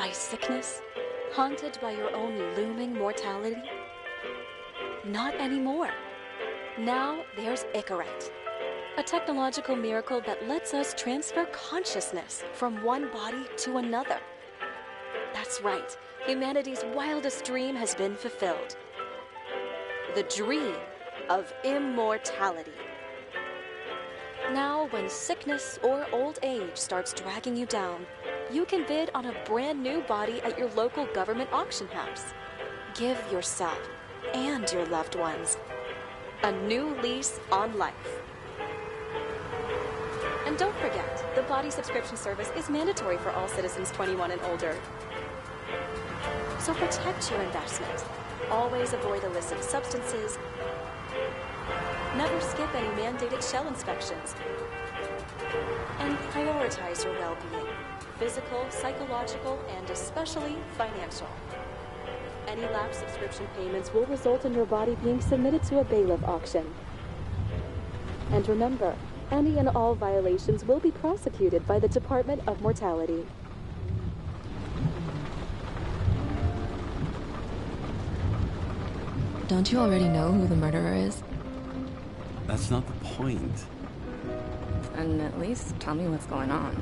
by sickness? Haunted by your own looming mortality? Not anymore. Now there's Icaret, a technological miracle that lets us transfer consciousness from one body to another. That's right, humanity's wildest dream has been fulfilled. The dream of immortality. Now, when sickness or old age starts dragging you down, you can bid on a brand new body at your local government auction house. Give yourself and your loved ones a new lease on life. And don't forget, the body subscription service is mandatory for all citizens 21 and older. So protect your investment. Always avoid illicit substances. Never skip any mandated shell inspections. And prioritize your well-being, physical, psychological, and especially financial. Any lapsed subscription payments will result in your body being submitted to a bailiff auction. And remember, any and all violations will be prosecuted by the Department of Mortality. Don't you already know who the murderer is? That's not the point. And at least tell me what's going on.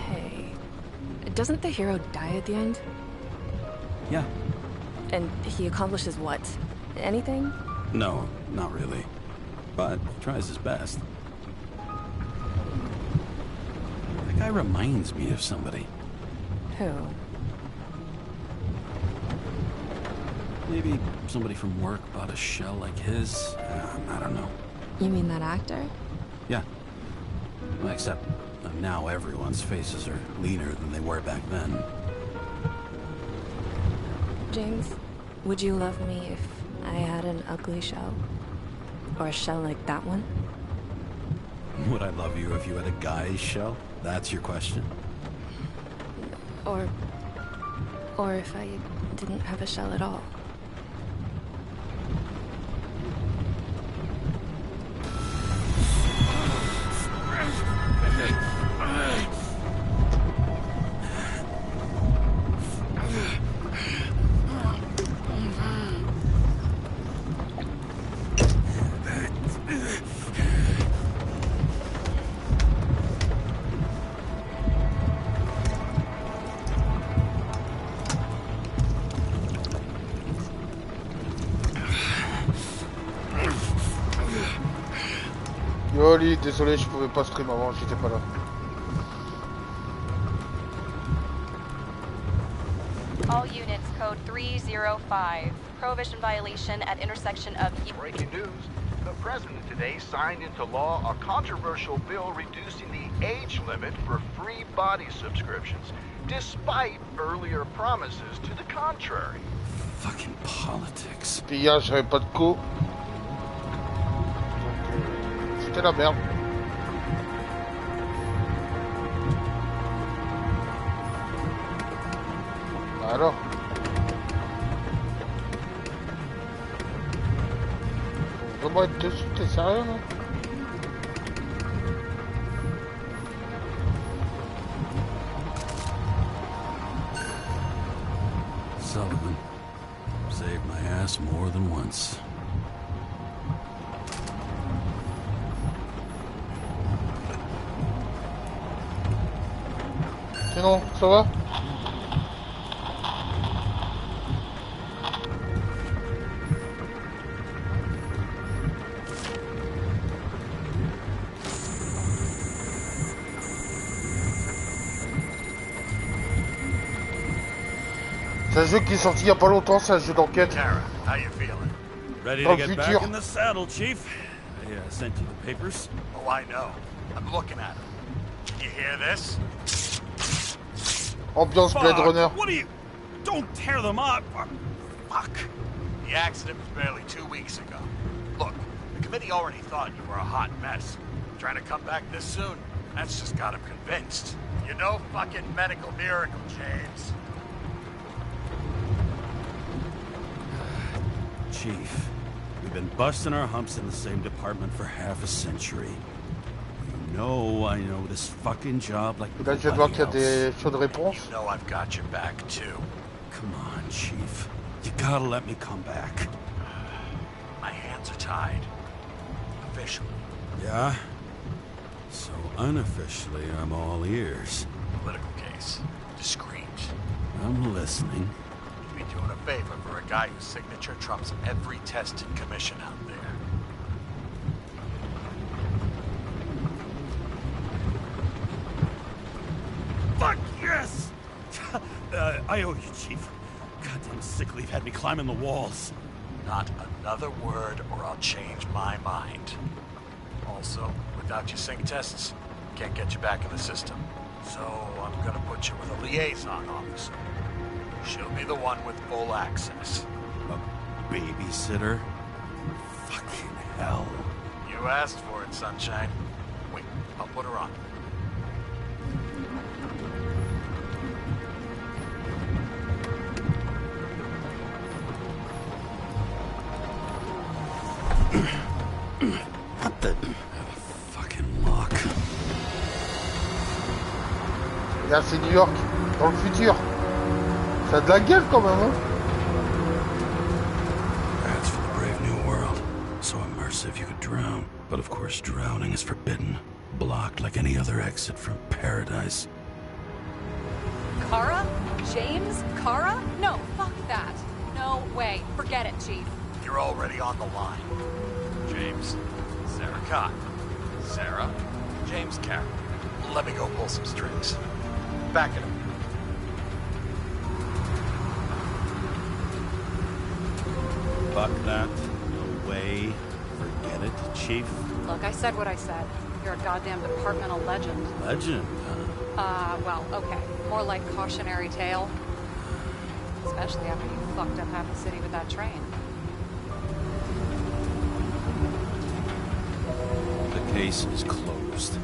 Hey, doesn't the hero die at the end? Yeah. And he accomplishes what? Anything? No, not really. But he tries his best. That guy reminds me of somebody. Who? Maybe somebody from work bought a shell like his. I don't know. You mean that actor? Yeah. Well, except now everyone's faces are leaner than they were back then. James, would you love me if I had an ugly shell? Or a shell like that one? Would I love you if you had a guy's shell? That's your question? Or if I didn't have a shell at all. Yo Ali, désolé, je pouvais pas stream avant, j'étais pas là. All units, code 305. Prohibition violation at intersection of... Breaking news. The president today signed into law a controversial bill reducing the age limit for free body subscriptions, despite earlier promises to the contrary. Fucking politics. Puis hier, j'avais pas de co. C'était la merde. Alors faut vraiment être dessus, t'es sérieux là? Sullivan saved my ass more than once. Sinon, ça va? C'est un jeu qui est sorti il y a pas longtemps, c'est un jeu d'enquête. Tara, how you feeling? Ready Dans to le get futur. back in the saddle, Chief. I sent you the papers. Oh, I know. I'm looking at them. Can you hear this? Ambiance Blade Runner. What are you... Don't tear them up! Fuck! The accident was barely 2 weeks ago. Look, the committee already thought you were a hot mess. Trying to come back this soon, that's just got them convinced. You're no fucking medical miracle, James. Chief, We've been busting our humps in the same department for half a century. You know I know this fucking job like Là, je vais voir qu'il y a nobody else. des shows de réponse. You know I've got your back, too. Come on, Chief. You gotta let me come back. My hands are tied. Officially. Yeah? So unofficially, I'm all ears. Political case. Discreet. I'm listening. You'd be doing a favor for a guy whose signature trumps every tested commission out there. Fuck yes! I owe you, Chief. Goddamn sick leave had me climbing the walls. Not another word or I'll change my mind. Also, without your sync tests, can't get you back in the system. So I'm gonna put you with a liaison officer. She'll be the one with full access. A babysitter? Fucking hell. You asked for it, Sunshine. Wait, I'll put her on. What the... fucking lock. Là, c'est New York, dans le futur. Ça a de la gueule quand même, hein. That's for the brave new world. So immersive you could drown. But of course drowning is forbidden. Blocked like any other exit from paradise. Kara? James? Kara? No, fuck that. No way. Forget it, Chief. You're already on the line. James, Sarah Cott. Sarah, James Carroll. Let me go pull some strings. Back it up. Fuck that. No way. Forget it, Chief. Look, I said what I said. You're a goddamn departmental legend. Legend, huh? Well, okay. More like cautionary tale. Especially after you fucked up half the city with that train. The case is closed.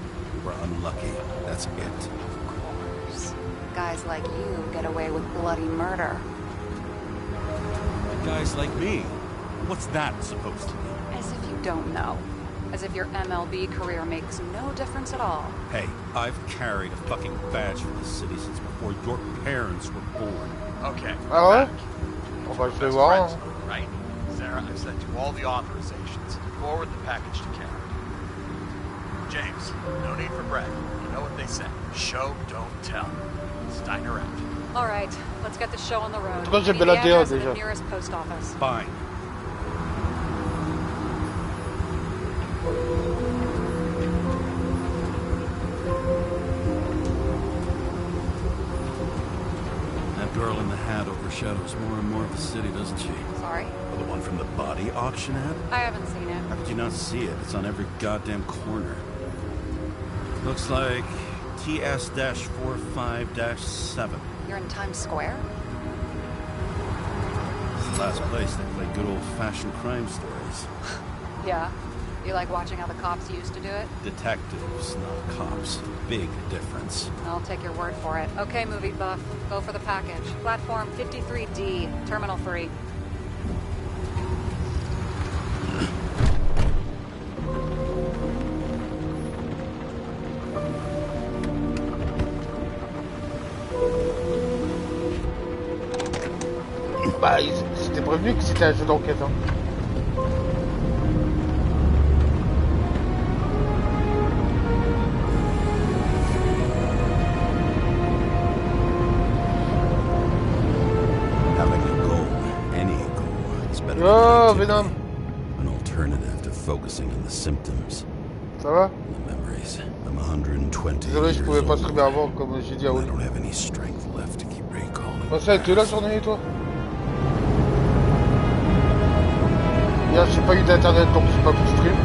We're unlucky. That's it. Of course. Guys like you get away with bloody murder. Guys like me. What's that supposed to mean? As if you don't know. As if your MLB career makes no difference at all. Hey, I've carried a fucking badge for this city since before your parents were born. Okay. Ah ouais? back. On va le Best voir. friends, right? Sarah, I've sent you all the authorizations. Forward the package to Karen. James, no need for bragging. You know what they say. Show, don't tell. Steiner out. All right, let's get the show on the road. Pourquoi j'ai Give me the baladé, address of déjà? the nearest post office. Fine. That girl in the hat overshadows more and more of the city, doesn't she? Sorry? Or the one from the body auction ad? I haven't seen it. How could you not see it? It's on every goddamn corner. Looks like TS-45-7. You're in Times Square? It's the last place they play good old-fashioned crime stories. Yeah. You like watching how the cops used to do it? Detectives, not cops. Big difference. I'll take your word for it. Okay, movie buff. Go for the package. Platform 53D, Terminal 3. Bah, c'était prévenu que c'était un jeu d'enquête, hein. Having a goal, any goal, is better than Oh, activity. Venom. An alternative to focusing on the symptoms, Ça va? the memories. I'm 120 Désolé, je years pouvais pas old. streamer avant, comme j'ai dit à I Oli. don't have any strength left to keep recalling. Bah, ça, t'es là, journée, toi? Hier, j'ai pas eu d'internet, donc j'ai pas pu stream.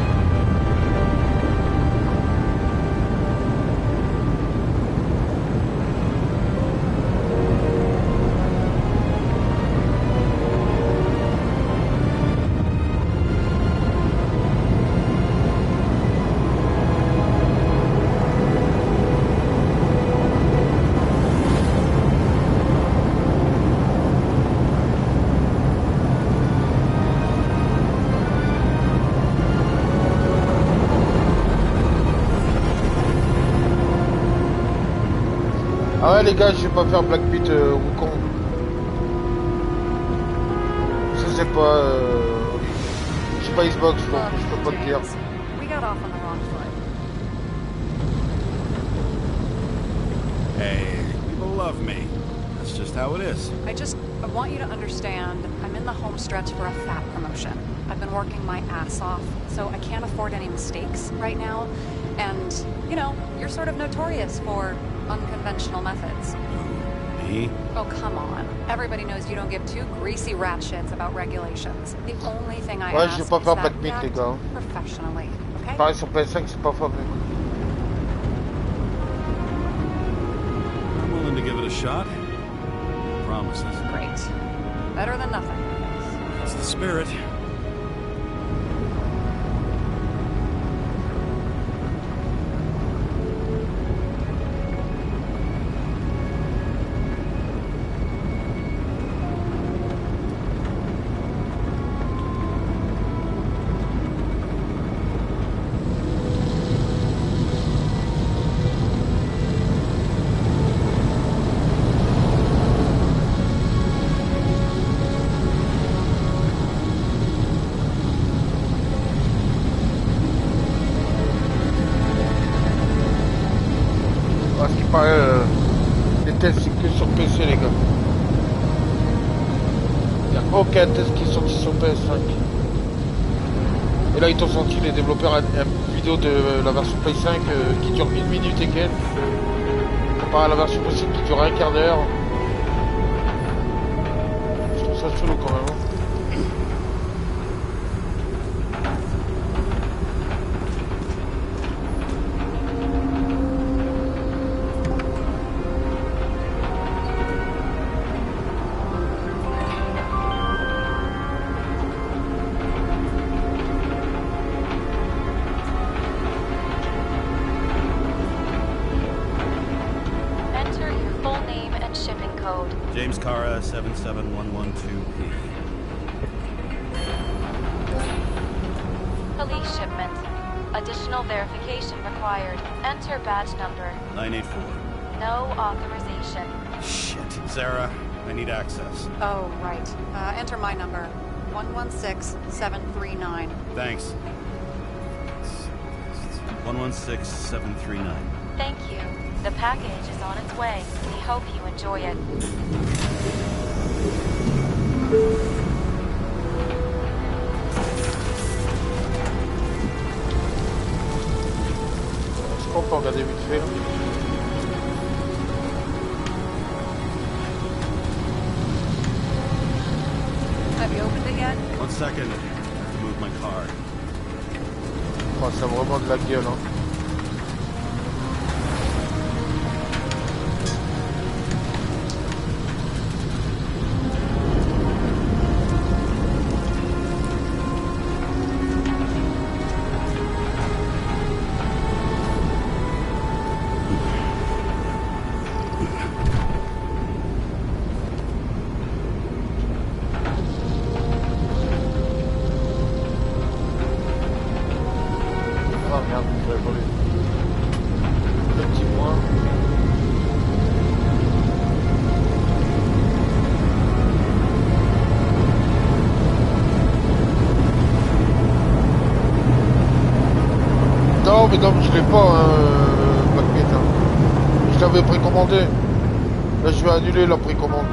les gars, je vais pas faire Black Pit Wukong. Ça c'est pas... j'ai pas Xbox, donc je peux pas le dire. We got off on the wrong foot. Hey, people love me. That's just how it is. I want you to understand, I'm in the home stretch for a fat promotion. I've been working my ass off, so I can't afford any mistakes right now. And, you know, you're sort of notorious for unconventional methods. Me? Oh, come on. Everybody knows you don't give two greasy rat shits about regulations. The only thing I ask je vais pas is faire that Black you Myth, les act gars. professionally, okay? Pareil sur PS5, c'est pas fameux. I'm willing to give it a shot. Promises. Great. Better than nothing, I guess. That's the spirit. Les tests c'est que sur PC les gars. Il n'y a aucun test qui est sorti sur PS5. Et là ils t'ont sorti les développeurs une vidéo de la version PS5 qui dure 1 minute et quelques. Comparé à la version possible qui dure un quart d'heure. Je trouve ça chelou quand même. Hein. James Cara 77112P. Police shipment. Additional verification required. Enter badge number. 984. No authorization. Shit. Sarah, I need access. Oh, right. Enter my number. 116739. Thanks. 116739. Thank you. The package is on its way. We hope you enjoy it. Est-ce qu'on peut regarder vite fait là? Have you opened it yet? 1 second. I have to move my car. Oh, ça a vraiment de la gueule hein. Mais non, je l'ai pas, Black Myth. Hein. Je l'avais précommandé. Là, je vais annuler la précommande.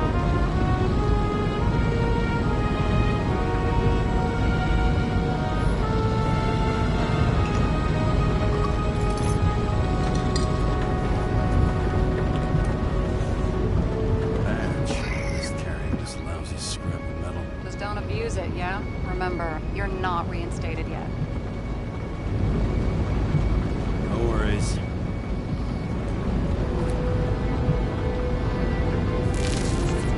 Just don't abuse it, yeah? Remember, you're not reinstated yet. No worries.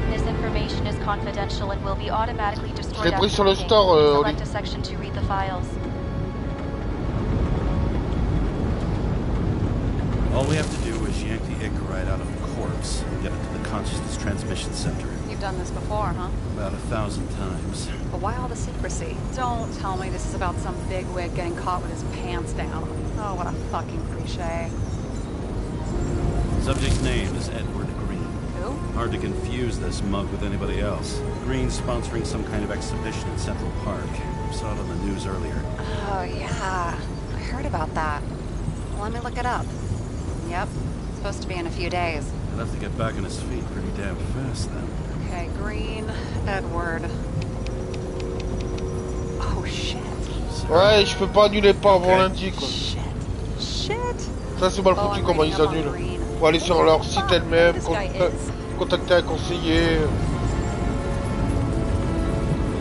This information is confidential and will be automatically destroyed. Je l'ai pris sur le store, Select a section to read the files. All we have to do is yank the Icarite out of the corpse and get it to the consciousness transmission center. You've done this before, huh? About 1,000 times. But why all the secrecy? Don't tell me this is about some bigwig getting caught with his pants down. Oh, what a fucking cliche. Subject's name is Edward Green. Hard to confuse this mug with anybody else. Green's sponsoring some kind of exhibition in Central Park. Saw it on the news earlier. Oh, yeah. I heard about that. Let me look it up. Yep. It's supposed to be in a few days. He'll have to get back on his feet pretty damn fast then. Okay, Green, Edward. Oh, shit. Ouais, je peux pas annuler pas avant lundi, quoi. Shit. Ça, c'est mal foutu comment ils annulent. Faut aller sur leur site elle-même, contacter un conseiller.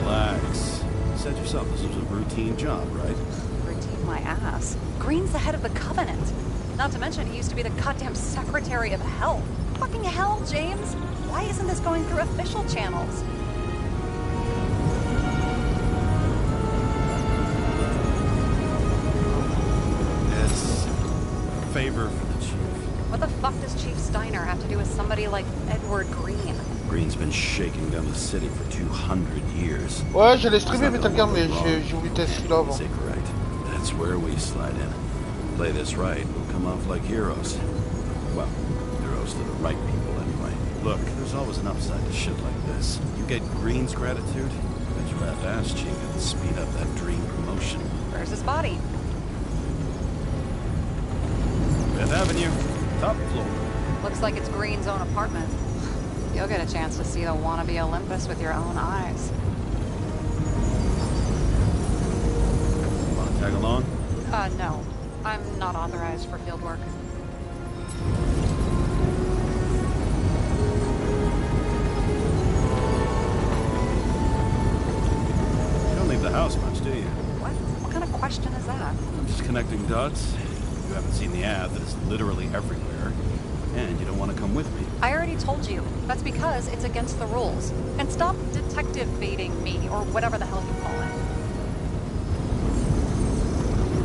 Relax. You said yourself this was a routine job, right? Routine my ass. Green's the head of the Covenant. Not to mention, he used to be the goddamn Secretary of Hell. Fucking hell, James. Why isn't this going through official channels? It's a favor for the chief. What the fuck does Chief Steiner have to do with somebody like Edward Green? Green's been shaking down the city for 200 years. Ouais, j'allais streamer Metal Gear, mais j'ai oublié de tester celui-là avant. Right. That's where we slide in. Play this right, we'll come off like heroes. Well, heroes to the right people anyway. Look, there's always an upside to shit like this. You get Green's gratitude, bet your left ass cheek and speed up that dream promotion. Where's his body? Fifth Avenue, top floor. Looks like it's Green's own apartment. You'll get a chance to see the wannabe Olympus with your own eyes. Want to tag along? No. I'm not authorized for field work. You don't leave the house much, do you? What? What kind of question is that? I'm just connecting dots. You haven't seen the ad that is literally everywhere. And you don't want to come with me. I already told you. That's because it's against the rules. And stop detective baiting me, or whatever the hell you call it.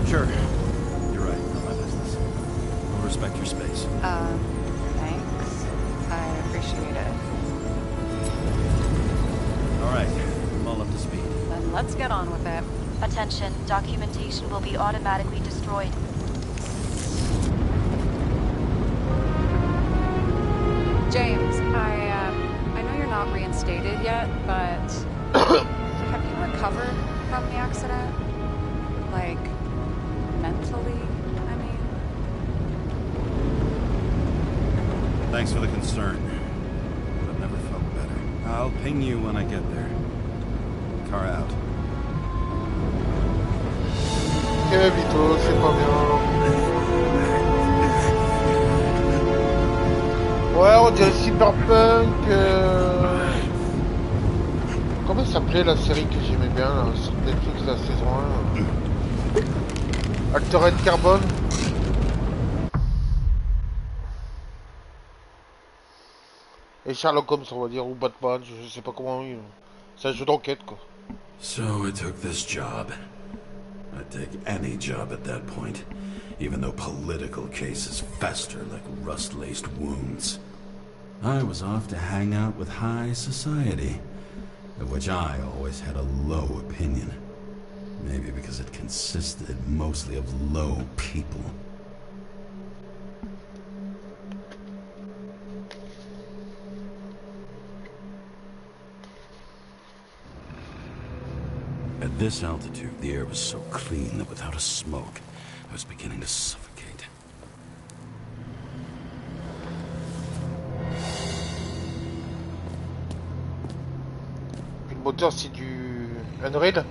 Sure. You're right. Not my business. I'll respect your space. Thanks. I appreciate it. All right. I'm all up to speed. Then let's get on with it. Attention, documentation will be automatically destroyed. James, I know you're not reinstated yet, but have you recovered from the accident? Like, mentally, I mean? Thanks for the concern. But I've never felt better. I'll ping you when I get there. Car out. Ok, Vito, c'est pas bien. Ouais, on dirait Cyberpunk. Comment ça s'appelait la série que j'aimais bien là, sur Netflix, la saison 1 Altered Carbone. Et Sherlock Holmes, on va dire, ou Batman, je sais pas comment. C'est un jeu d'enquête quoi. So I took this job. I'd take any job at that point, even though political cases fester like rust-laced wounds. I was off to hang out with high society, of which I always had a low opinion. Maybe because it consisted mostly of low people. At this altitude, the air was so clean that without a smoke, I was beginning to suffocate. Le moteur, c'est du Unreal.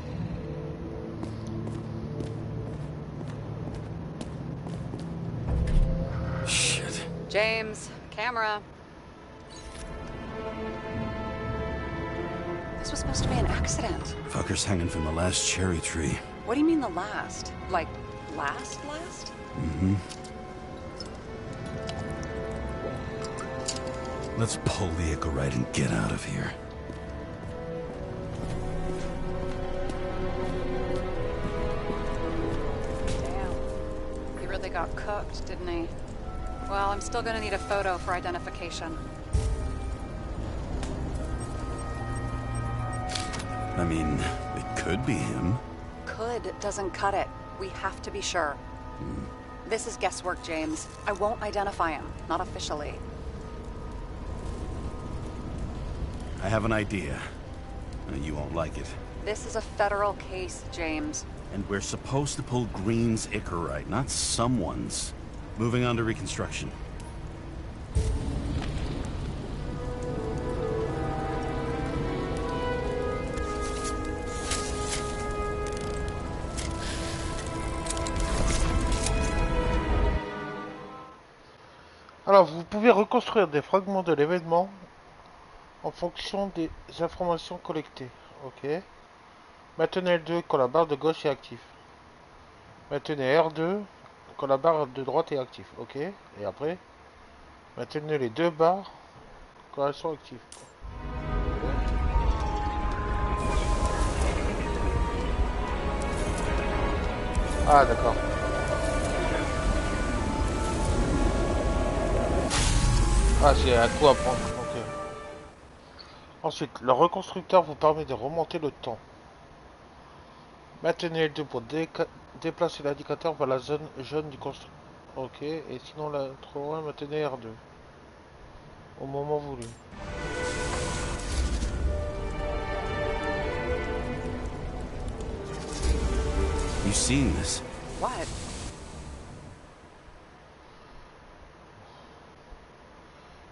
Shit. James, camera. This was supposed to be an accident. Fucker's hanging from the last cherry tree. What do you mean the last? Like, last? Mm-hmm. Let's pull the Ica right and get out of here. Damn. He really got cooked, didn't he? Well, I'm still gonna need a photo for identification. I mean, it could be him. Could doesn't cut it. We have to be sure. This is guesswork, James. I won't identify him. Not officially. I have an idea. You won't like it. This is a federal case, James. And we're supposed to pull Green's Icarite, not someone's. Moving on to reconstruction. Alors, vous pouvez reconstruire des fragments de l'événement en fonction des informations collectées. Ok. Maintenez L2 quand la barre de gauche est active. Maintenez R2 quand la barre de droite est active. Ok. Et après, maintenez les deux barres quand elles sont actives. Ah, d'accord. Ah, c'est un coup à prendre. Ok. Ensuite, le reconstructeur vous permet de remonter le temps. Maintenez L2 pour déplacer l'indicateur vers la zone jaune du constructeur. Ok. Et sinon, là, trop loin, maintenez R2. Au moment voulu. You've seen this. What?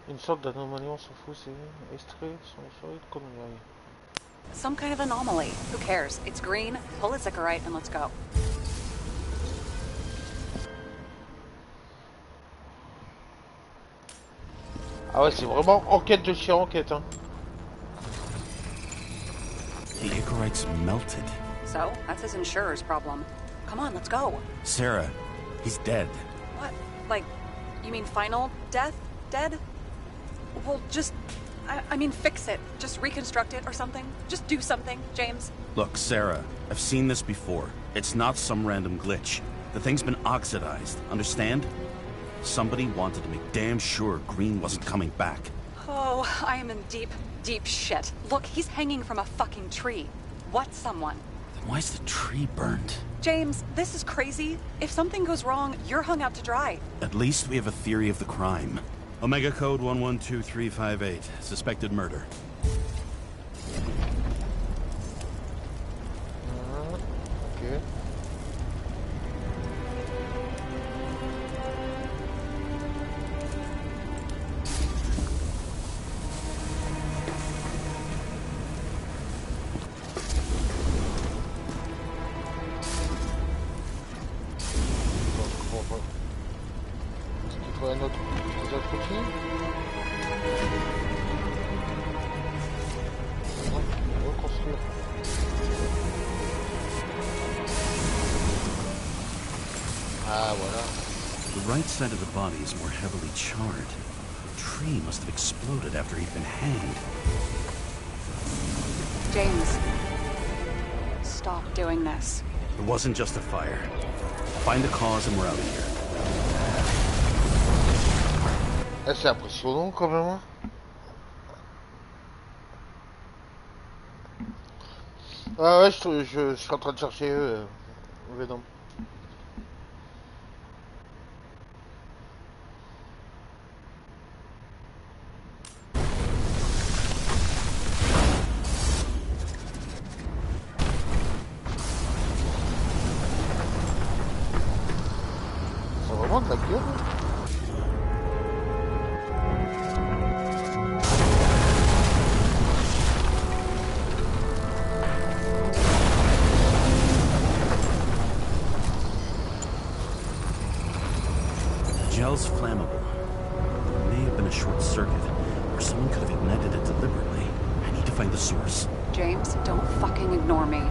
Une sorte d'anomalie, on s'en fout, c'est extrait, son solide comme une. Some kind of anomaly. Who cares? It's green. Pull its Icarite and let's go. Ah ouais, c'est vraiment enquête de chien enquête, hein. The Icarite's melted. So, that's his insurer's problem. Come on, let's go. Sarah, he's dead. What? Like, you mean final death? Dead? Well, just... I mean, fix it. Just reconstruct it or something. Just do something, James. Look, Sarah, I've seen this before. It's not some random glitch. The thing's been oxidized, understand? Somebody wanted to make damn sure Green wasn't coming back. Oh, I am in deep, deep shit. Look, he's hanging from a fucking tree. What someone? Then why's the tree burned? James, this is crazy. If something goes wrong, you're hung out to dry. At least we have a theory of the crime. Omega code 112358. Suspected murder. Ok. Est-ce qu'il faut un autre outil? Reconstruire. Ah, voilà. The right side of the body is more heavily charred. The tree must have exploded after he'd been hanged. James, stop doing this. It wasn't just a fire. Find the cause and we're out of here. Ah, c'est impressionnant quand même. Hein. Ah ouais, je suis en train de chercher Venom. C'est vraiment de la gueule. Hein. Gel's flammable. It may have been a short circuit, or someone could have ignited it deliberately. I need to find the source. James, don't fucking ignore me.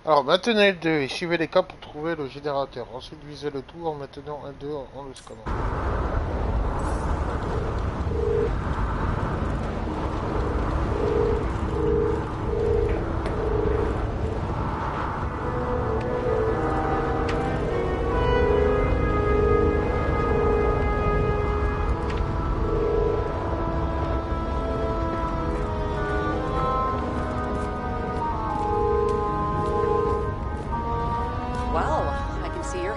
Alors maintenez L2 et suivez les cas pour trouver le générateur. Ensuite visez le tout en maintenant L2 en le scannant.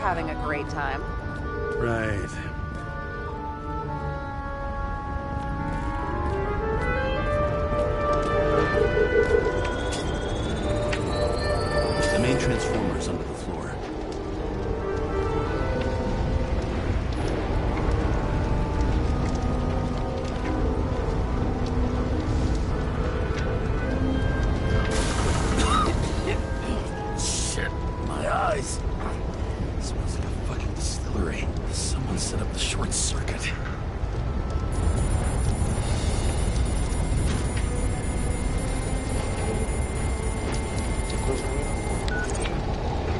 having a great time. Right. The main transformer's under the floor. Shit, my eyes. Smells like a fucking distillery. Someone set up the short circuit.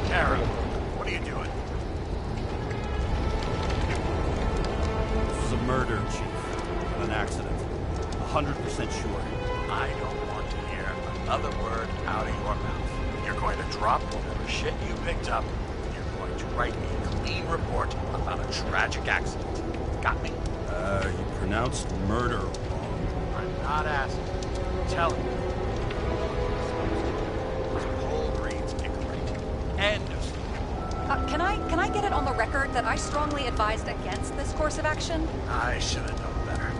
Kara, what are you doing? This was a murder, Chief. An accident. 100% sure. I don't want to hear another word out of your mouth. You're going to drop whatever shit you picked up. You're going to write me a clean report about a tragic accident. Got me? You pronounced murder wrong. I'm not asking. Tell me. Whole breeds ignorant. End of story. Can I get it on the record that I strongly advised against this course of action? I should have known better.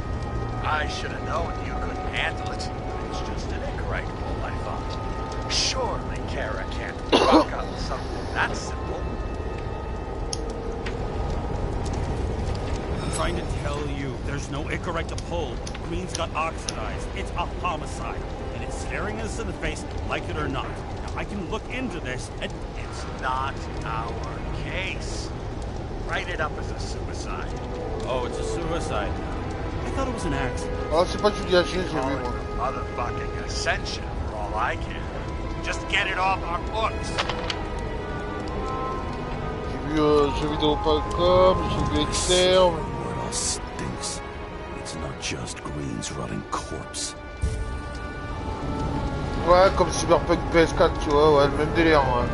I should have known you couldn't handle it. It's just an incorrect rule, I thought. Surely Kara can't fuck up something that simple. I'm trying to tell you, there's no Icarite to pull. Green's got oxidized. It's a homicide. And it's staring us in the face, like it or not. Now, I can look into this, and It's not our case. Write it up as a suicide. oh, it's a suicide. I thought it was an accident. Ah, c'est pas Julia G, j'ai vu Call it moi. a motherfucking ascension for all I care. Just get it off our books. J'ai vu jeuxvideo.com, j'ai vu Exterme. Where it all stinks. It's not just Green's rotting corpse. Ouais, comme Cyberpunk PS4, tu vois, ouais, le même délire, ouais.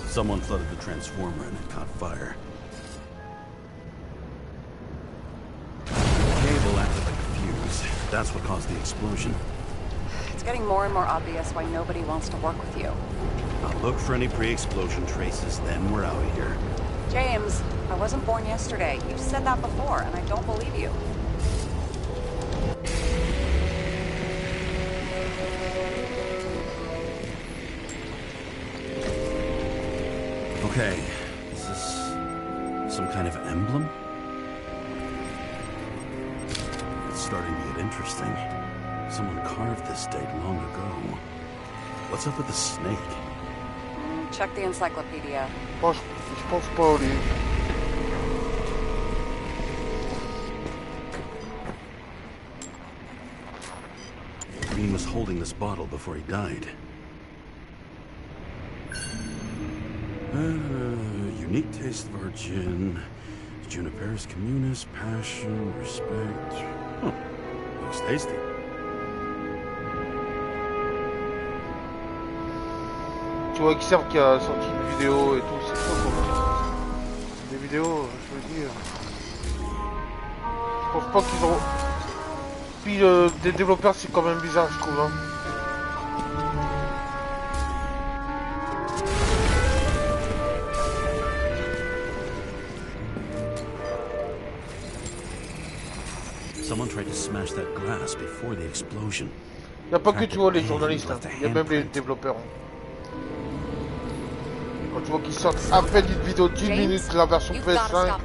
Someone flooded the transformer and it caught fire. The cable acted like a fuse. That's what caused the explosion. It's getting more and more obvious why nobody wants to work with you. I'll look for any pre-explosion traces, then we're out of here. James, I wasn't born yesterday. You've said that before, and I don't believe you. Okay, is this some kind of emblem? It's starting to get interesting. Someone carved this date long ago. What's up with the snake? Check the encyclopedia. Je pense pas, lui. Green was holding this bottle before he died. Unique taste of our gin. Juniper's communis, passion, respect. Huh. Looks tasty. Tu vois Exterme qui a sorti une vidéo et tout, c'est chaud comment. Des vidéos, je veux dire. Je pense pas qu'ils ont. Puis des développeurs, c'est quand même bizarre, je trouve. Hein. Someone tried to smash that glass before the explosion. Y a pas que tu vois les journalistes, hein. Y a même les développeurs. Hein. Quand tu vois qu'ils sortent à peine une vidéo d'1 minute, la version PS5,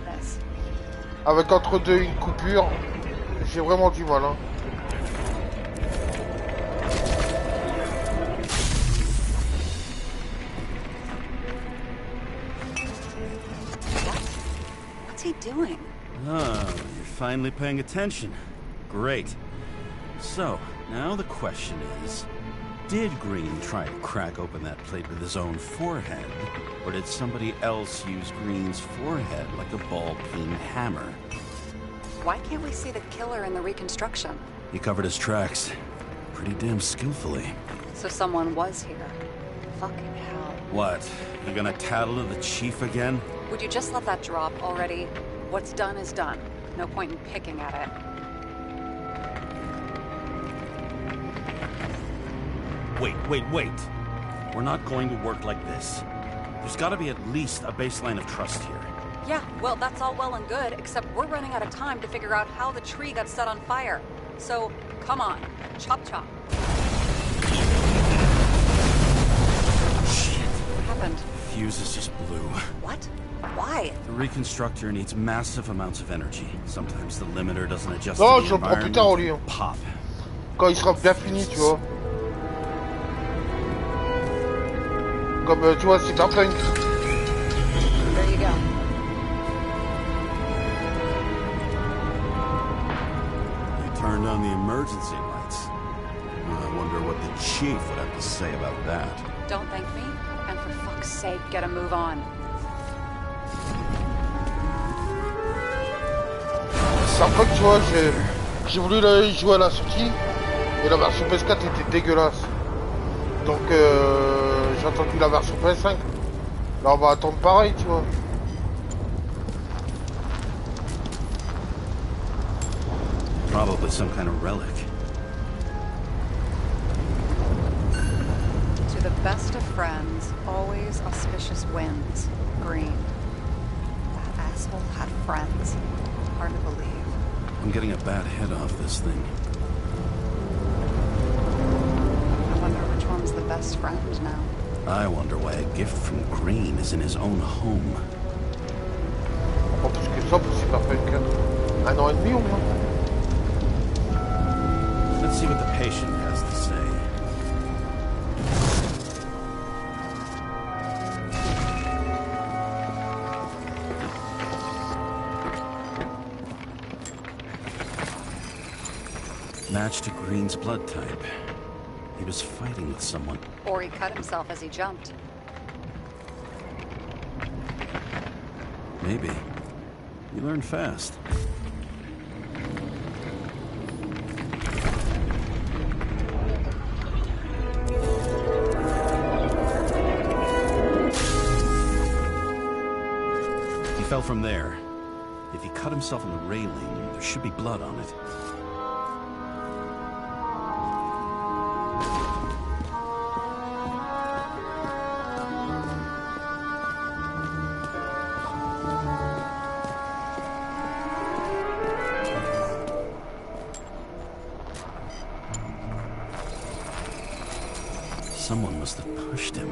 avec entre deux une coupure, j'ai vraiment du mal. Hein. What's he doing? Ah, you're finally paying attention. Great. So, now the question is, did Green try to crack open that plate with his own forehead? Or did somebody else use Green's forehead like a ball-peen hammer? Why can't we see the killer in the reconstruction? He covered his tracks. pretty damn skillfully. So someone was here. Fucking hell. What? You gonna tattle to the chief again? Would you just let that drop already? What's done is done. No point in picking at it. Wait. We're not going to work like this. There's gotta be at least a baseline of trust here. Yeah, well, that's all well and good, except we're running out of time to figure out how the tree got set on fire. So, come on. Chop chop. Shit. What happened? Fuses just blew. What? Why? The reconstructor needs massive amounts of energy. Sometimes the limiter doesn't adjust Non, to je the le prends plus tard, environment. Oli. Pop. Quand il sera bien fini, tu vois. Comme, tu vois, c'est un punk. There you go. You turned on the emergency lights. I wonder what the chief would have to say about that. Don't thank me, and for fuck's sake, get a move on. C'est un punk, tu vois, j'ai voulu y jouer à la sortie, et la version PS4 était dégueulasse. Donc, j'ai attendu la version PS5. Là, on va attendre pareil, tu vois. Probably some kind of relic. To the best of friends, always auspicious wins. Green. That asshole had friends. Hard to believe. I'm getting a bad head off this thing. I wonder which one's the best friend now. I wonder why a gift from Green is in his own home. En plus que ça, c'est pas punk. 1 an et demi au moins. Let's see what the patient has to say. Match to Green's blood type. He was fighting with someone. Or he cut himself as he jumped. Maybe. You learn fast. He fell from there. If he cut himself on the railing, there should be blood on it. Someone must have pushed him.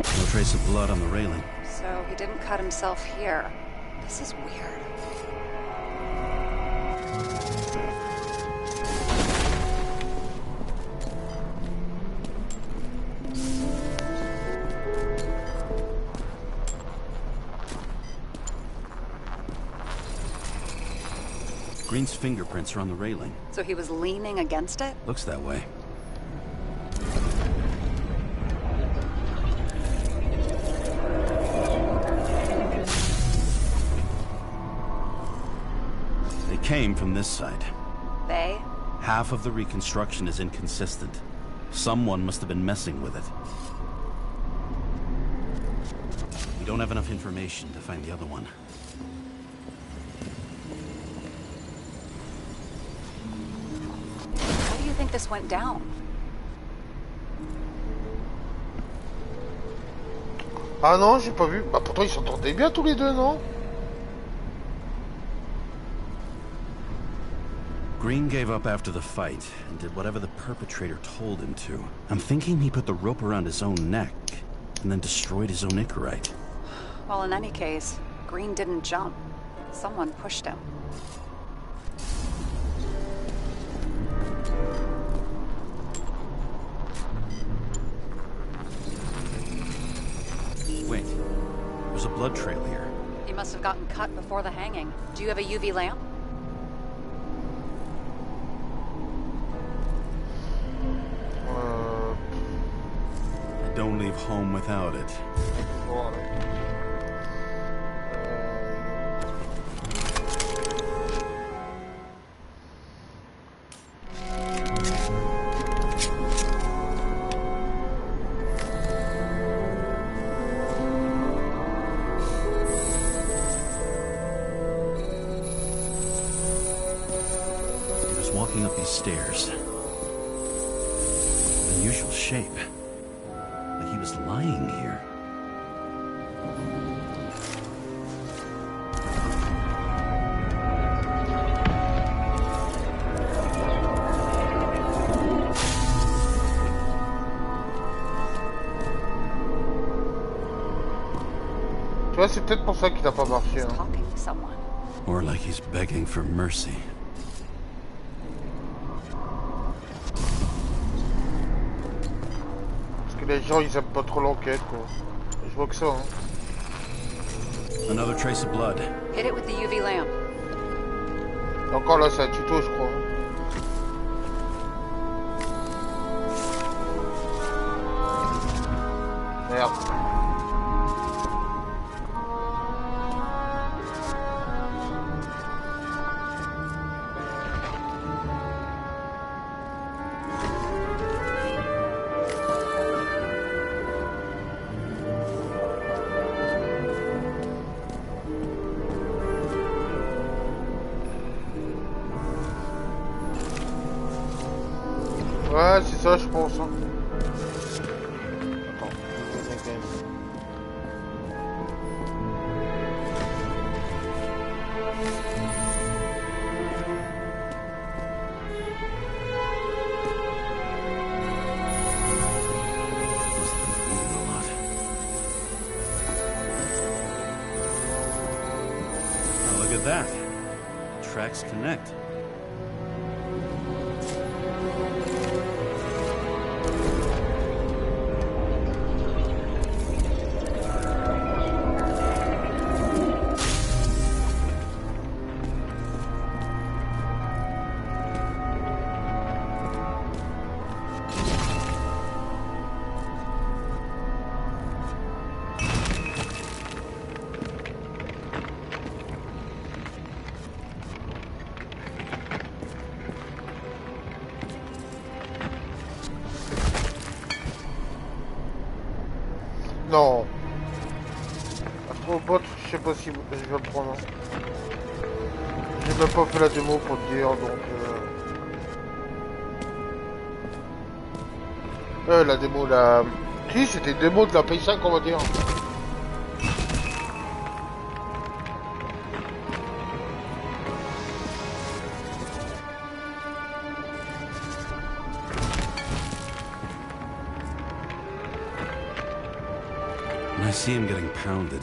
No trace of blood on the railing. So he didn't cut himself here. This is weird. Green's fingerprints are on the railing. So he was leaning against it? Looks that way. They came from this side. They? Half of the reconstruction is inconsistent. Someone must have been messing with it. We don't have enough information to find the other one. How do you think this went down? Ah non, j'ai pas vu. Bah pourtant ils s'entendaient bien tous les deux, non? Green gave up after the fight and did whatever the perpetrator told him to. I'm thinking he put the rope around his own neck and then destroyed his own Icarite. Well, in any case, Green didn't jump. Someone pushed him. Wait, there's a blood trail here. He must have gotten cut before the hanging. Do you have a UV lamp? don't leave home without it. Voilà. He was walking up these stairs. Unusual shape. Like he was lying here. Tu vois, c'est peut-être pour ça qu'il n'a pas marché. Hein. Talking to someone. Or like he's begging for mercy. Les gens ils aiment pas trop l'enquête quoi. Je vois que ça hein. Another trace of blood. Hit it with the UV lamp. Et encore là c'est un tuto je crois. Hein. Merde. Ouais, c'est ça, je pense. Hein. Attends, Oh, look at that. Tracks connect. non. Astrobot, je sais pas si je vais le prendre. J'ai même pas fait la démo pour te dire, donc... la démo, la... Si, c'était une démo de la PS5, on va dire. When I see him getting pounded,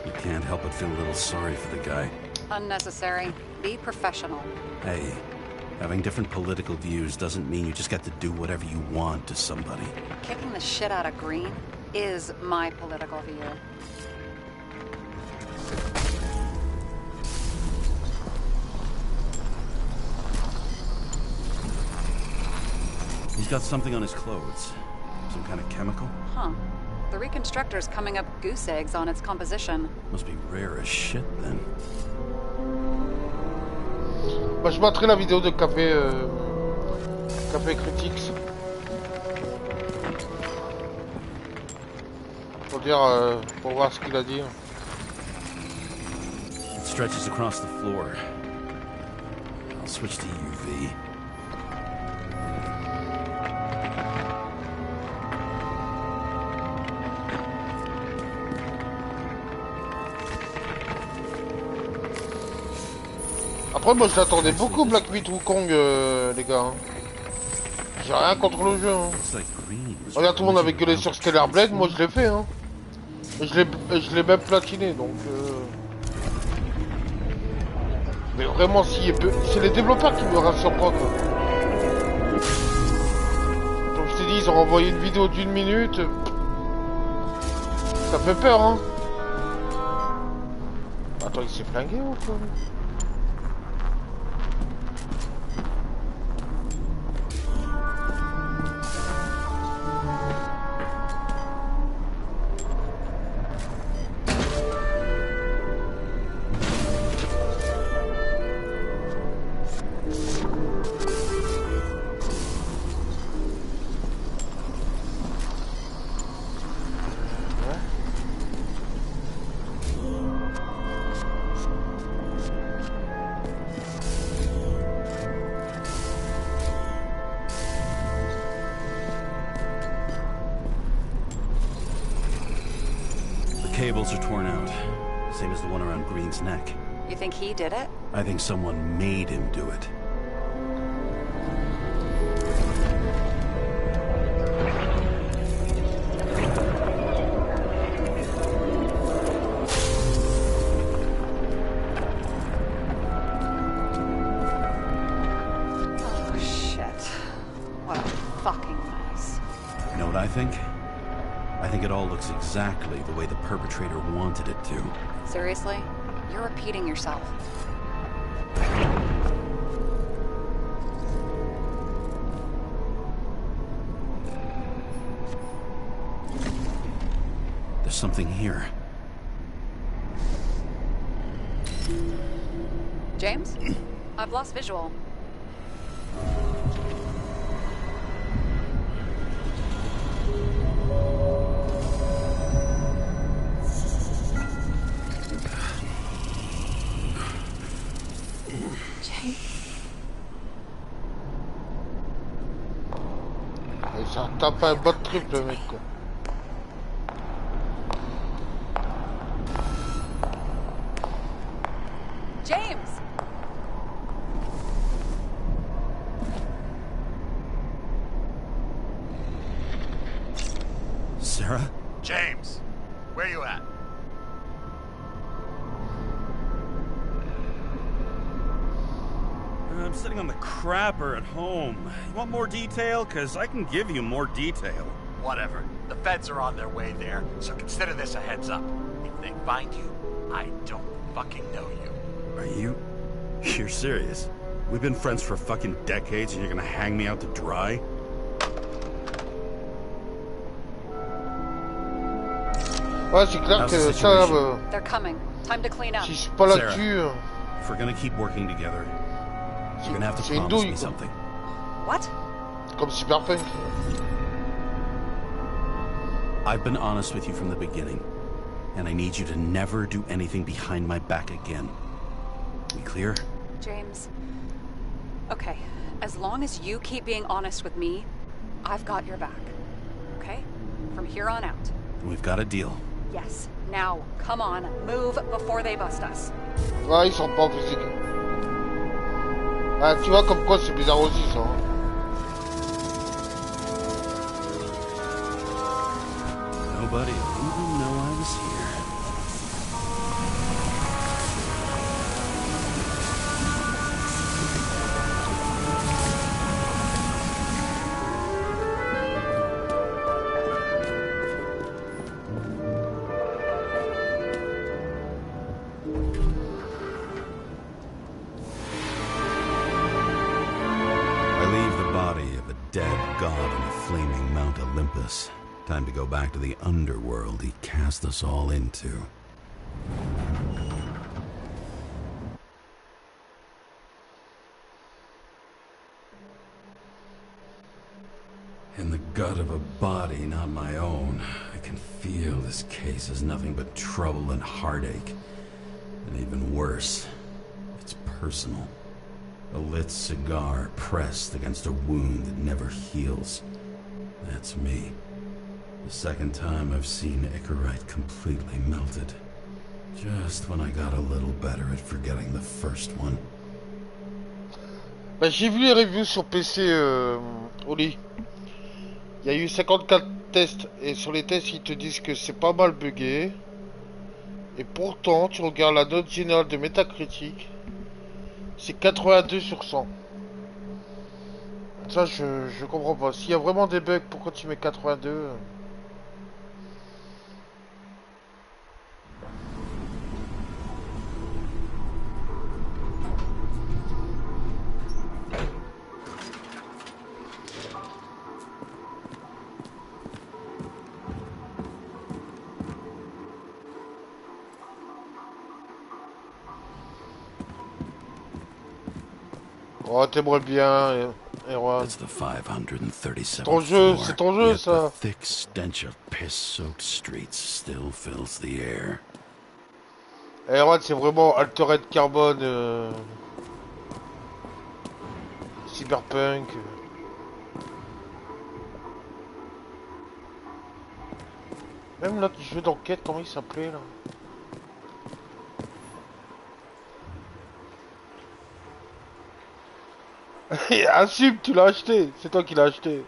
you can't help but feel a little sorry for the guy. Unnecessary. Be professional. Hey, having different political views doesn't mean you just get to do whatever you want to somebody. Kicking the shit out of Green is my political view. He's got something on his clothes. Some kind of chemical? Huh. The reconstructor's coming up goose eggs on its composition. Must be rare as shit then. Bah, je mettrai la vidéo de Café Critics. Pour dire, pour voir ce qu'il a dit. It stretches across the floor. I'll switch to UV. Après moi je l'attendais beaucoup Black Myth Wukong les gars. Hein. J'ai rien contre le jeu. Hein. Regarde tout le monde avait gueulé sur Stellar Blade, moi je l'ai fait. Hein. Je l'ai même platiné donc... Mais vraiment si c'est les développeurs qui me rassurent pas quoi. Donc je t'ai dit ils ont envoyé une vidéo d'1 minute. Ça fait peur hein. Attends il s'est flingué ou quoi? cables are torn out. Same as the one around Green's neck. You think he did it? I think someone made him do it. Oh, shit. What a fucking mess. You know what I think? I think it all looks exactly the way the perpetrator wanted it to. Seriously? You're repeating yourself. There's something here. James? I've lost visual. Ça tape un bot triple, mec, quoi. James! Sarah? James, where you at? I'm sitting on the crapper at home. You want more detail? Because I can give you more detail. Whatever. The feds are on their way there, so consider this a heads up. If they find you, I don't fucking know you. Are you? You're serious? We've been friends for fucking decades and you're gonna hang me out to dry? Ouais, c'est clair How's que the ça, situation? They're coming. Time to clean up. si je suis pas là-dessus, If we're gonna keep working together, you're gonna have to c'est une promise douille, me quoi. something. What? Comme Cyberpunk. I've been honest with you from the beginning, and I need you to never do anything behind my back again. We clear? James. Okay. As long as you keep being honest with me, I've got your back. Okay? From here on out. Then we've got a deal. Yes. Now, come on. Move before they bust us. Ouais, ils sont pas en physique. Ah, tu vois comme quoi c'est bizarre aussi, ça. Hein. Nobody will even know I was here. Flaming Mount Olympus. Time to go back to the underworld he cast us all into. In the gut of a body not my own, I can feel this case is nothing but trouble and heartache. And even worse, it's personal. A lit cigar pressed against a wound that never heals. That's me. The second time I've seen Icarite completely melted. Just when I got a little better at forgetting the first one. Bah, j'ai vu les reviews sur PC, Oli. Il y a eu 54 tests, et sur les tests, ils te disent que c'est pas mal buggé. Et pourtant, tu regardes la note générale de Metacritic, c'est 82 sur 100. Ça, je comprends pas. S'il y a vraiment des bugs, pourquoi tu mets 82? Oh, t'aimerais bien, Erwan. It's the 537th Ton jeu, floor, c'est ton jeu, yet ça. the thick stench of piss-soaked streets still fills the air. Erwan, c'est vraiment Altered Carbone, Cyberpunk. Même notre jeu d'enquête, comment il s'appelait là? Assume, tu l'as acheté. C'est toi qui l'as acheté.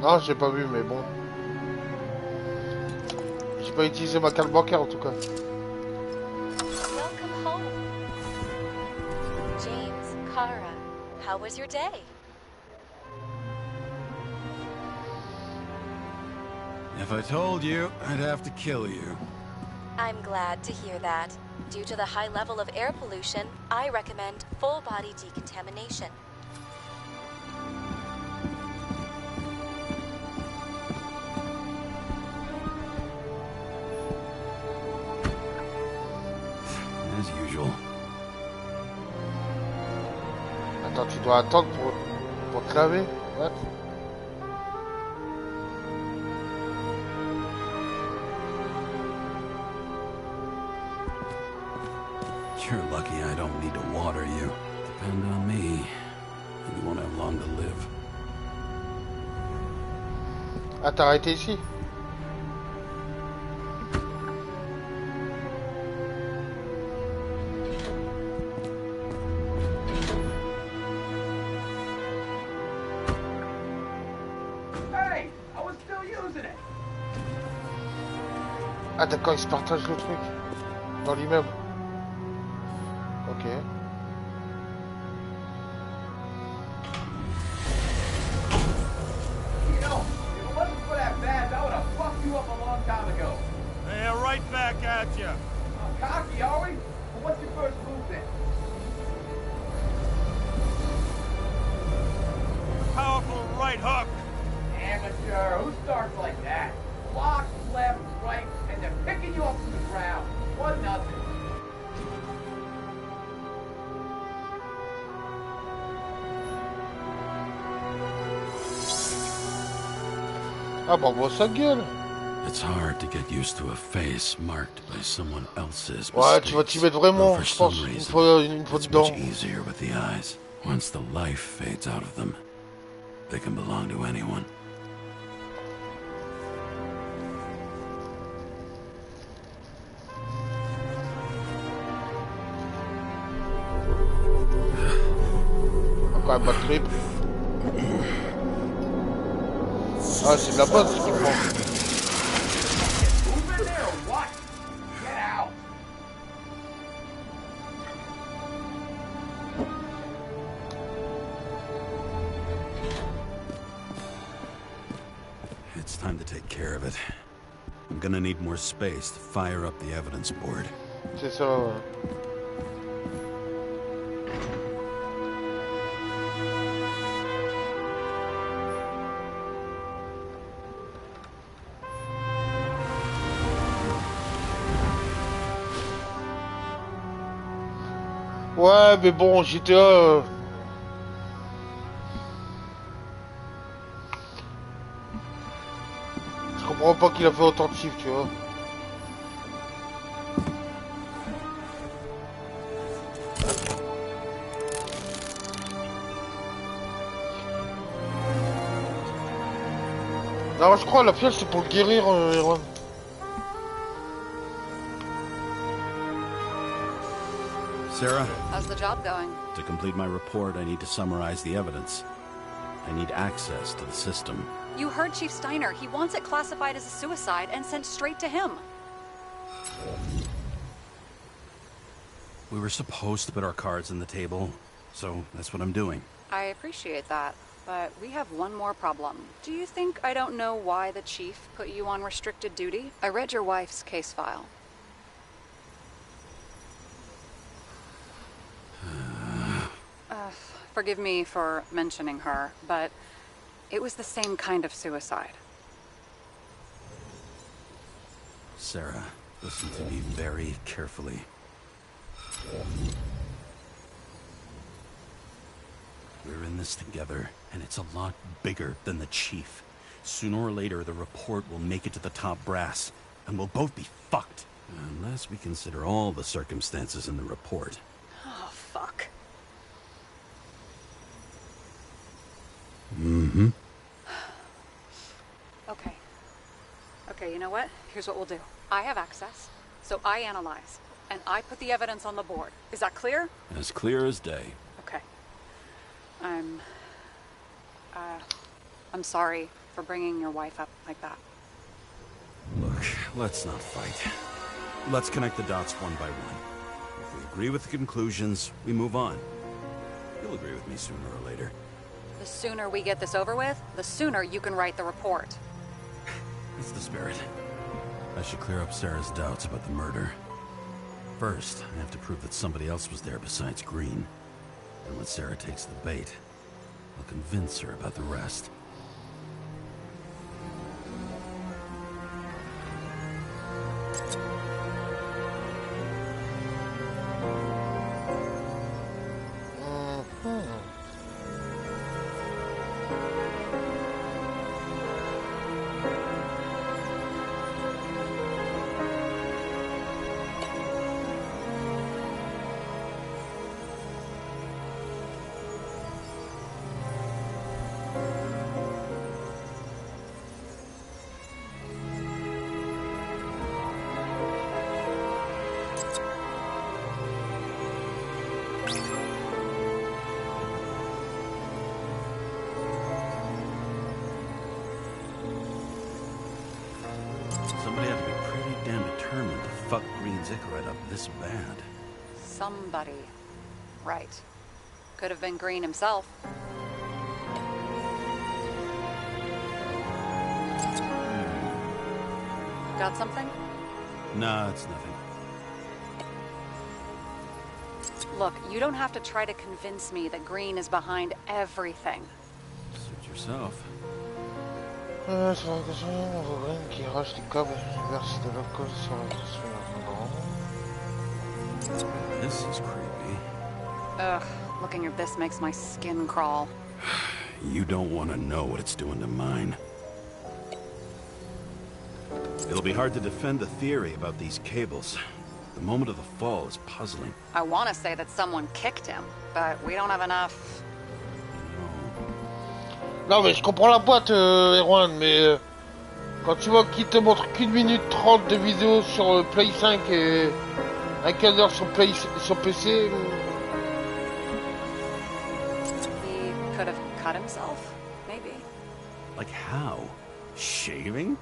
Non, j'ai pas vu, mais bon. J'ai pas utilisé ma carte bancaire en tout cas. Welcome home. James, Kara, how was your day? If I told you, I'd have to kill you. I'm glad to hear that. Due to the high level of air pollution, I recommend full body decontamination. As usual. Attends, tu dois attendre pour te laver? What? You're lucky I don't need to water you. Depend on me, and you won't have long to live. Ah, t'as arrêté ici? Ah d'accord, ils se partagent le truc dans l'immeuble. Ok. You know, if it wasn't for that badge, I would have fucked you up a long time ago. Yeah, right back at you. Cocky, are we? Well, what's your first move then? Powerful right hook. Amateur. Who starts like that? Block, left, right, and they're picking you up from the ground. 1-0. Ah bah bon, sa gueule. It's hard to get used to a face marked by someone else's Ouais, tu vas t'y mettre vraiment, je pense, une fois it's dedans. much easier with the eyes. Once the life fades out of them, they can belong to anyone. Encore un bad trip. Ah, c'est de la bonne ce qu'il prend. Move in there or what? Get out. It's time to take care of it. I'm gonna need more space to fire up the evidence board. C'est ça, ouais. Ouais, mais bon, GTA... Je comprends pas qu'il a fait autant de chiffres, tu vois. Non, je crois la pièce c'est pour le guérir, Erwan. Sarah? How's the job going? To complete my report, I need to summarize the evidence. I need access to the system. You heard Chief Steiner. He wants it classified as a suicide and sent straight to him. We were supposed to put our cards on the table, so that's what I'm doing. I appreciate that, but we have one more problem. Do you think I don't know why the Chief put you on restricted duty? I read your wife's case file. Forgive me for mentioning her, but it was the same kind of suicide. Sarah, listen to me very carefully. We're in this together, and it's a lot bigger than the chief. Sooner or later, the report will make it to the top brass, and we'll both be fucked. Unless we consider all the circumstances in the report. Oh, fuck. Mm-hmm. Okay, you know what? Here's what we'll do. I have access, so I analyze, and I put the evidence on the board. Is that clear? As clear as day. Okay. I'm sorry for bringing your wife up like that. Look, let's not fight. Let's connect the dots one by one. If we agree with the conclusions, we move on. You'll agree with me sooner or later. The sooner we get this over with, the sooner you can write the report. That's the spirit. I should clear up Sarah's doubts about the murder. First, I have to prove that somebody else was there besides Green. And when Sarah takes the bait, I'll convince her about the rest. Somebody had to be pretty damn determined to fuck Green's Icarus up this bad. Somebody. Right. Could have been Green himself. Got something? Nah, it's nothing. Look, you don't have to try to convince me that Green is behind everything. Suit yourself. Sur l'occasion, on voit Green qui arrache des câbles et verse de l'alcool sur la grand. This is creepy. Ugh, looking at this makes my skin crawl. You don't want to know what it's doing to mine. It'll be hard to defend the theory about these cables. The moment of the fall is puzzling. I want to say that someone kicked him, but we don't have enough. Non mais je comprends la boîte, Erwan, mais quand tu vois qu'il te montre qu'1 minute 30 de vidéo sur Play 5 et un quart d'heure sur PC... He could have cut himself, maybe. Like how? Shaving?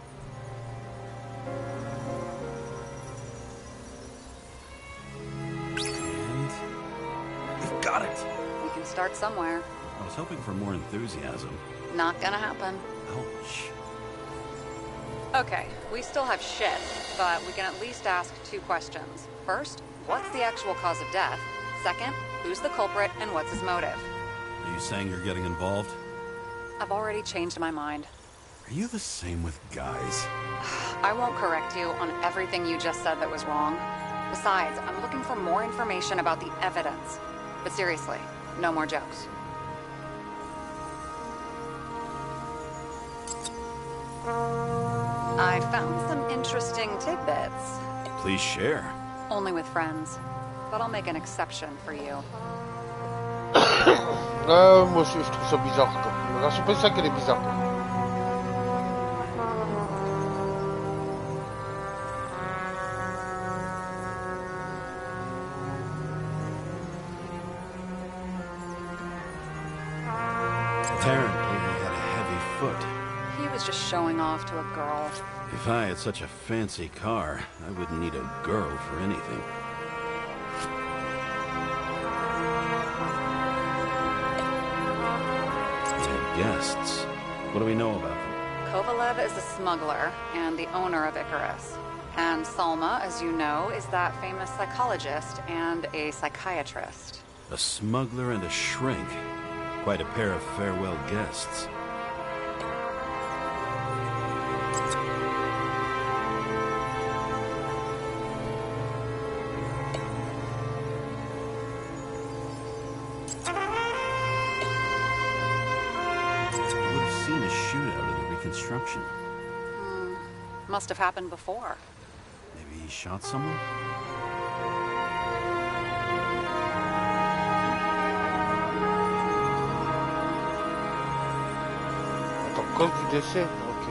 And we've got it! We can start somewhere. I was hoping for more enthusiasm. Not gonna happen. Ouch. Okay, we still have shit, but we can at least ask 2 questions. First, what's the actual cause of death? Second, who's the culprit and what's his motive? Are you saying you're getting involved? I've already changed my mind. Are you the same with guys? I won't correct you on everything you just said that was wrong. Besides, I'm looking for more information about the evidence. But seriously, no more jokes. I found some interesting tidbits. Please share. Only with friends. But I'll make an exception for you. Moi aussi je trouve ça bizarre quoi. La version PS5 elle est bizarre quoi. Apparently he had a heavy foot. He was just showing off to a girl. If I had such a fancy car, I wouldn't need a girl for anything. He had guests. What do we know about them? Kovalev is a smuggler and the owner of Icarus. And Salma, as you know, is that famous psychologist and a psychiatrist. A smuggler and a shrink. Quite a pair of farewell guests. You would have seen a shootout at the reconstruction. Must have happened before. Maybe he shot someone? Attends, cause du décès? Ok.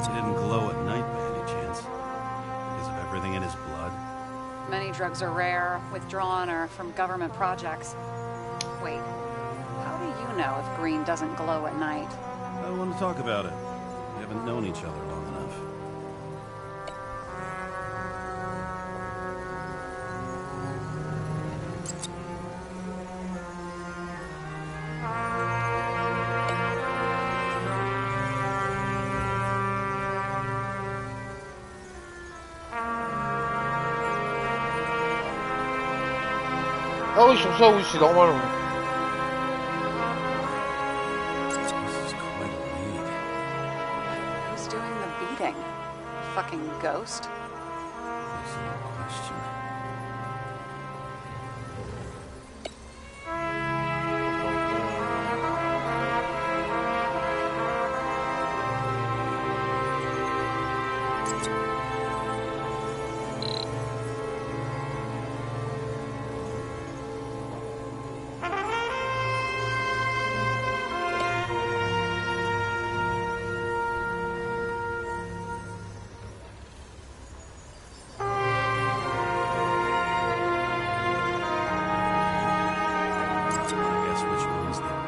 He didn't glow at night by any chance. Because of everything in his blood. Many drugs are rare, withdrawn, or from government projects. Wait, how do you know if green doesn't glow at night? I don't want to talk about it. We haven't known each other long enough. Ah oui, sur ça, oui, c'est normal. Ouais. This is quite a lead. Who's doing the beating? Fucking ghost? There's no question.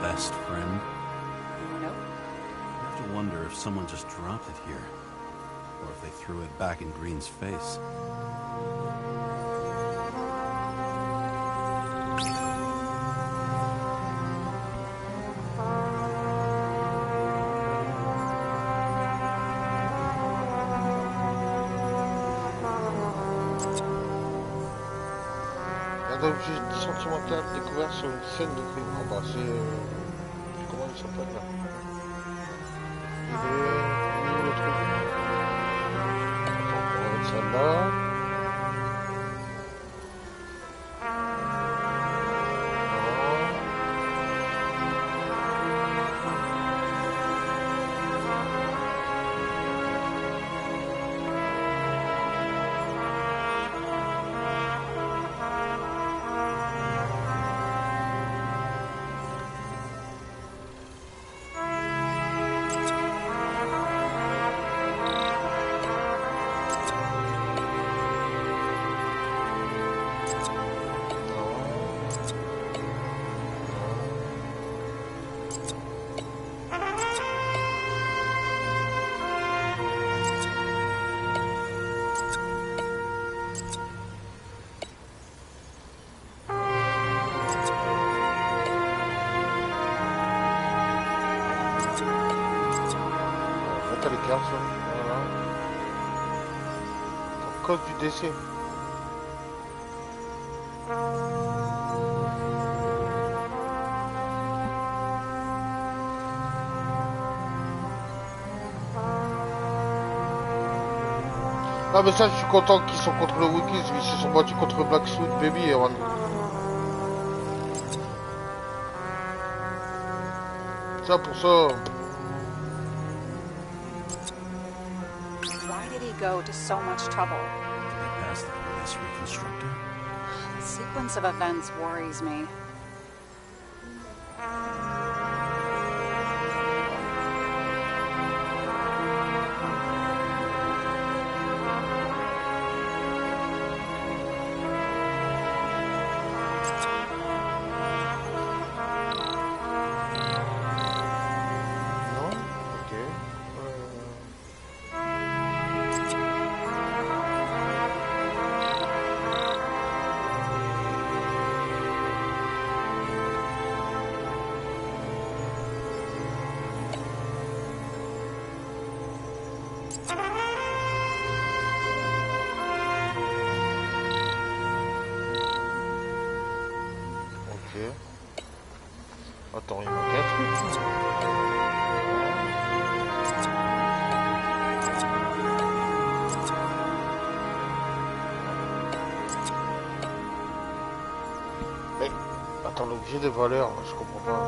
Best friend? Nope. I have to wonder if someone just dropped it here. Or if they threw it back in Green's face. Un objet sentimental découvert sur une scène de crime. Ah bah c'est... comment il s'appelle là? Il est... où le truc? Attends, on va mettre celle-là. Voilà. Cause du décès. Ah mais ça je suis content qu'ils sont contre le Wikis, ils se sont battus contre Black Suit Baby avant. Ça pour ça. Why did he go to so much trouble? Did they pass the police reconstructor? The sequence of events worries me. Attends, il manque un truc. Mais, attends, l'objet de valeur, je comprends pas.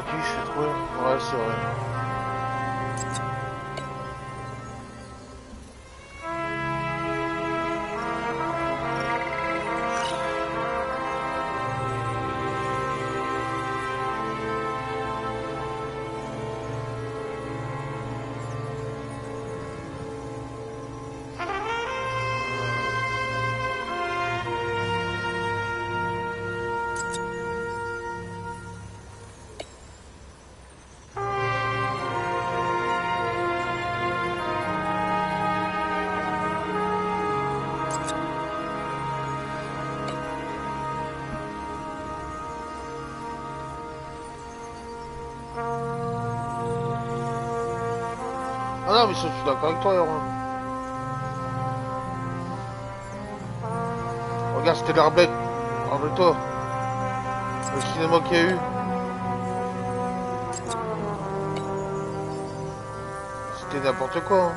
C'est trouvé. Ouais, c'est vrai. Ah non, mais je suis d'accord avec toi, Héron. Regarde, c'était l'Arblette. Rappelle-toi. Le cinéma qu'il y a eu. C'était n'importe quoi. Hein.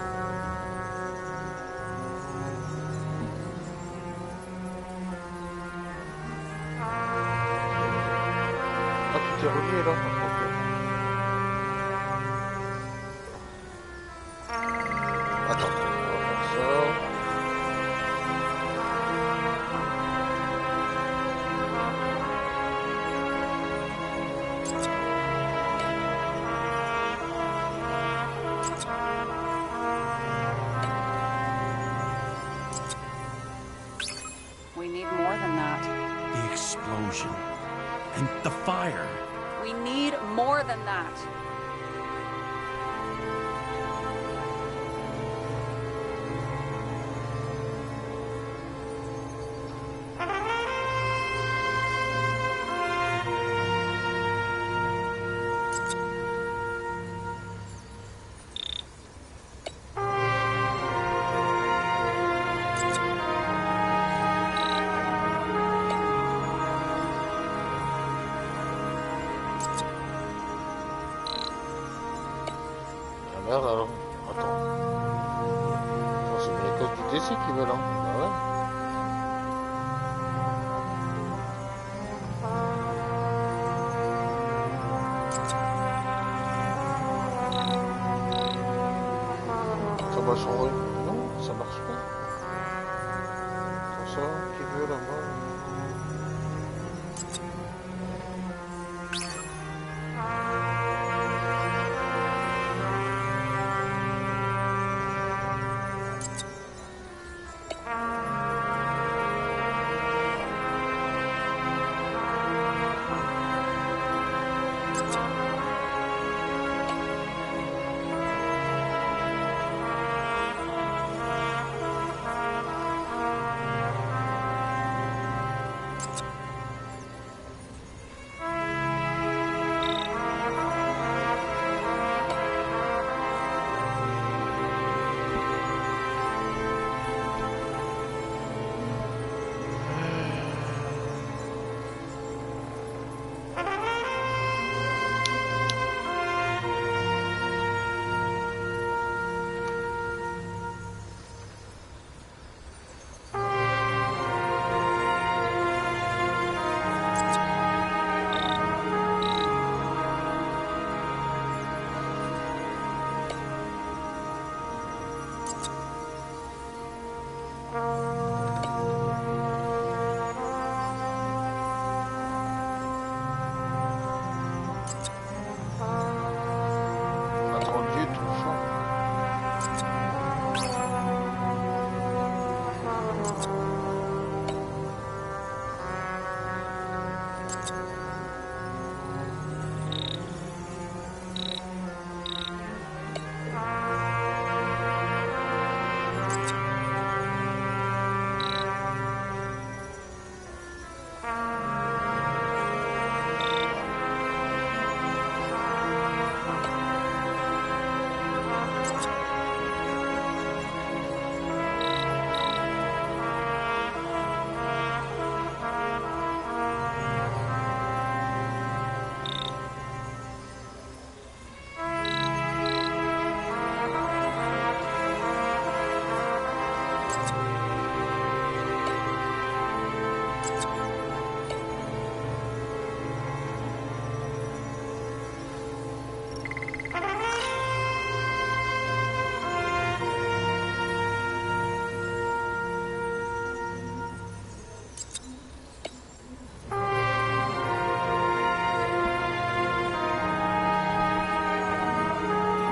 Ah, tout est relié là. Attends, on va faire ça. We need more than that. The explosion. And the fire. We need more than that. Merde alors, attends. C'est les codes du DC qui veulent, hein. Bah ouais. Ça va changer. Non, ça marche pas. Attends ça, qui veut là-bas.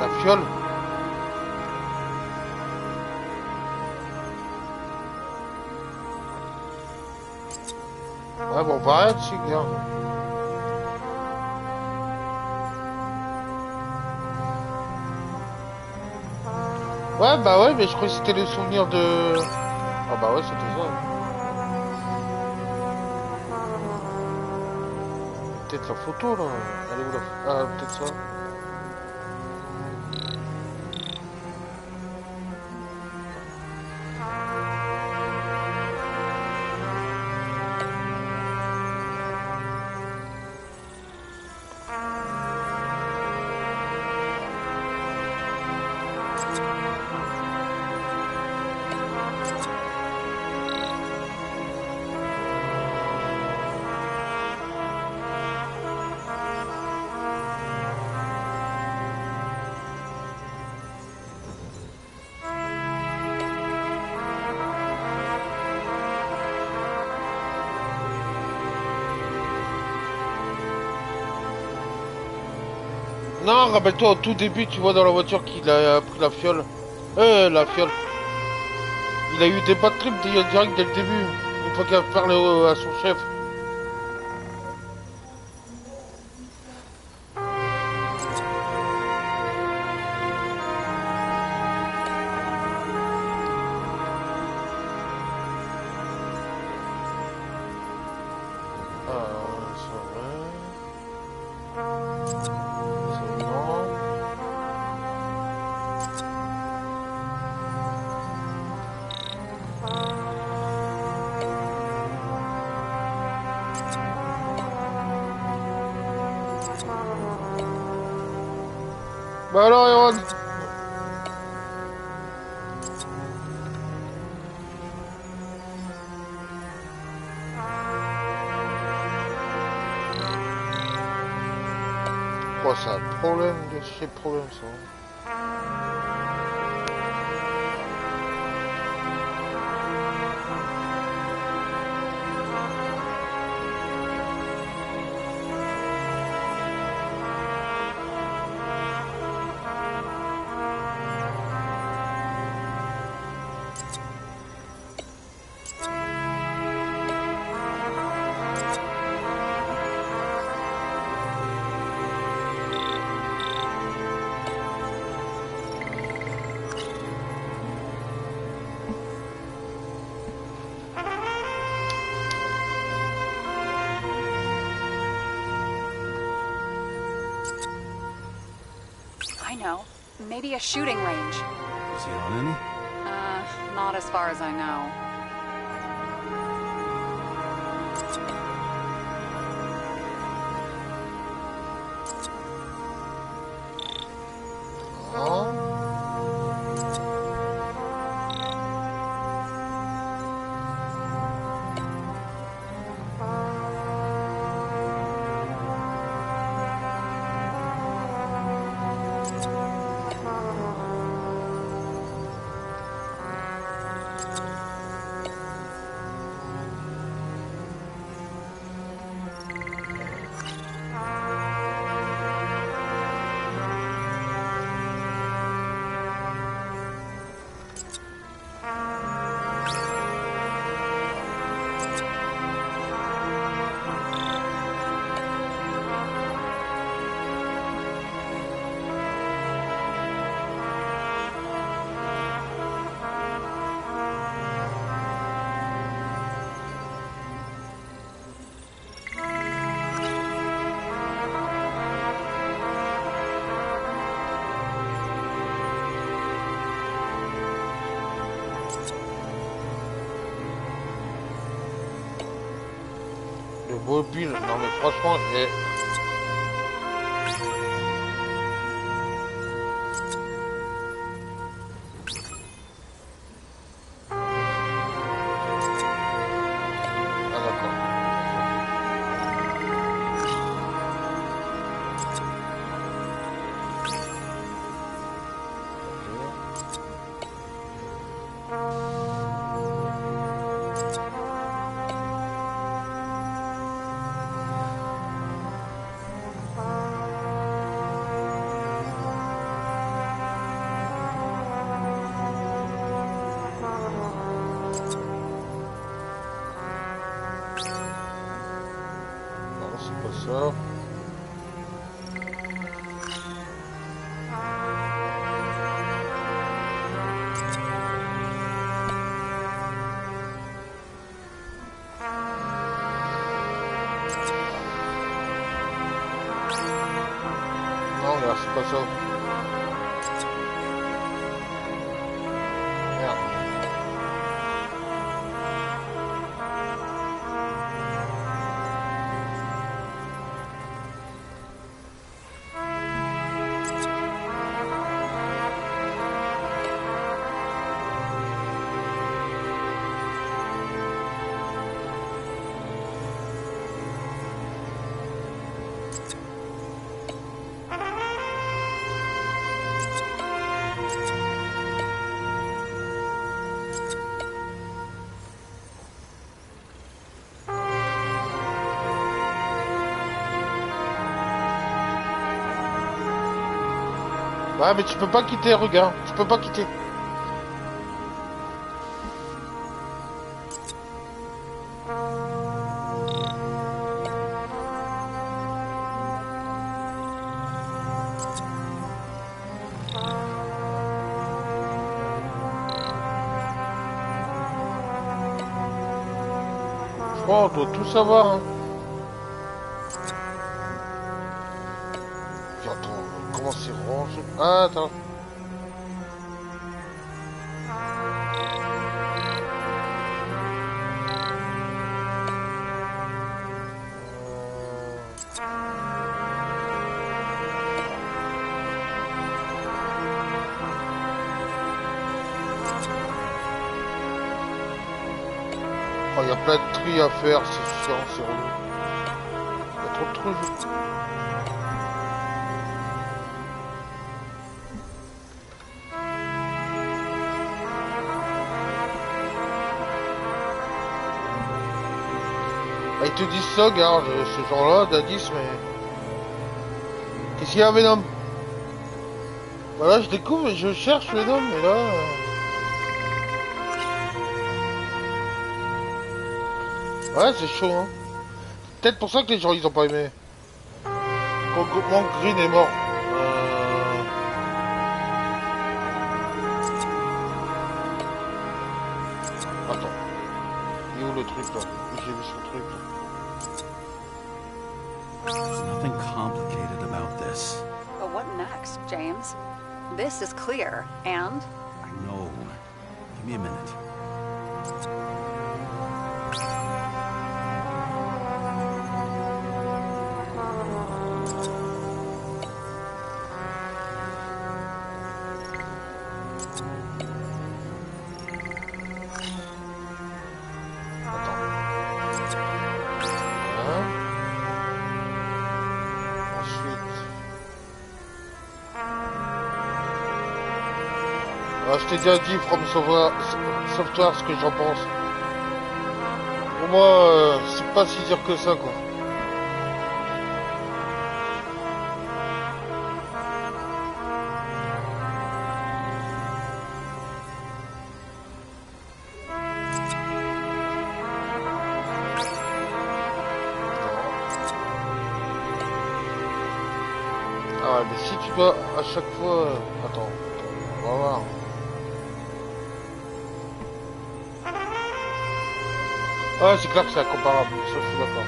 La fiole. Ouais, bon, on va arrêter, c'est gars. Ouais, bah ouais, mais je croyais que c'était le souvenir de... Ah bah ouais, c'était ça. Peut-être la photo, là. Elle est où, la... Ah, peut-être ça. Non, rappelle-toi, au tout début, tu vois dans la voiture qu'il a pris la fiole. La fiole. Il a eu des bad trips direct dès le début. Une fois qu'il a parlé à son chef. Bah alors, Erwan. Oh, c'est un problème de chez problème, ça. I know. Maybe a shooting range. Is he on any? Not as far as I know. Le mobile, non mais franchement, Ah d'accord. Ça. Non, regarde, c'est pas ça. Merde. Ouais, mais tu peux pas quitter, regarde. Tu peux pas quitter. Je crois on doit tout savoir, hein. Attends, comment c'est rangé? Ah, attends. Oh, il y a plein de tri à faire, c'est chiant, c'est relou. Il y a trop de trucs. Bah, ils te disent ça, regarde, ce genre-là, d'Adis, mais... Qu'est-ce qu'il y a, Venom? Voilà, je découvre, je cherche Venom, mais là... Ouais, c'est chaud, hein. Peut-être pour ça que les gens, ils ont pas aimé. Quand Green est mort. Attends. Il est où le truc, là? J'ai vu son truc, là. There's nothing complicated about this. But what next, James? This is clear, and? I know. Give me a minute. Je t'ai déjà dit, From Software, ce que j'en pense. Pour moi, c'est pas si dur que ça, quoi. Ah ouais, mais si tu dois à chaque fois... Attends, on va voir. Ah, c'est clair que c'est incomparable, ça je suis d'accord.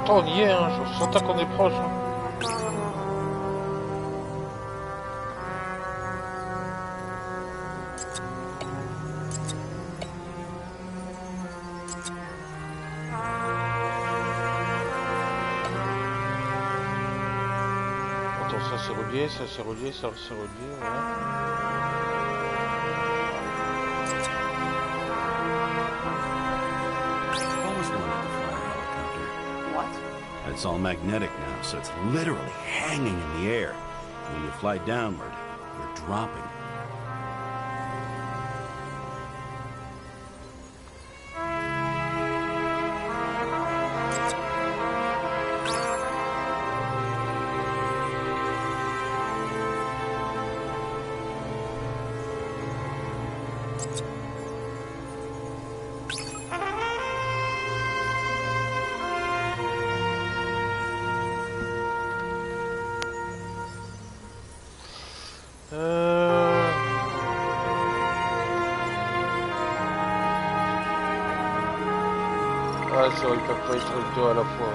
On y est, hein, je sentais qu'on est proche. Hein. Attends, ça c'est relié, ça c'est relié, ça c'est relié, voilà. Always wanted to fly a It's all magnetic now, so it's literally hanging in the air. When you fly downward, you're dropping. Ouais, c'est vrai, ils peuvent pas être deux à la fois.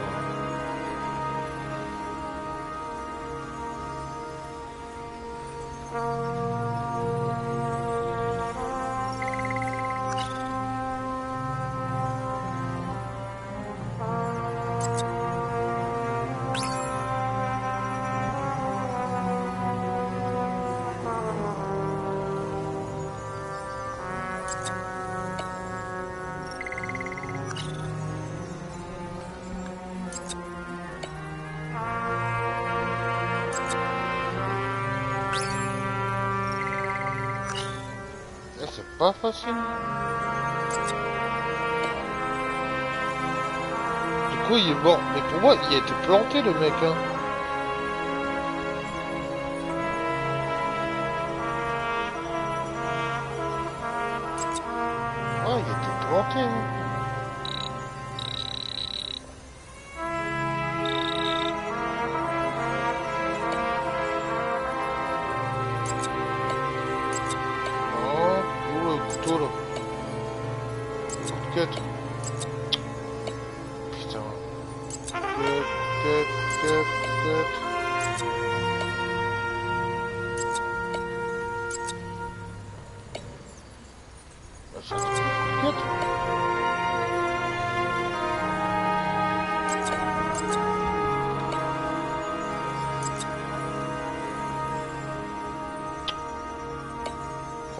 C'est pas facile. Du coup, il est mort. Mais pour moi, il a été planté, le mec, hein. Ah, il a été planté, hein.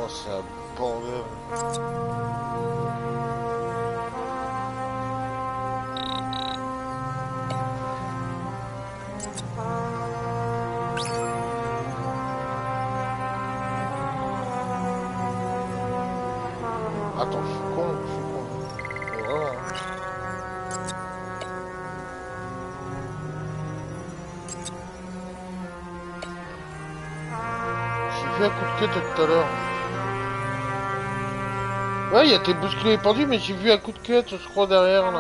Oh, c'est un bordel. Attends, je suis con. Mais vraiment. J'ai vu un coup de tête tout à l'heure. Ouais, il a été bousculé et pendu, mais j'ai vu un coup de queue, je crois, derrière, là.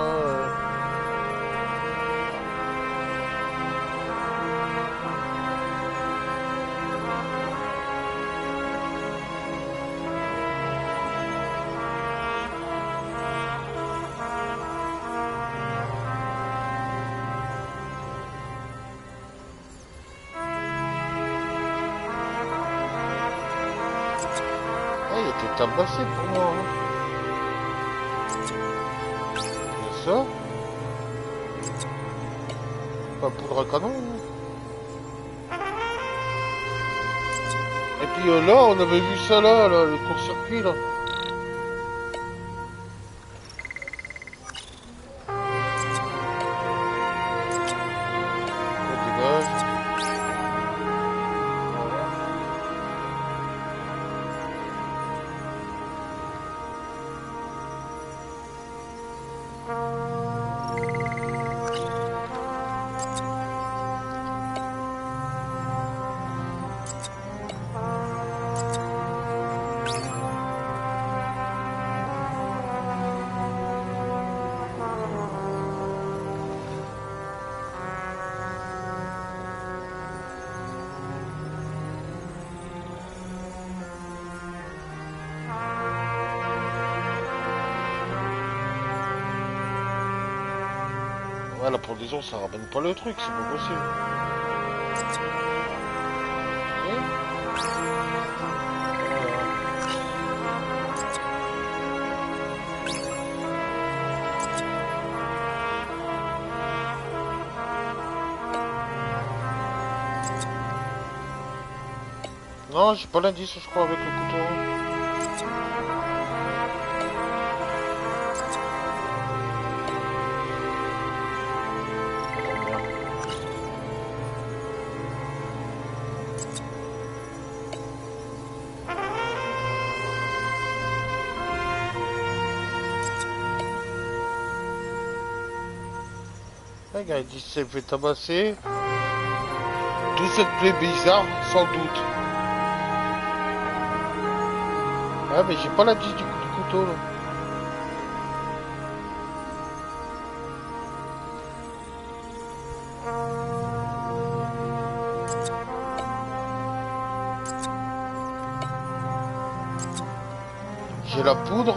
Ah, il était tabassé pour moi, hein. Ça pas poudre à canon, hein. Et puis là on avait vu ça là le court-circuit là. Ça dégage. Ouais, la pendaison, ça ramène pas le truc, c'est pas possible. Non, j'ai pas l'indice, je crois, avec le couteau. Le gars il dit s'est fait tabasser. D'où cette plaie bizarre, sans doute. Ouais, mais j'ai pas la 10 du couteau là. J'ai la poudre.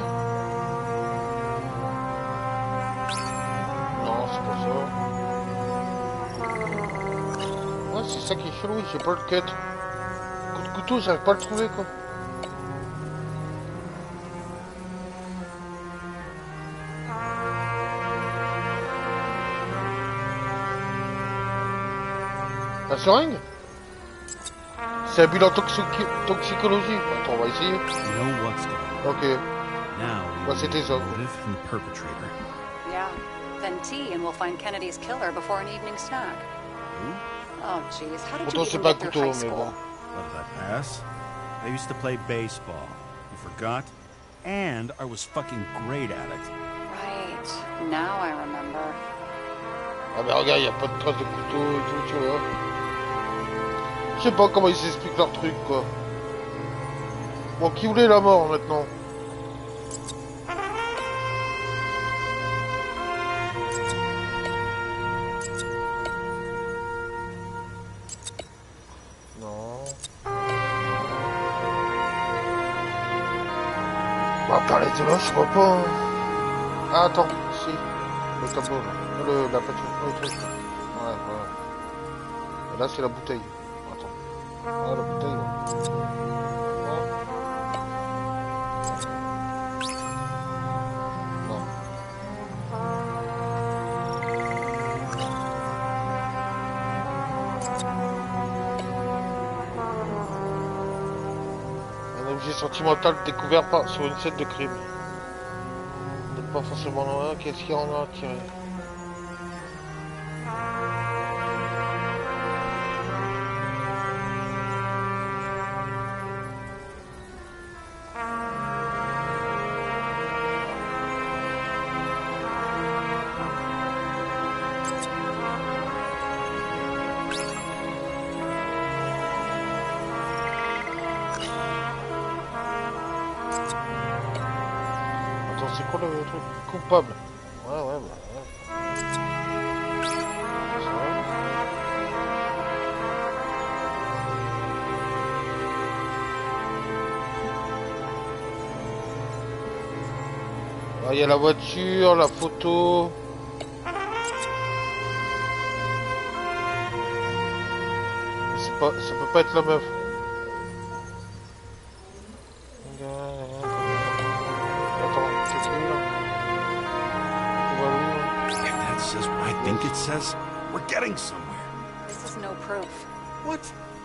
Non, c'est pas ça. Ouais, c'est ça qui est chelou, j'ai pas le cut. Coup de couteau, j'arrive pas à le trouver quoi. La seringue? C'est un bilan toxicologie. Attends, on va essayer. You know what's going on. Ok. Now we Bah, c'était ça. motive and perpetrator. Yeah. Then tea and we'll find Kennedy's killer before an evening snack. Oh, jeez. How did you Pourtant, c'est even pas get through couteau, high mais school? bon. Let that pass. I used to play baseball. You forgot? And I was fucking great at it. Right. Now I remember. Ah mais regarde, y a pas de traces de couteau et tout, tu vois. Je sais pas comment ils s'expliquent leur truc, quoi. Bon, qui voulait la mort, maintenant? Non. Bah, parler de là, je vois pas. Hein. Ah, attends, si. Le tableau, là. La peinture, le truc. Ouais, voilà. Et là, c'est la bouteille. Attends. Ah, la bouteille, là. Non. Un objet sentimental découvert sur une scène de crime. Peut-être pas forcément loin. Qu'est-ce qu'il y en a à tirer? C'est quoi le truc? Coupable. Ouais, ouais, bah. Ouais. Ah, il y a la voiture, la photo. Ça peut pas être la meuf. It says we're getting somewhere. This is no proof. What?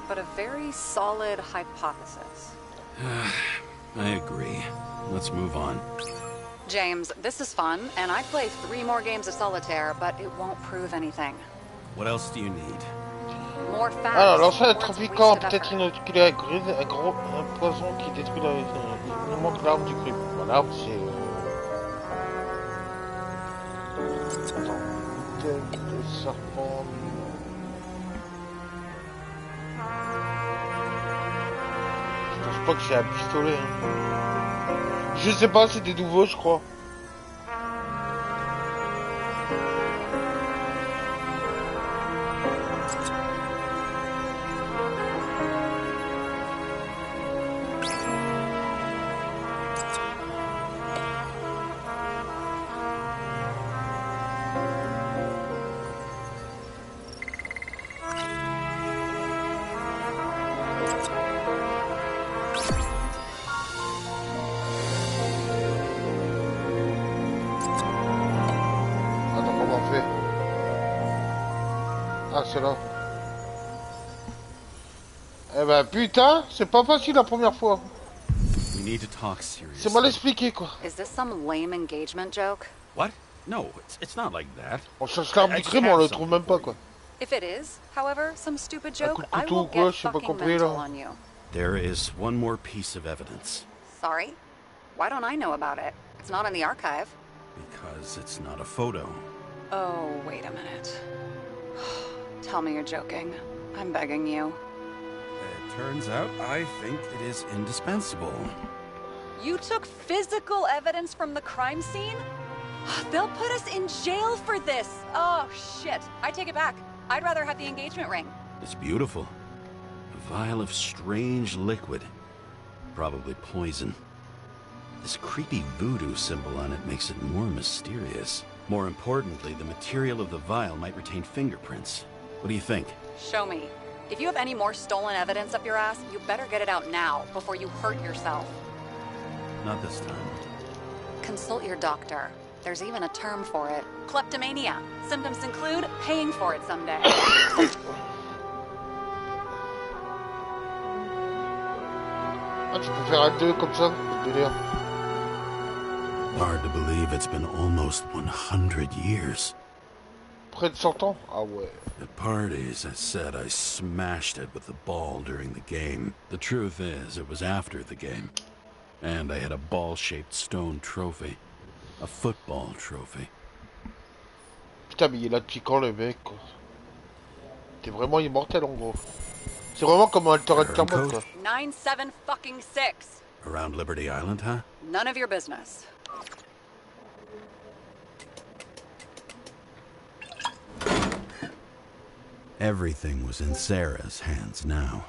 But a very solid hypothesis. I agree. Let's move on. James, this is fun, and I'd play 3 more games of solitaire, but it won't prove anything. What else do you need? More facts. Alors, l'ancien trafiquant peut-être inoculé un poison qui détruit il manque l'arme du crime. Voilà, c'est... Attends. De serpent. Je pense pas que c'est un pistolet. Hein. Je sais pas, c'est des nouveaux, je crois. C'est là. Eh ben putain, c'est pas facile la première fois. C'est mal expliqué quoi. Is this some lame engagement joke? What? No, it's not like that. On cherche l'arme du crime, on le trouve même pas quoi. If it is, however, some stupid joke, I couteau, will quoi, get je sais pas fucking compris, mental là. on you. There is one more piece of evidence. Sorry? Why don't I know about it? It's not in the archive. Because it's not a photo. Oh, wait a minute. Tell me you're joking. I'm begging you. It turns out I think it is indispensable. You took physical evidence from the crime scene? They'll put us in jail for this. Oh, shit. I take it back. I'd rather have the engagement ring. It's beautiful. A vial of strange liquid. Probably poison. This creepy voodoo symbol on it makes it more mysterious. More importantly, the material of the vial might retain fingerprints. What do you think? Show me. If you have any more stolen evidence up your ass, you better get it out now before you hurt yourself. Not this time. Consult your doctor. There's even a term for it. Kleptomania. Symptoms include paying for it someday. Ah, tu peux faire à deux comme ça, le délire. Hard to believe it's been almost 100 years. Près de 100 ans? Ah ouais. At parties, I said I smashed it with the ball during the game. The truth is, it was after the game. And I had a ball-shaped stone trophy. A football trophy. Putain, mais il est là depuis quand le mec, quoi. T'es vraiment immortel en gros. C'est vraiment comme un altered carbone, quoi. 97-fucking-6. Around Liberty Island, huh? None of your business. Everything was in Sarah's hands now,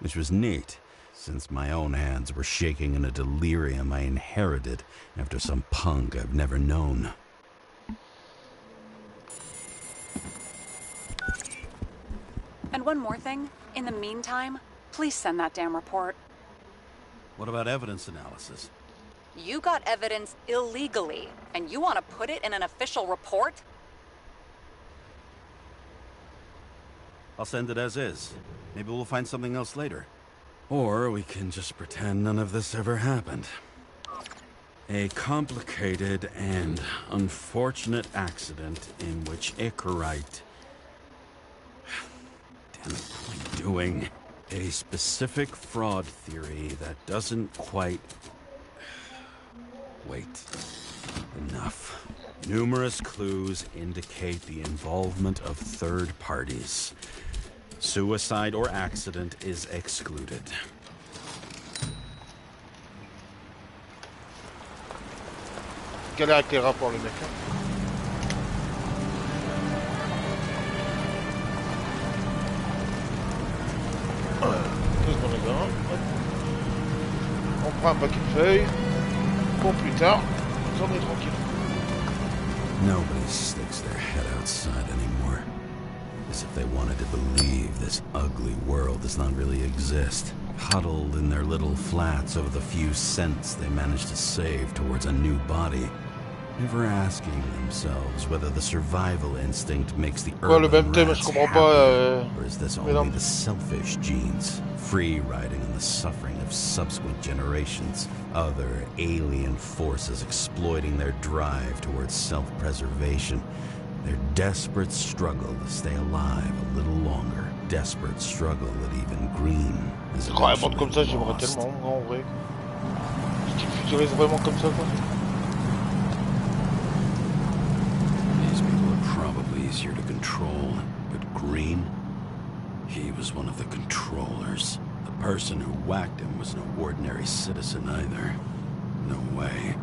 which was neat, since my own hands were shaking in a delirium I inherited after some punk I've never known. And one more thing. In the meantime, please send that damn report. What about evidence analysis? You got evidence illegally, and you want to put it in an official report? I'll send it as is. Maybe we'll find something else later. Or we can just pretend none of this ever happened. A complicated and unfortunate accident in which Icarite... Damn it, what am I doing? A specific fraud theory that doesn't quite... Wait. Enough. Numerous clues indicate the involvement of third parties. Suicide or accident is excluded. Galère avec les rapports, le mec. Qu'est-ce qu'on est dedans? On prend un paquet de feuilles. Pour plus tard, on est tranquille. Nobody sticks their head outside anymore. As if they wanted to believe this ugly world does not really exist. Huddled in their little flats over the few cents they managed to save towards a new body. Never asking themselves whether the survival instinct makes the urban rats happy, or is this only the selfish genes, free riding on the suffering of subsequent generations, other alien forces exploiting their drive towards self-preservation, their desperate struggle to stay alive a little longer, desperate struggle that even Green is eventually comme ça, j'aimerais lost. tellement, en vrai. Si tu futurises vraiment comme ça, quoi. These people are probably easier to control, but Green, he was one of the controllers. The person who whacked him was no ordinary citizen either. No way.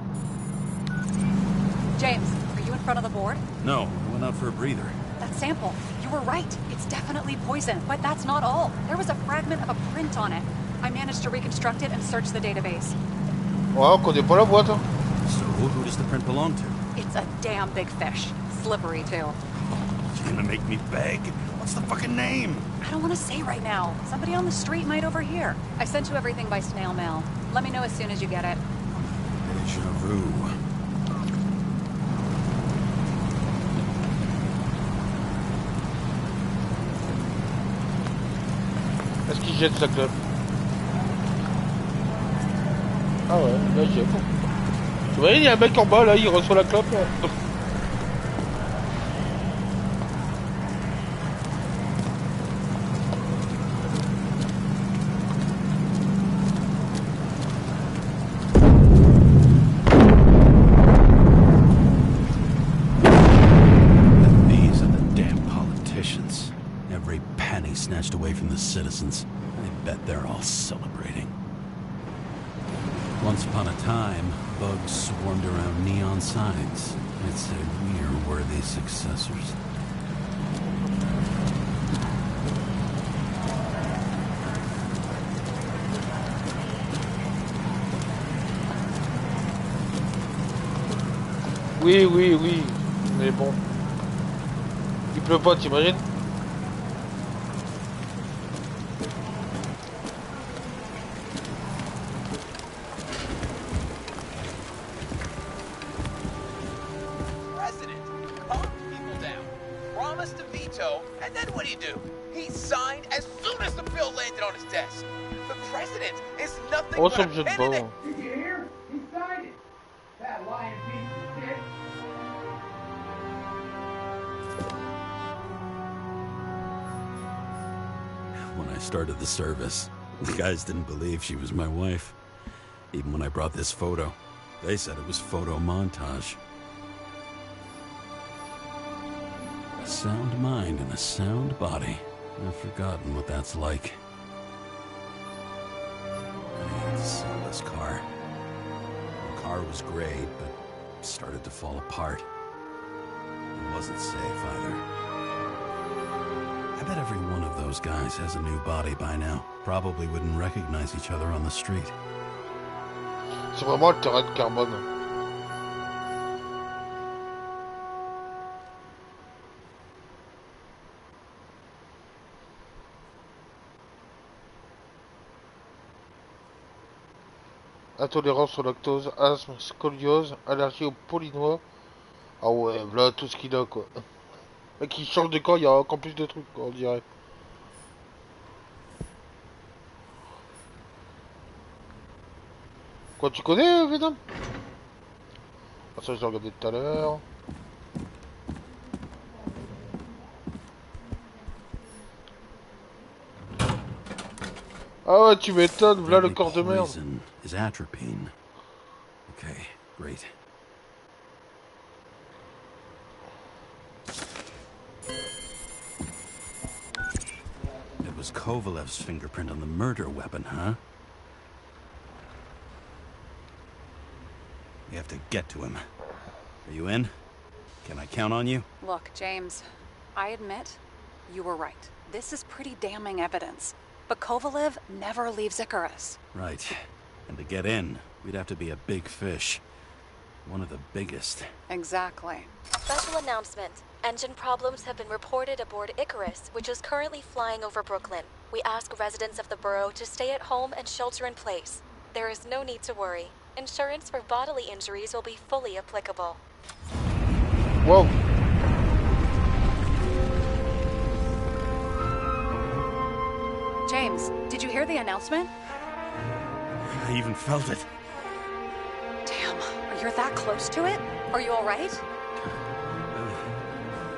James, are you in front of the board? No, I went out for a breather. That sample. You were right. It's definitely poison. But that's not all. There was a fragment of a print on it. I managed to reconstruct it and search the database. Ouais, on connaît pas la boîte, hein. So who does the print belong to? It's a damn big fish. Slippery, too. You're gonna make me beg? What's the fucking name? I don't want to say right now. Somebody on the street might overhear. I sent you everything by snail mail. Let me know as soon as you get it. Deja vu. Est-ce qu'il jette sa clope? Ah ouais, là il jette. Tu vois, il y a un mec en bas là, il reçoit la clope. Là. snatched away from the citizens. I bet they're all celebrating. Once upon a time, bugs swarmed around neon signs. I'd say we're worthy successors. Oui, mais bon. Il pleut pas, t'imagines? President, calm people down. Promised to veto, and then what do? He signed as soon as the bill landed on his desk. The president is nothing but a pen in it. Did you hear? He signed it. That lying piece of shit. When I started the service, the guys didn't believe she was my wife. Even when I brought this photo, they said it was photo montage. A sound mind and a sound body. I've forgotten what that's like. I had to sell this car. The car was great, but started to fall apart. It wasn't safe either. I bet every one of those guys has a new body by now. Probably wouldn't recognize each other on the street. C'est vraiment le terrain de carbone. Intolérance au lactose, asthme, scoliose, allergie au pollinois. Ah ouais, voilà tout ce qu'il a quoi. Et qui change de corps, il y a encore plus de trucs quoi, on dirait. Quoi, tu connais Venom? Ah, ça, je l'ai regardé tout à l'heure. Ah ouais, tu m'étonnes, voilà le corps de merde. Is atropine. Okay, great. It was Kovalev's fingerprint on the murder weapon, huh? We have to get to him. Are you in? Can I count on you? Look, James, I admit, you were right. This is pretty damning evidence. But Kovalev never leaves Icarus. Right. And to get in, we'd have to be a big fish. One of the biggest. Exactly. Special announcement. Engine problems have been reported aboard Icarus, which is currently flying over Brooklyn. We ask residents of the borough to stay at home and shelter in place. There is no need to worry. Insurance for bodily injuries will be fully applicable. Whoa. James, did you hear the announcement? I even felt it. Damn, you're that close to it? Are you alright?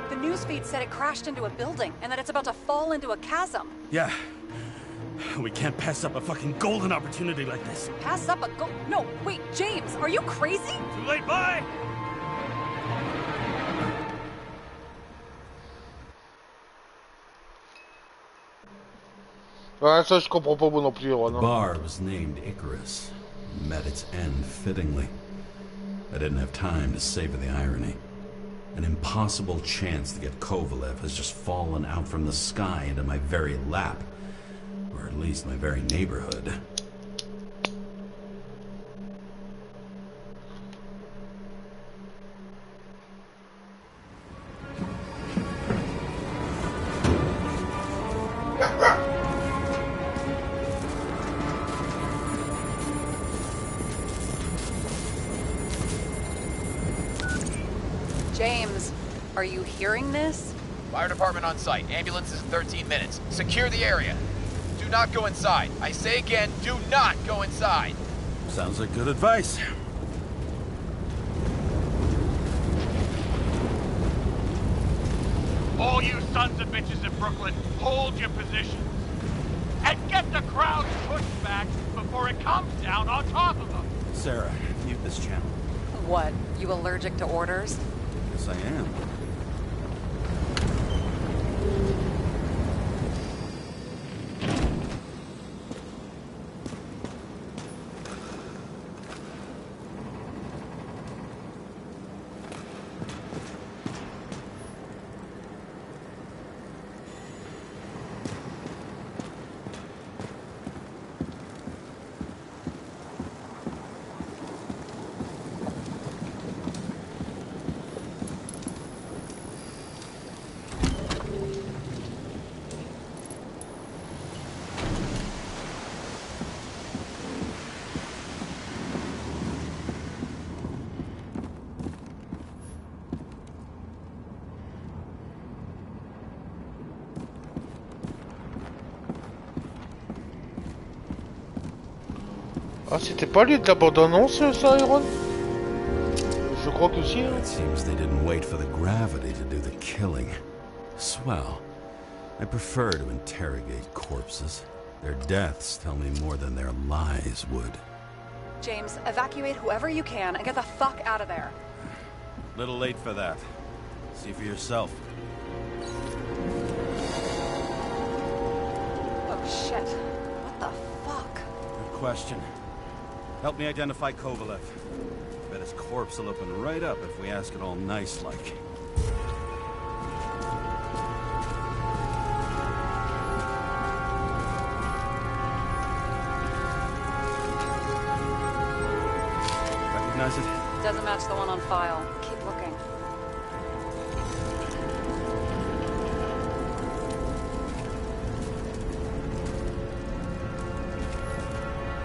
The newsfeed said it crashed into a building and that it's about to fall into a chasm. Yeah. We can't pass up a fucking golden opportunity like this. Pass up a No, wait, James, are you crazy? Too late, bye! Ouais, ça je comprends pas moi non plus. The bar was named Icarus. Met its end fittingly. I didn't have time to savor the irony. An impossible chance to get Kovalev has just fallen out from the sky into my very lap. Or at least my very neighborhood. James, are you hearing this? Fire department on site. Ambulance is in 13 minutes. Secure the area. Do not go inside. I say again, do not go inside. Sounds like good advice. All you sons of bitches in Brooklyn, hold your positions. And get the crowd pushed back before it comes down on top of them. Sarah, mute this channel. What, you allergic to orders? Yes, I am. Ah, c'était pas lui de la bande-annonce, ça, Iron? Je crois que si. Hein. It seems they didn't wait for the gravity to do the killing. Swell. I prefer to interrogate corpses. Their deaths tell me more than their lies would. James, evacuate whoever you can and get the fuck out of there. Little late for that. See for yourself. Oh shit. What the fuck? Good question. Help me identify Kovalev. Bet his corpse will open right up if we ask it all nice-like. Recognize it? Doesn't match the one on file. Keep looking.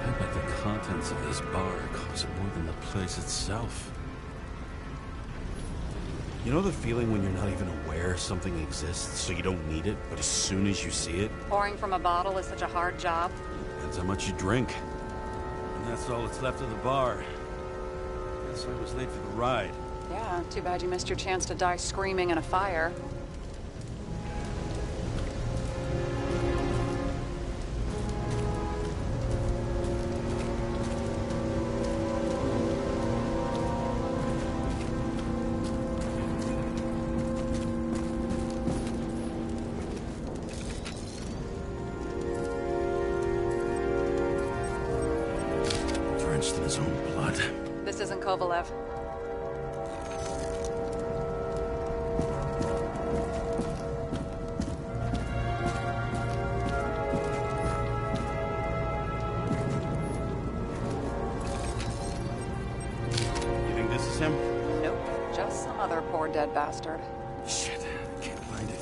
I bet the contents of this bar cost more than the place itself. You know the feeling when you're not even aware something exists, so you don't need it, but as soon as you see it? Pouring from a bottle is such a hard job. Depends how much you drink. And that's all that's left of the bar. Guess I was late for the ride. Yeah, too bad you missed your chance to die screaming in a fire. Drenched in his own blood. This isn't Kovalev. You think this is him? Nope, just some other poor dead bastard. Shit, I can't find it.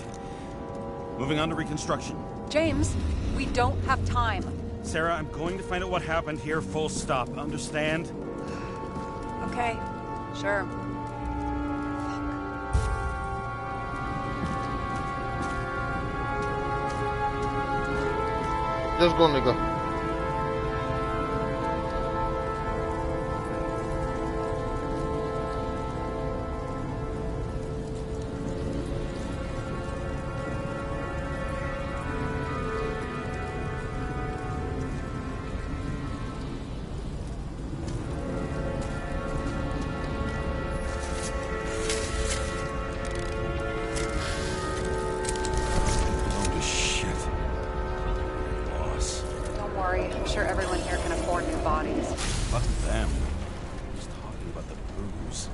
Moving on to reconstruction. James, we don't have time. Sarah, I'm going to find out what happened here, full stop. Understand? Okay, sure. Let's go, les gars. Holy shit. Boss. Don't worry, I'm sure everyone here can afford new bodies. Fuck them. Just talking about the booze.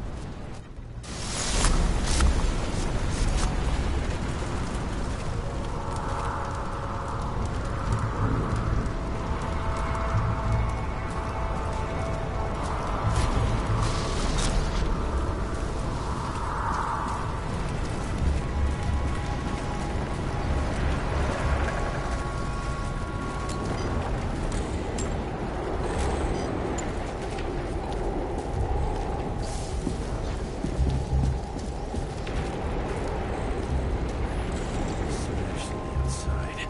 Smashed on the outside.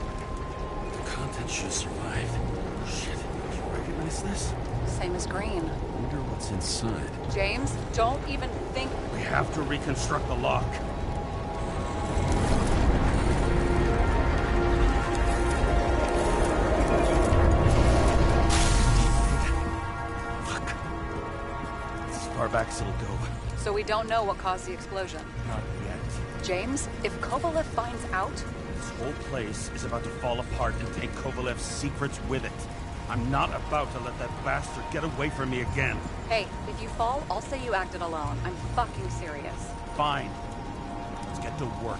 The contents should survive. Shit, do you recognize this? Same as green. Wonder what's inside. James, don't even think. We have to reconstruct the lock. Fuck. It's as far back as it'll go. So we don't know what caused the explosion. Not yet. James, if Kovalev finds out, This whole place is about to fall apart and take Kovalev's secrets with it. I'm not about to let that bastard get away from me again. hey, if you fall, I'll say you acted alone. I'm fucking serious. Fine. Let's get to work.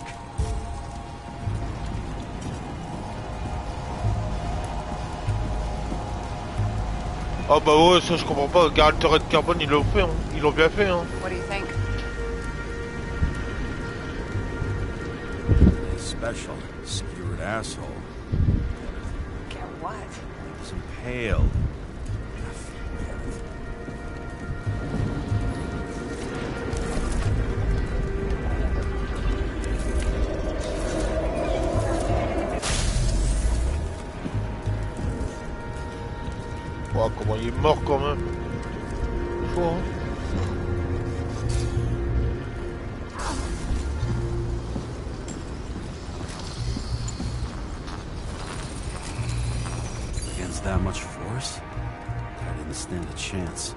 Ah bah ouais, ça je comprends pas. Garanteret de carbone, ils l'ont fait, hein. Ils l'ont bien fait, hein. What do you think? A special skewered asshole. Get what? He's impaled. Wow, Oh, comment il est mort quand même. Chaud, hein. Against that much force? I didn't stand a chance.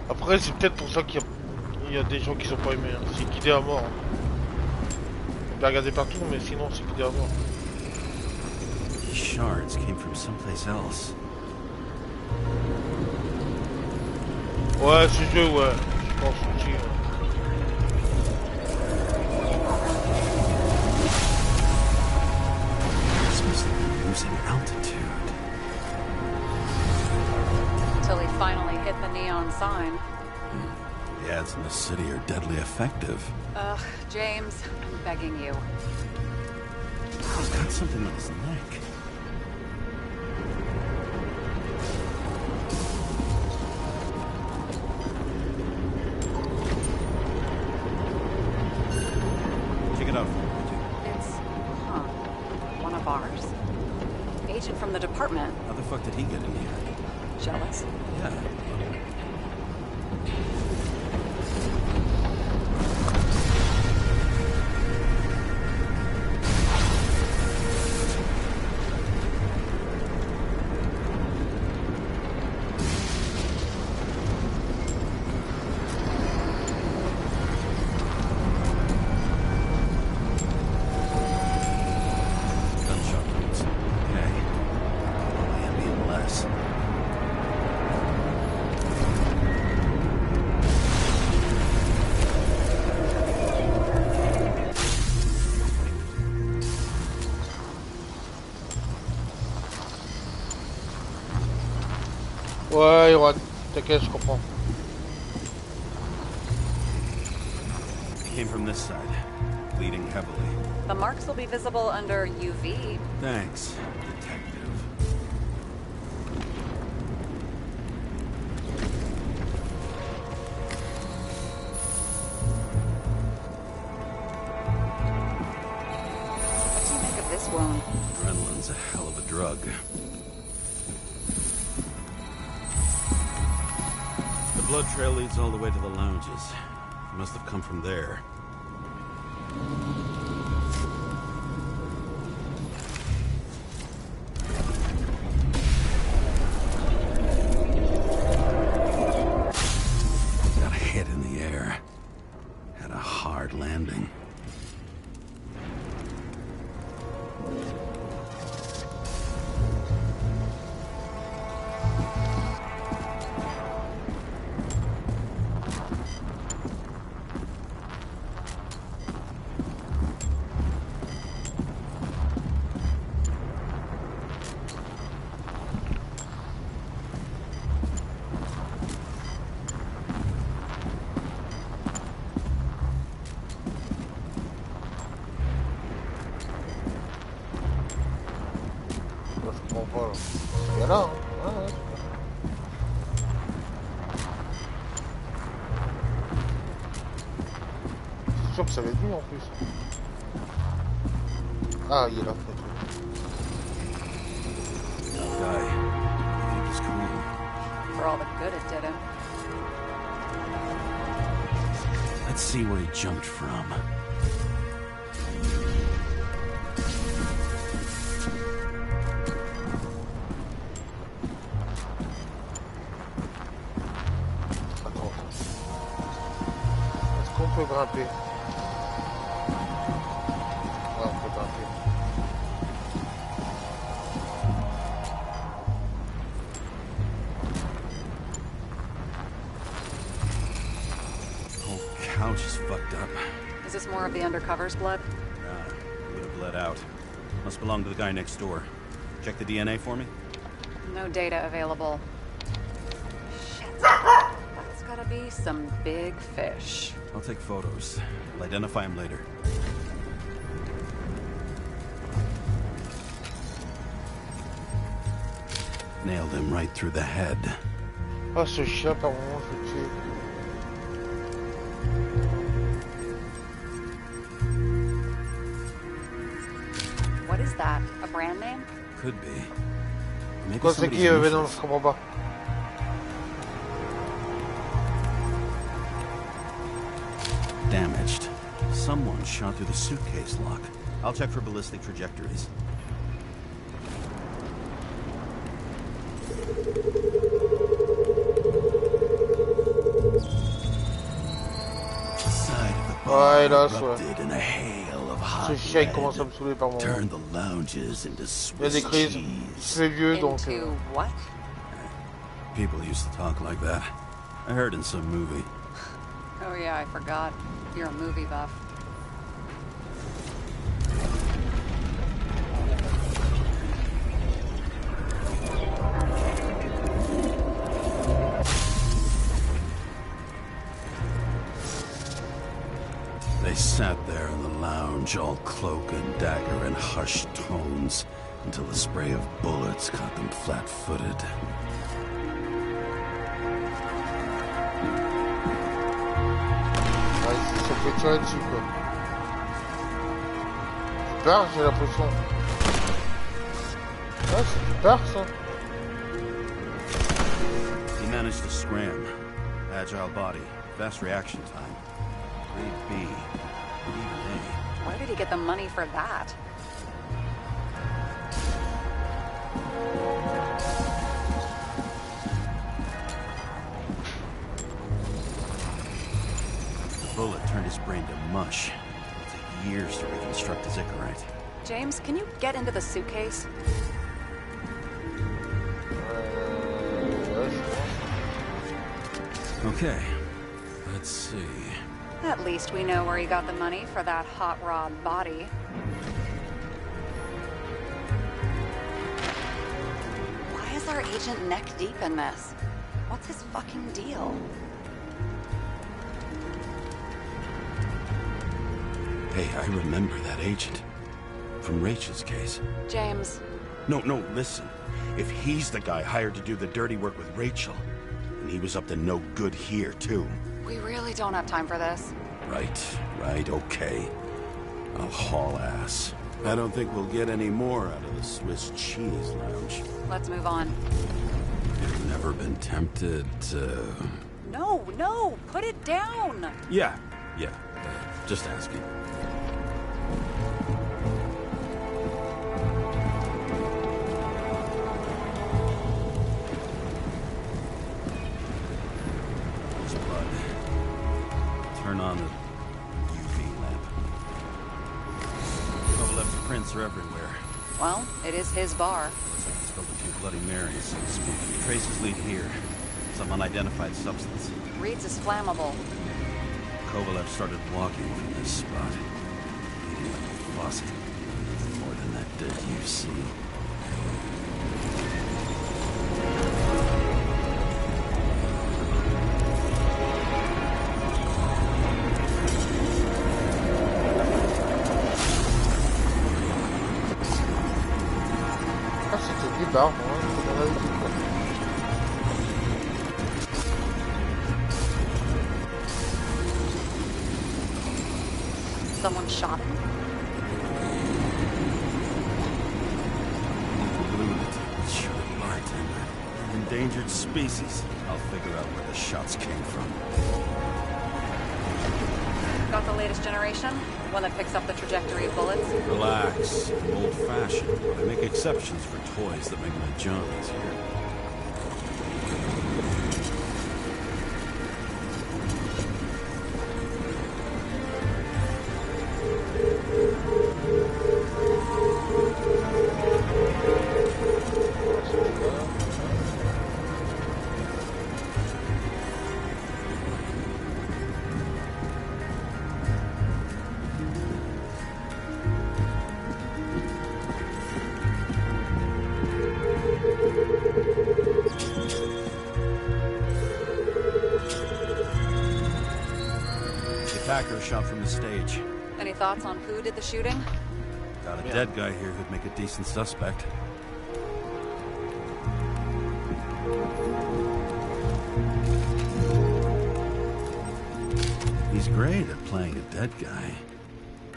Après, c'est peut-être pour ça qu'il y a des gens qui sont pas aimés. Hein. C'est guidé à mort. On peut regarder partout, mais sinon, c'est guidé à mort. These shards came from someplace else. Ouais, ce jeu, ouais. Je pense aussi. Ouais. This must have been losing altitude. Until he finally hit the neon sign. The ads in the city are deadly effective. Ugh, James, I'm begging you. He's got something on his neck. Check it out. It's, one of ours. Agent from the department. How the fuck did he get in here? Jealous? Yeah. Ouais, Yoran, t'inquiète, je comprends. He came from this side, bleeding heavily. The marks will be visible under UV. Thanks, detective. What do you think of this wound? Adrenaline's a hell of a drug. The blood trail leads all the way to the lounges. He must have come from there. Got a hit in the air. Had a hard landing. Il y en a, hein. Ouais, c'est sûr que ça va être lui en plus. Ah, il est là. Guy, I think he's cool. For all the good it did him. Let's see where he jumped from. On peut grimper. Ouais, on peut grimper. The whole couch is fucked up. Is this more of the undercover's blood? Nah, it would have bled out. Must belong to the guy next door. Check the DNA for me? No data available. Shit. That's gotta be some big fish. I'll take photos. I'll identify him later. Nailed him right through the head. Ah, ce chien, par moment, je le tue. What is that? A brand name? Could be. Maybe Quoi, c'est qui, Venom? Je comprends pas. Damaged. Someone shot through the suitcase lock. I'll check for ballistic trajectories. The side of the Ouais, là, bar erupted in a hail of hot ce chien, il lead. commence à me saouler par moment. Turned the lounges into Il y a des Swiss crises. cheese. C'est vieux, donc... Into what? People used to talk like that. I heard in some movie. Oh yeah, I forgot. You're a movie buff. They sat there in the lounge, all cloak and dagger and hushed tones, until the spray of bullets caught them flat-footed. Ouais, ça peut tirer dessus, quoi. Tu pars, j'ai l'impression. Ouais, c'est du pars, ça. He managed to scram. Agile body. Fast reaction time. Grade B. Even A. Where did he get the money for that? The bullet turned his brain to mush. It'll take years to reconstruct his Icarite. James, can you get into the suitcase? Ouais, je pense. Okay, let's see. At least we know where he got the money for that hot rod body. Why is our agent neck deep in this? What's his fucking deal? Hey, I remember that agent. From Rachel's case. James, No, listen. If he's the guy hired to do the dirty work with Rachel, and he was up to no good here, too. we really don't have time for this. Right, okay. I'll haul ass. I don't think we'll get any more out of the Swiss cheese lounge. Let's move on. You've never been tempted to... No, put it down! Yeah, just asking. There's blood. Turn on the UV lamp. Kovalev's prints are everywhere. Well, it is his bar. Spilled a few Bloody Marys. Traces lead here. Some unidentified substance. Reed's is flammable. Kovalev started walking from this spot. Eating like a faucet. More than that dirt you see. Ah, c'était du bar, moi. On avait dit, quoi. Someone shot him? Sure, bartender. An endangered species. I'll figure out where the shots came from. Got the latest generation? One that picks up the trajectory of bullets? Relax. I'm old-fashioned, but I make exceptions for toys that make my job easier. Attacker shot from the stage. Any thoughts on who did the shooting? Got a dead guy here who'd make a decent suspect. He's great at playing a dead guy.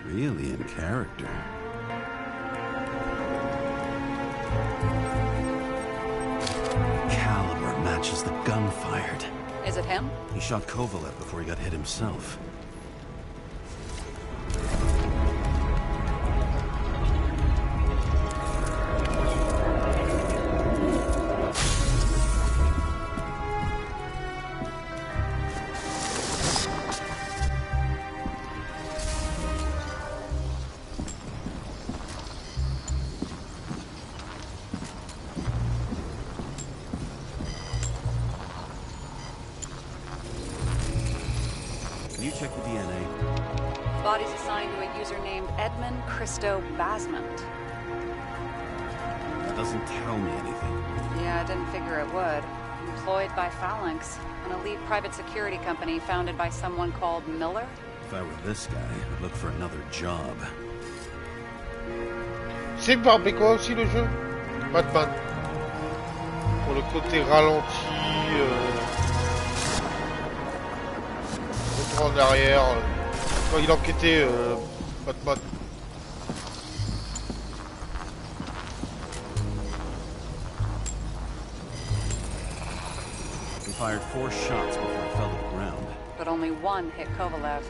Really in character. Caliber matches the gun fired. Is it him? He shot Kovalev before he got hit himself. Can you check the DNA? Body's assigned to a user named Edmund Christo Basment. That doesn't tell me anything. Yeah, I didn't figure it would. Employed by Phalanx, an elite private security company founded by someone called Miller. If I were this guy, I'd look for another job. C'est barbé quoi aussi le jeu? Batman. Pour le côté ralenti, retour en arrière. Quand il enquêtait, Batman. He fired 4 shots before he fell to the ground. But only one hit Kovalev.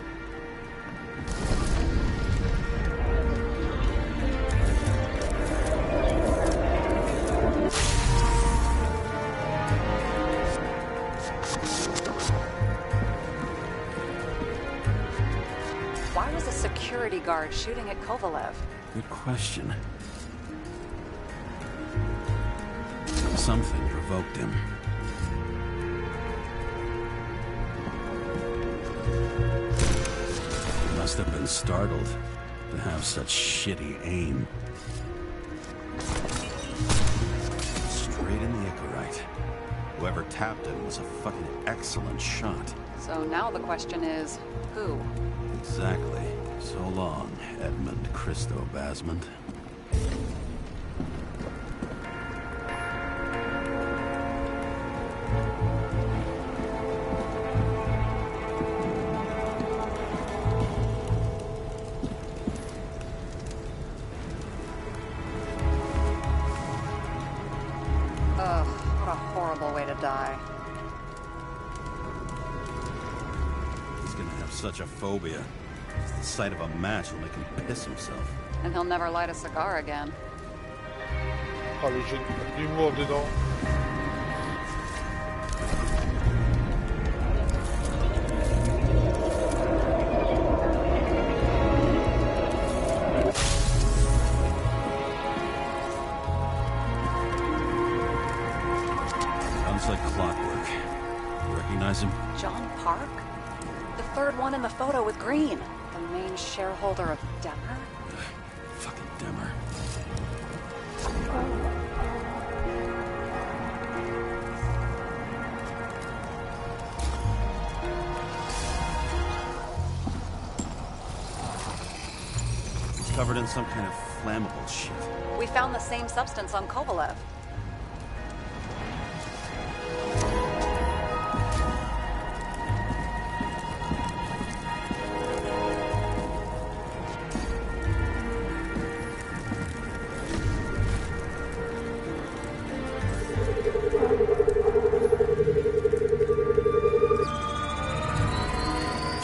Why was a security guard shooting at Kovalev? Good question. Something provoked him. He must have been startled to have such shitty aim. Straight in the Icarite. Whoever tapped him was a fucking excellent shot. So now the question is, who? Exactly. So long, Edmund Christo Basment. Ugh, what a horrible way to die. He's gonna have such a phobia. Just the sight of a match will make him piss himself. And he'll never light a cigar again. Ah, le jeu d'humour dedans. Sounds like clockwork. You recognize him? John Park? The third one in the photo with Green. The main shareholder of Demer? Fucking Demer. He's covered in some kind of flammable shit. We found the same substance on Kovalev.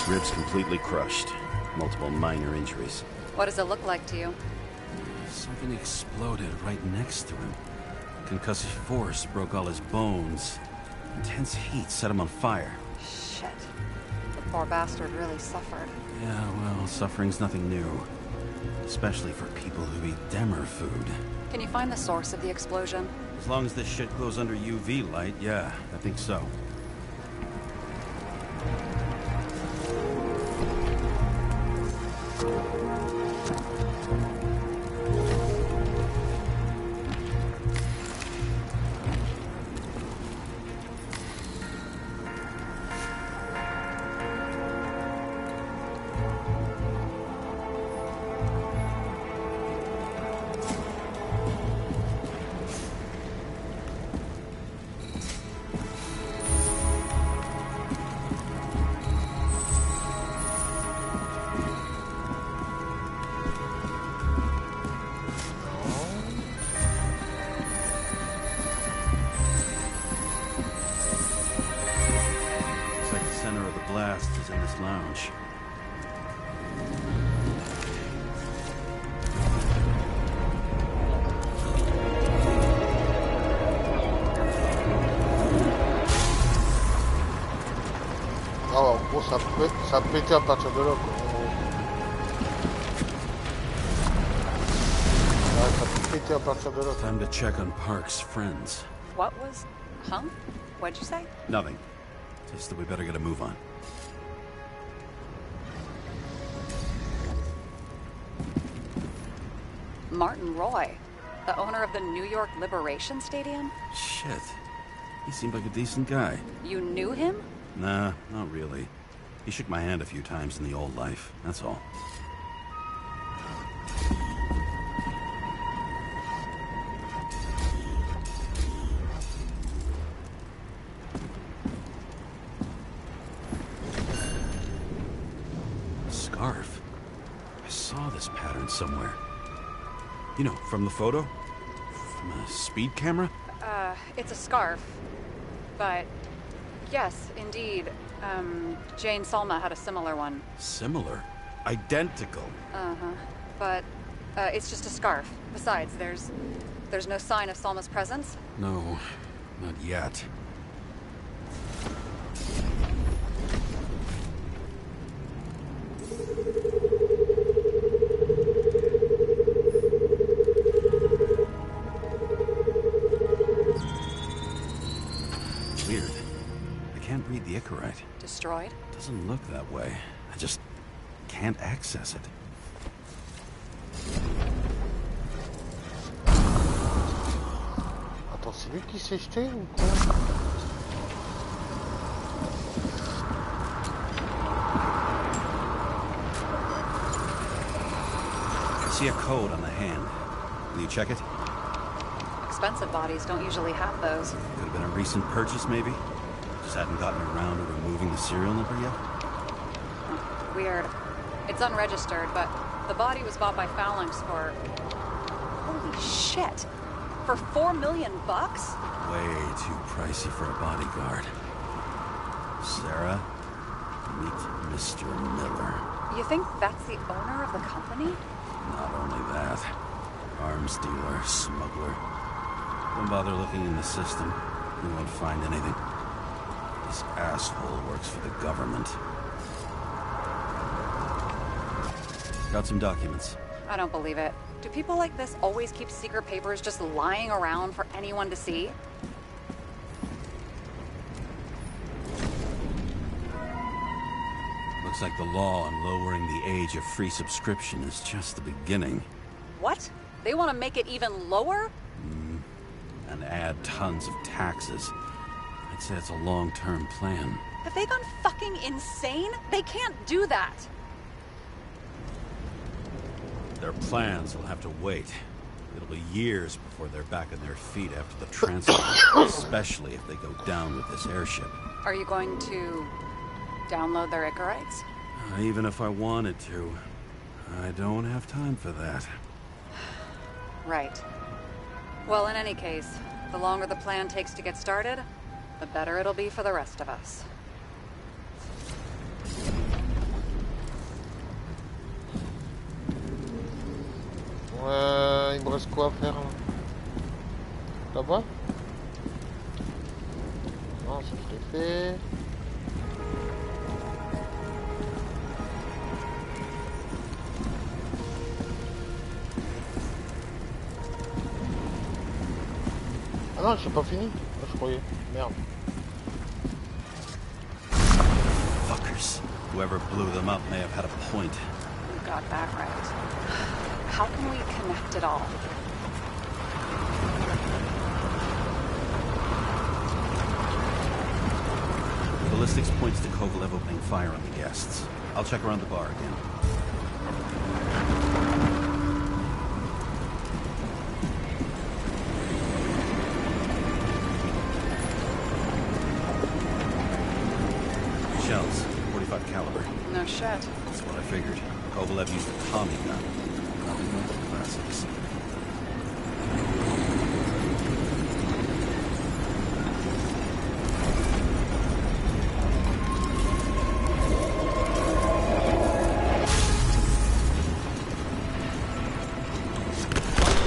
Ribs completely crushed. Multiple minor injuries. What does it look like to you? Something exploded right next to him. Concussive force broke all his bones. Intense heat set him on fire. Shit. The poor bastard really suffered. Yeah, well, suffering's nothing new. Especially for people who eat Demer food. Can you find the source of the explosion? As long as this shit goes under UV light, yeah, I think so. ça a pété à partir de là, quoi. Ouais, ça a pété à partir de là. Time to check on Park's friends. What was... Huh? What'd you say? Nothing. Just that we better get a move on. Martin Roy, the owner of the New York Liberation Stadium? Shit. He seemed like a decent guy. You knew him? Nah, not really. He shook my hand a few times in the old life, that's all. Scarf. I saw this pattern somewhere. You know, from the photo? From a speed camera? It's a scarf. But, yes, indeed. Jane Salma had a similar one. Similar? Identical? Uh-huh. But, it's just a scarf. Besides, there's no sign of Salma's presence? No, not yet. Weird. I can't read the Icarite. Destroyed? Doesn't look that way. I just can't access it. Attends, c'est lui qui s'est jeté ou quoi? I see a code on the hand. Will you check it? Expensive bodies don't usually have those. Could have been a recent purchase, maybe? Just hadn't gotten around to removing the serial number yet? Weird. It's unregistered, but the body was bought by Phalanx for... Holy shit! For $4 million bucks? Way too pricey for a bodyguard. Sarah, meet Mr. Miller. You think that's the owner of the company? Not only that. Arms dealer, smuggler. Don't bother looking in the system. You won't find anything. This asshole works for the government. Got some documents. I don't believe it. Do people like this always keep secret papers just lying around for anyone to see? Looks like the law on lowering the age of free subscription is just the beginning. What? They want to make it even lower? And add tons of taxes. I'd say it's a long-term plan. Have they gone fucking insane? They can't do that! Their plans will have to wait. It'll be years before they're back on their feet after the transfer, especially if they go down with this airship. Are you going to download their Icarites? Even if I wanted to, I don't have time for that. Right. Well, in any case, the longer the plan takes to get started, the better it'll be for the rest of us. Il me reste quoi à faire là-bas? Non, ça je l'ai fait. Ah non, j'ai pas fini. Ah, je croyais. Merde. Fuckers. Whoever blew them up may have had a point. You got that right. How can we connect it all? Ballistics points to Kovalev opening fire on the guests. I'll check around the bar again. Shells, 45 caliber. No shit. That's what I figured. Kovalev used a Tommy gun. Nothing like the classics.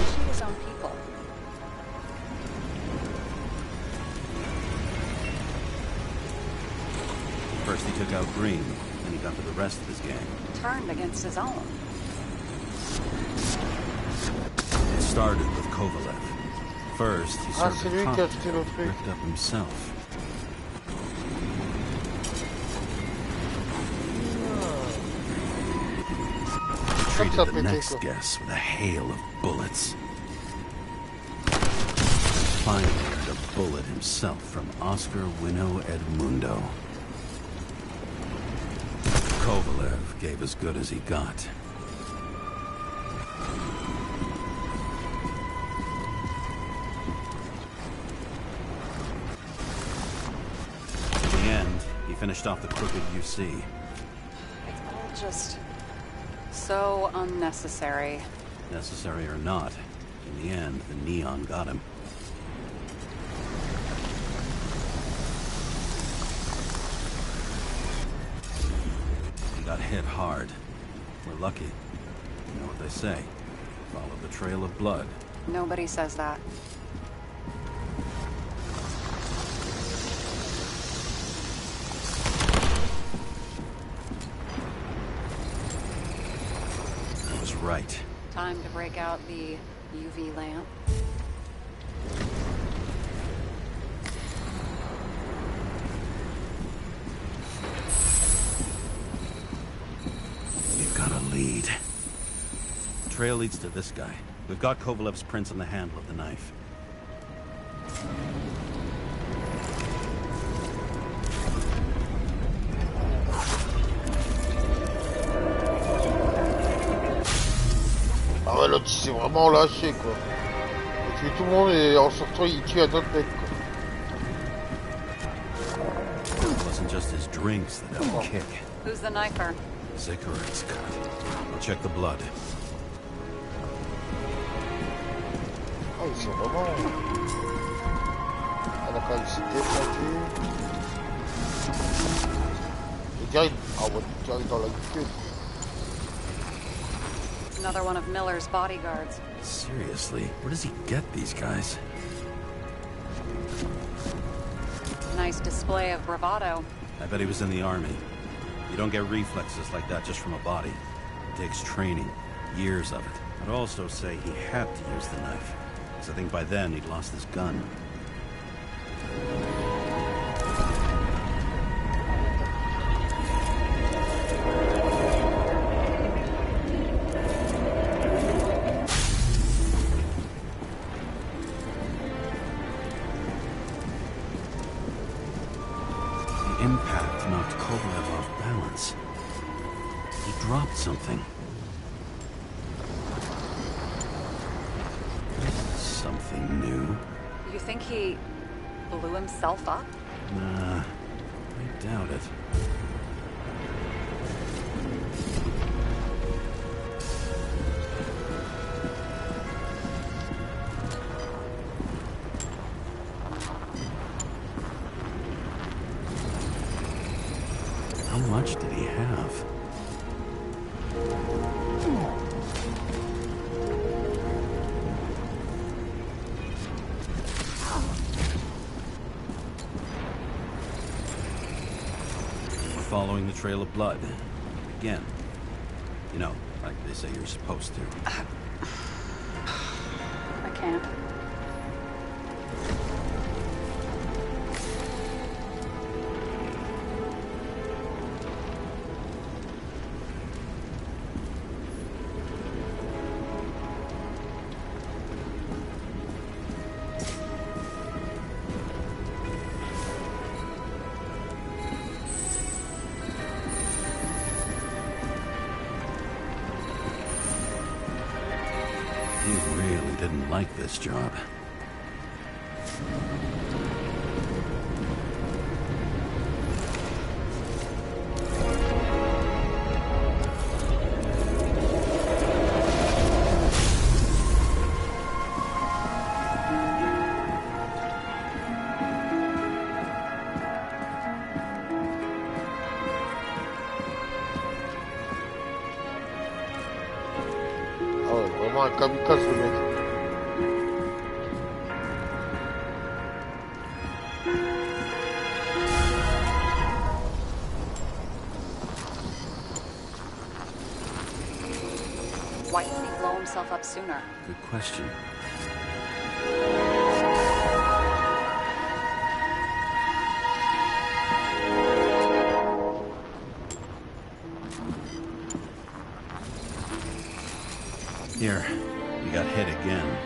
Shoot his own people. First he took out green, and he got to the rest of his gang. Turned against his own. It started with Kovalev. First, he served c'est a lui qui a cocktail acheté le truc. ripped up himself. He treated the next guest with a hail of bullets. Finally, earned a bullet himself from Oscar Winnow Edmundo. Kovalev gave as good as he got. In the end, he finished off the crooked UC. It's all just so unnecessary. Necessary or not, in the end, the neon got him. He got hit hard. We're lucky. You know what they say. Follow the trail of blood. Nobody says that. I was right. Time to break out the UV lamp. We've got a lead. The trail leads to this guy. We've got Kovalev's prints on the handle of the knife. Ah ouais, l'autre il s'est vraiment lâché quoi. Il tue tout le monde et en sortant il tue un autre mec quoi. It wasn't just his drinks that helped kick. Who's the knifer? Zikarin's cut. I'll check the blood. Ah il s'est vraiment... Ah d'accord, il s'est défendu. Il direct... Ah ouais, direct dans la queue. Another one of Miller's bodyguards. Seriously, where does he get these guys? Nice display of bravado. I bet he was in the army. You don't get reflexes like that just from a body. It takes training, years of it. I'd also say he had to use the knife, because I think by then he'd lost his gun. The impact knocked Kovalev off balance. He dropped something. Something new? You think he blew himself up? Nah, I doubt it. How much did he have? We're following the trail of blood. Again. You know, like they say you're supposed to. I can't. He really didn't like this job. Ah ouais, vraiment un kamikaze le mec. Why didn't he blow himself up sooner? Good question. Here, you got hit again.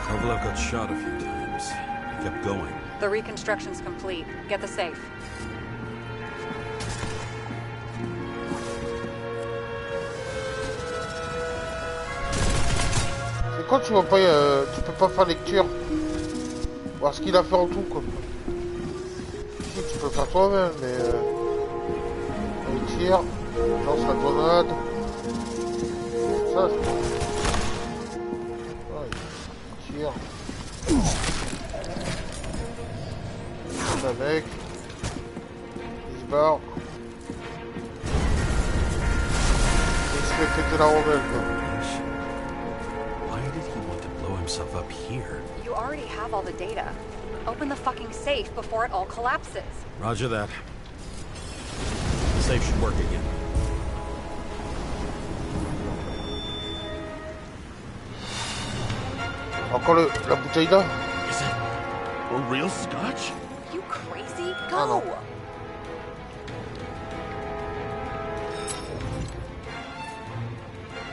Kovalev got shot a few times. He kept going. The reconstruction's complete. Get the safe. C'est quand tu vois pas, tu peux pas faire lecture. Voir ce qu'il a fait en tout, quoi. Si, tu peux faire toi-même, mais il tire, lance la grenade. Ça, je pense. Ouais, il tire. Le mec. Il se barre. Il se fait péter la rondelle, quoi. Why did he want to blow himself up here? You already have all the data. Open the fucking safe before it all collapses. Roger that. The safe should work again. Encore la bouteille d'eau. Is it a real scotch? You crazy? Go! Ah, non.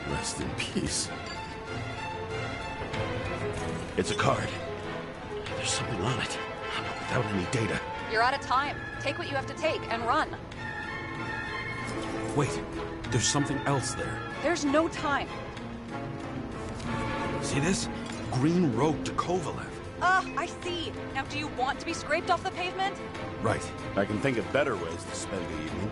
Rest in peace. It's a card. There's something on it. Without any data. You're out of time. Take what you have to take and run. Wait, there's something else there. There's no time. See this? Green road to Kovalev. I see. Now, do you want to be scraped off the pavement? Right. I can think of better ways to spend the evening.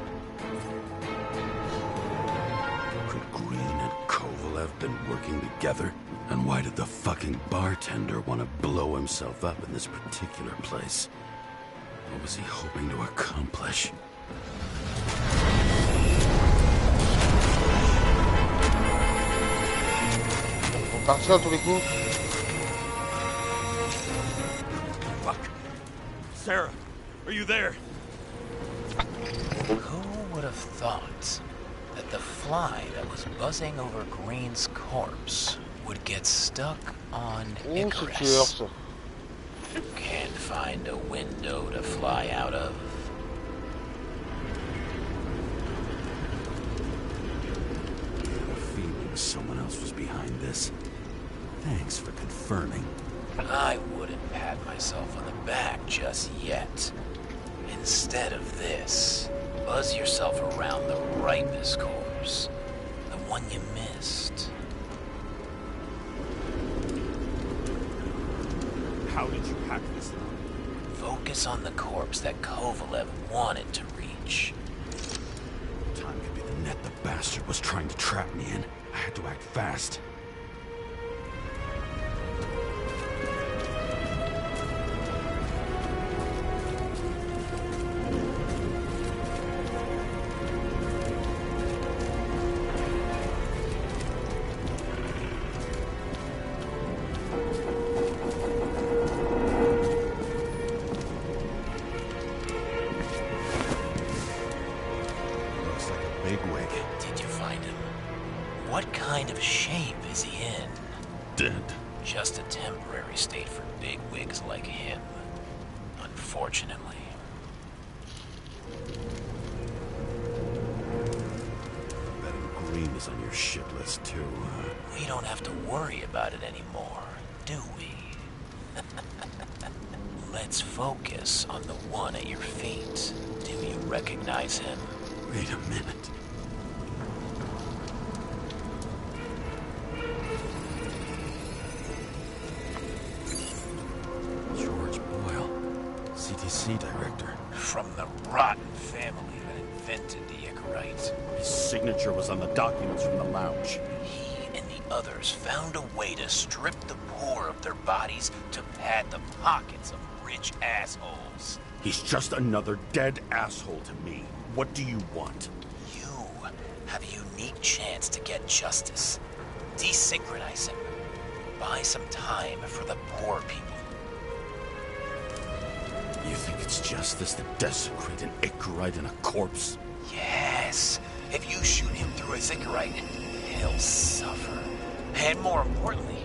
Could Green and Kovalev been working together? And why did the fucking bartender want to blow himself up in this particular place? What was he hoping to accomplish? On va partir à tous les coups. Fuck. Sarah, are you there? Who would have thought that the fly that was buzzing over Green's corpse would get stuck on Icarus? Can't find a window to fly out of. I have a feeling someone else was behind this. Thanks for confirming. I wouldn't pat myself on the back just yet. Instead of this, buzz yourself around the ripest corpse. The one you missed. How did you hack this thing? Focus on the corpse that Kovalev wanted to reach. Time could be the net the bastard was trying to trap me in. I had to act fast. Did you find him? What kind of shape is he in? Dead. Just a temporary state for bigwigs like him. Unfortunately. Betting Green is on your shit list too, huh? We don't have to worry about it anymore, do we? Let's focus on the one at your feet. Do you recognize him? Wait a minute. George Boyle, CTC director. From the rotten family that invented the Icarite. His signature was on the documents from the lounge. He and the others found a way to strip the poor of their bodies to pad the pockets of rich assholes. He's just another dead asshole to me. What do you want? You have a unique chance to get justice. Desynchronize him. buy some time for the poor people. You think it's justice to desecrate an Icarite and a corpse? Yes. If you shoot him through a Icarite, he'll suffer. And more importantly,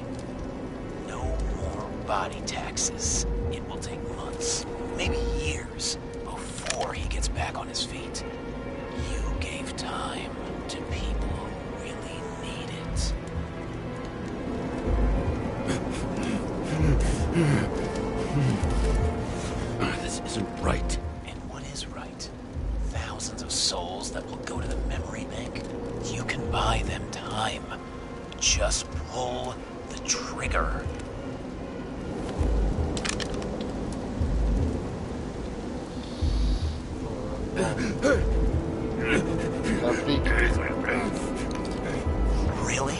no more body taxes. It will take months, maybe years, before he gets back on his feet. You gave time to people who really need it. This isn't right. And what is right? Thousands of souls that will go to the memory bank? You can buy them time. Just pull the trigger. Really?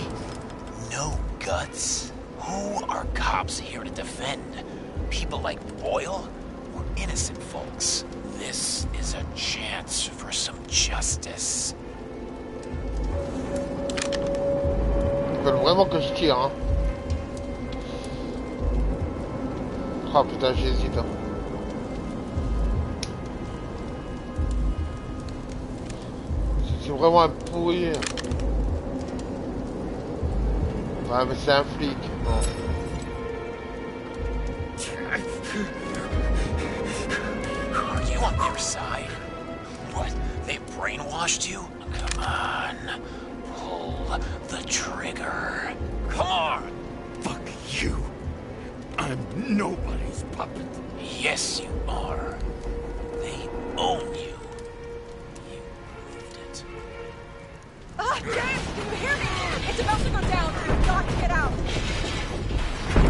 No guts? Who are cops here to defend? People like Boyle or innocent folks? This is a chance for some justice. Ils veulent vraiment que je tire, hein. Oh putain, j'hésite, hein. C'est vraiment un pourri. Ouais, mais c'est un flic. Non. Are you on their side? What? They brainwashed you? Come on. Pull the trigger. Come on! Fuck you. I'm nobody's puppet. Yes, you are. They own you. You proved it. Ah, James, can you hear me? It's about to go down. You've got to get out.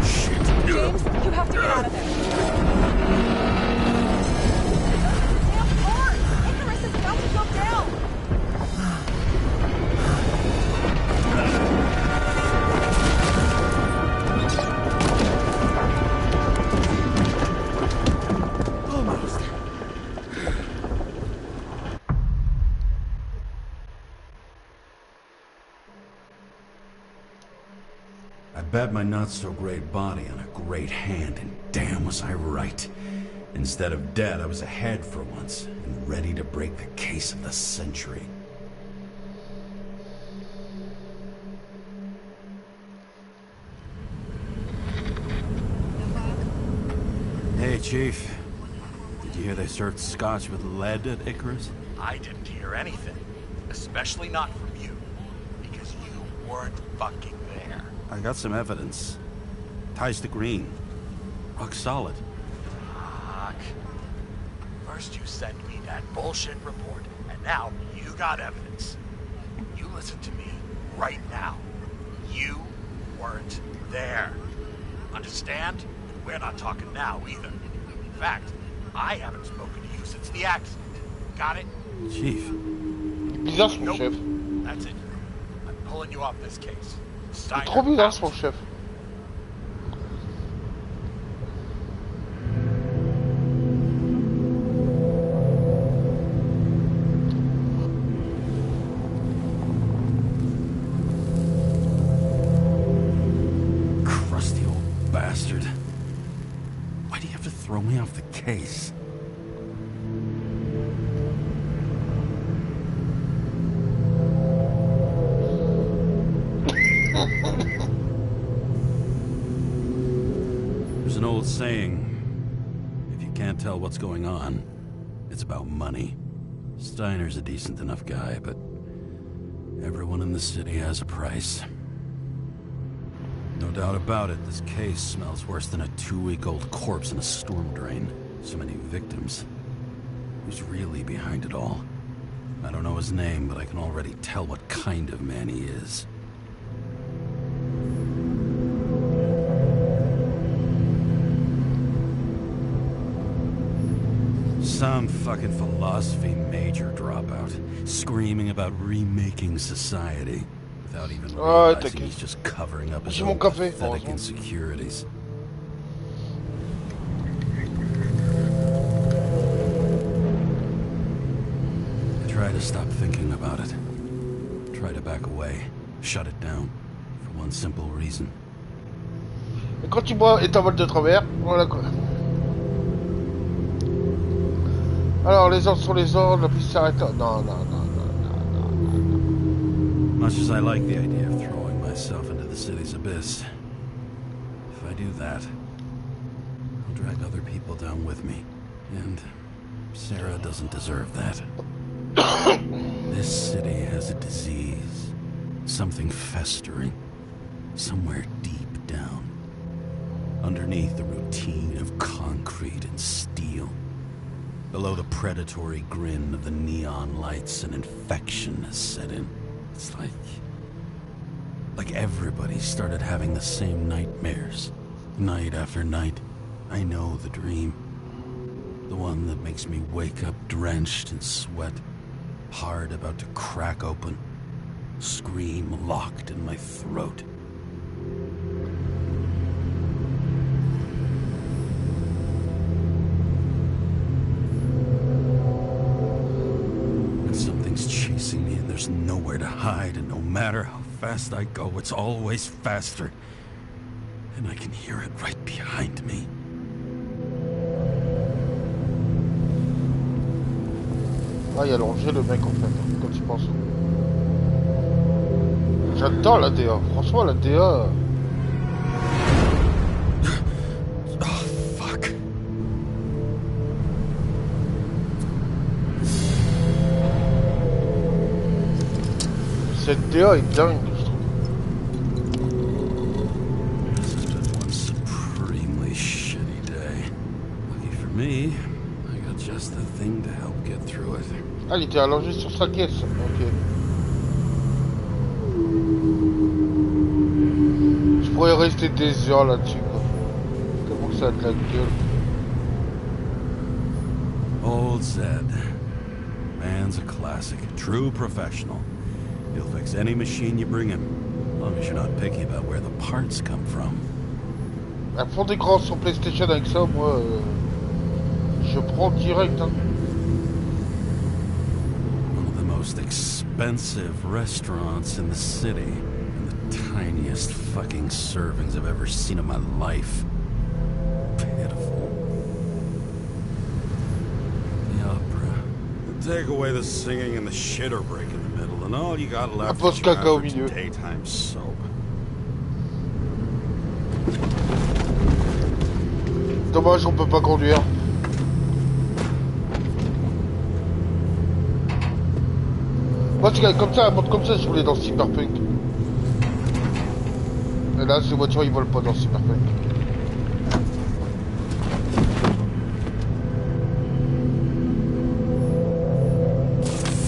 Shit. James, you have to get out of there. Damn car! Icarus is about to go down. Almost. I bet my not-so-great body on a great hand, and damn was I right. Instead of dead, I was ahead for once, and ready to break the case of the century. Hey, Chief. Did you hear they served scotch with lead at Icarus? I didn't hear anything. Especially not from you. Because you weren't fucking there. I got some evidence. Ties to Green. Rock solid. Fuck. First you send me that bullshit report, and now you got evidence. You listen to me right now. You weren't there. Understand? We're not talking now either. In fact, I haven't spoken to you since the accident. Got it? Chief. Bizarre son chef. That's it. I'm pulling you off this case. C'est trop bizarre son chef. Crusty old bastard. Why do you have to throw me off the case? There's an old saying, if you can't tell what's going on, it's about money. Steiner's a decent enough guy, but everyone in the city has a price. No doubt about it, this case smells worse than a 2-week-old corpse in a storm drain. So many victims. Who's really behind it all? I don't know his name, but I can already tell what kind of man he is. Some fucking philosophy major dropout, screaming about remaking society, without even realizing he's just covering up his own pathetic insecurities. I try to stop thinking about it. Try to back away, shut it down, for one simple reason. Quand tu bois et t'envoles de travers, voilà quoi. Alors les ordres sont les ordres, la police s'arrête. Non. Much as I like the idea of throwing myself into the city's abyss, if I do that, I'll drag other people down with me. And Sarah doesn't deserve that. This city has a disease. Something festering. Somewhere deep down. Underneath the routine of concrete and steel. Below the predatory grin of the neon lights, an infection has set in. It's like everybody started having the same nightmares. Night after night. I know the dream. The one that makes me wake up drenched in sweat. Heart about to crack open. Scream locked in my throat. And something's chasing me and there's nowhere to hide, and no matter how fast I go, it's always faster. And I can hear it right behind me. Ah, il y a l'enjeu le mec en fait, quand tu penses. J'adore la DA, franchement la DA. Oh, fuck. Cette DA est dingue, je trouve. This has been one supremely shitty day. Lucky for me, I got just the thing to help get through it. Ah, il était allongé sur sa caisse, ok. Je pourrais rester des heures là-dessus, quoi. Comment ça a de la gueule. Old Zed. Man's a classic. True professional. He'll fix any machine you bring him. As long as you're not picky about where the parts come from. Un fond d'écran sur PlayStation avec ça, moi, je prends direct, hein. Most expensive restaurants in the city, and the tiniest fucking servings I've ever seen in my life. Pitiful. The opera. Take away the singing and the shitter break in the middle, and all you got left is your average daytime soap. Dommage, on peut pas conduire. Moi, c'est comme ça, un monde comme ça, je voulais dans Cyberpunk. Et là, ces voitures, ils volent pas dans Cyberpunk.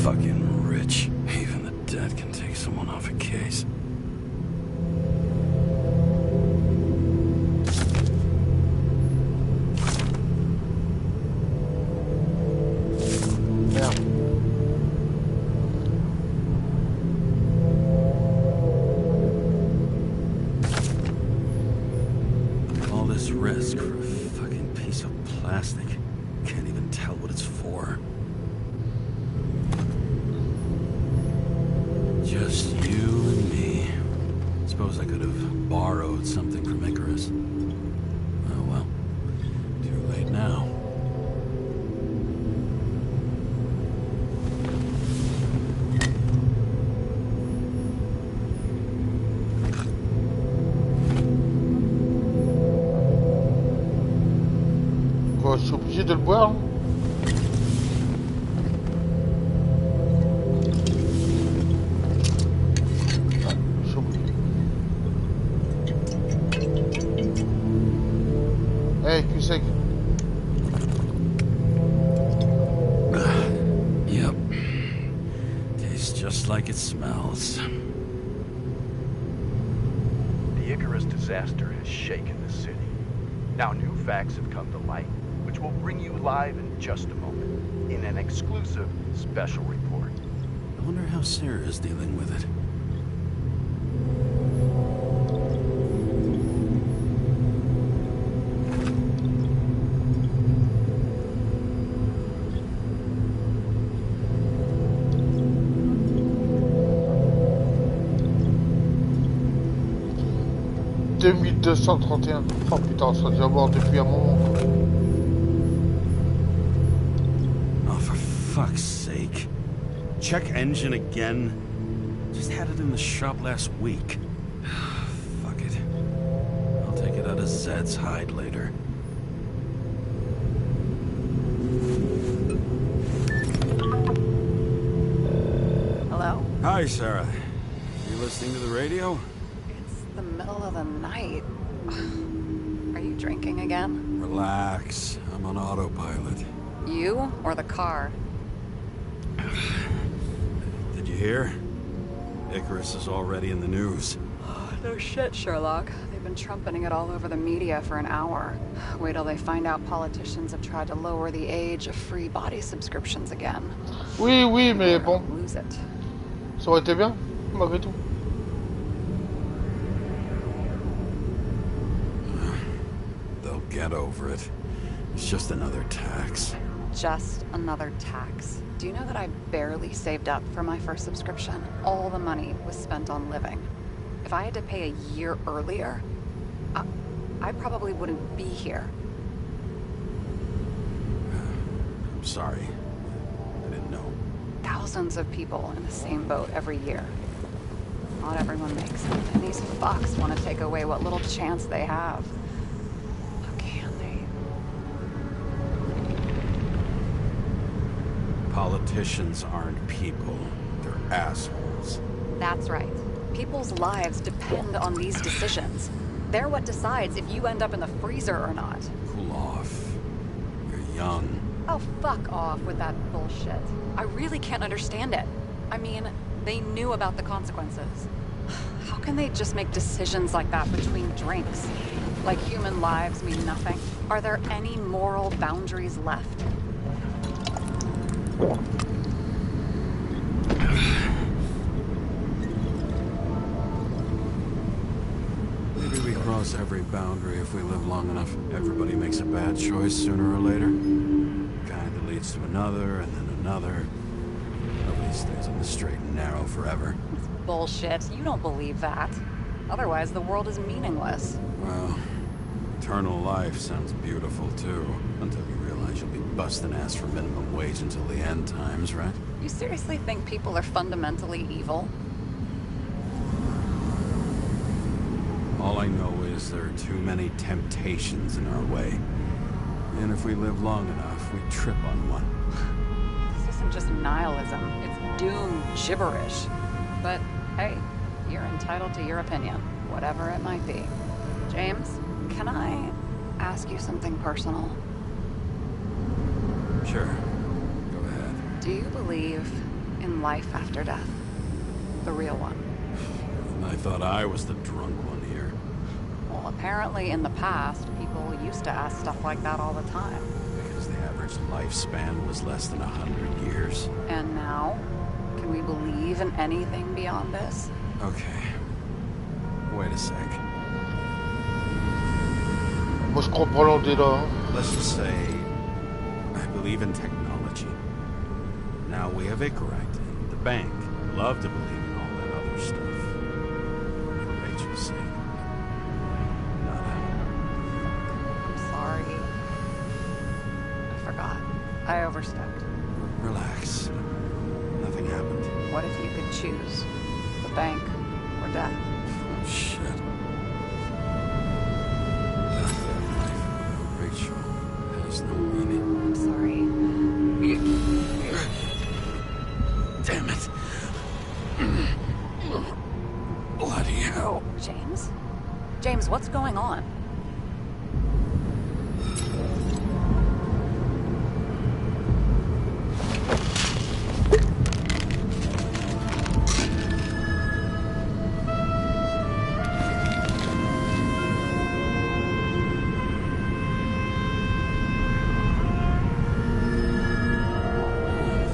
Fucking rich. Even the dead can take someone off a case. Risk for a fucking piece of plastic. Can't even tell what it's for. Just you and me. Suppose I could have borrowed something from Icarus. Oh well. Too late now. Je suis obligé de le boire. Ah, je suis obligé. Hey, cul sec. Yep. Tastes just like it smells. The Icarus disaster has shaken the city. Now new facts have come to light, which will bring you live in just a moment, in an exclusive special report. I wonder how Sarah is dealing with it. 2231. Oh putain, on serait déjà mort depuis un moment. Oh, for fuck's sake. Check engine again. Just had it in the shop last week. Fuck it. I'll take it out of Zed's hide later. Hello? Hi, Sarah. You listening to the radio? It's the middle of the night. Are you drinking again? Relax. I'm on autopilot. You or the car? Did you hear? Icarus is already in the news. No shit, Sherlock. They've been trumpeting it all over the media for an hour. Wait till they find out politicians have tried to lower the age of free body subscriptions again. Oui, oui, mais bon. Lose it. Ça aurait été bien, malgré tout. They'll get over it. It's just another tax. Just another tax. Do you know that I barely saved up for my first subscription? All the money was spent on living. If I had to pay a year earlier, I probably wouldn't be here. I'm sorry. I didn't know. Thousands of people in the same boat every year. Not everyone makes it, and these fucks want to take away what little chance they have. How can they? Politicians aren't people. They're assholes. That's right. People's lives depend on these decisions. They're what decides if you end up in the freezer or not. Cool off. You're young. Oh, fuck off with that bullshit. I really can't understand it. I mean, they knew about the consequences. How can they just make decisions like that between drinks? Like human lives mean nothing? Are there any moral boundaries left? Maybe we cross every boundary if we live long enough. Everybody makes a bad choice sooner or later. Kind of leads to another, and then another. Nobody stays on the straight and narrow forever. It's bullshit. You don't believe that. Otherwise, the world is meaningless. Well, eternal life sounds beautiful, too. Until you realize you'll be busting ass for minimum wage until the end times, right? You seriously think people are fundamentally evil? All I know is there are too many temptations in our way. And if we live long enough, we trip on one. This isn't just nihilism. It's doom gibberish. But, hey, you're entitled to your opinion, whatever it might be. James, can I ask you something personal? Sure. Go ahead. Do you believe in life after death? The real one? I thought I was the drunk one here. Well, apparently in the past, people used to ask stuff like that all the time. Because the average lifespan was less than 100 years. And now? Can we believe in anything beyond this? Okay. Wait a sec. Moi je comprends l'idée là. Let's just say I believe in technology. Now we have Icarite, the bank. Love to believe in all that other stuff. Rachel said. Nada. I'm sorry. I forgot. I overstepped. Relax. Nothing happened. What if you could choose? The bank or death? Oh, shit. Life without Rachel has no meaning. I'm sorry. Damn it. Bloody hell. James? James, what's going on?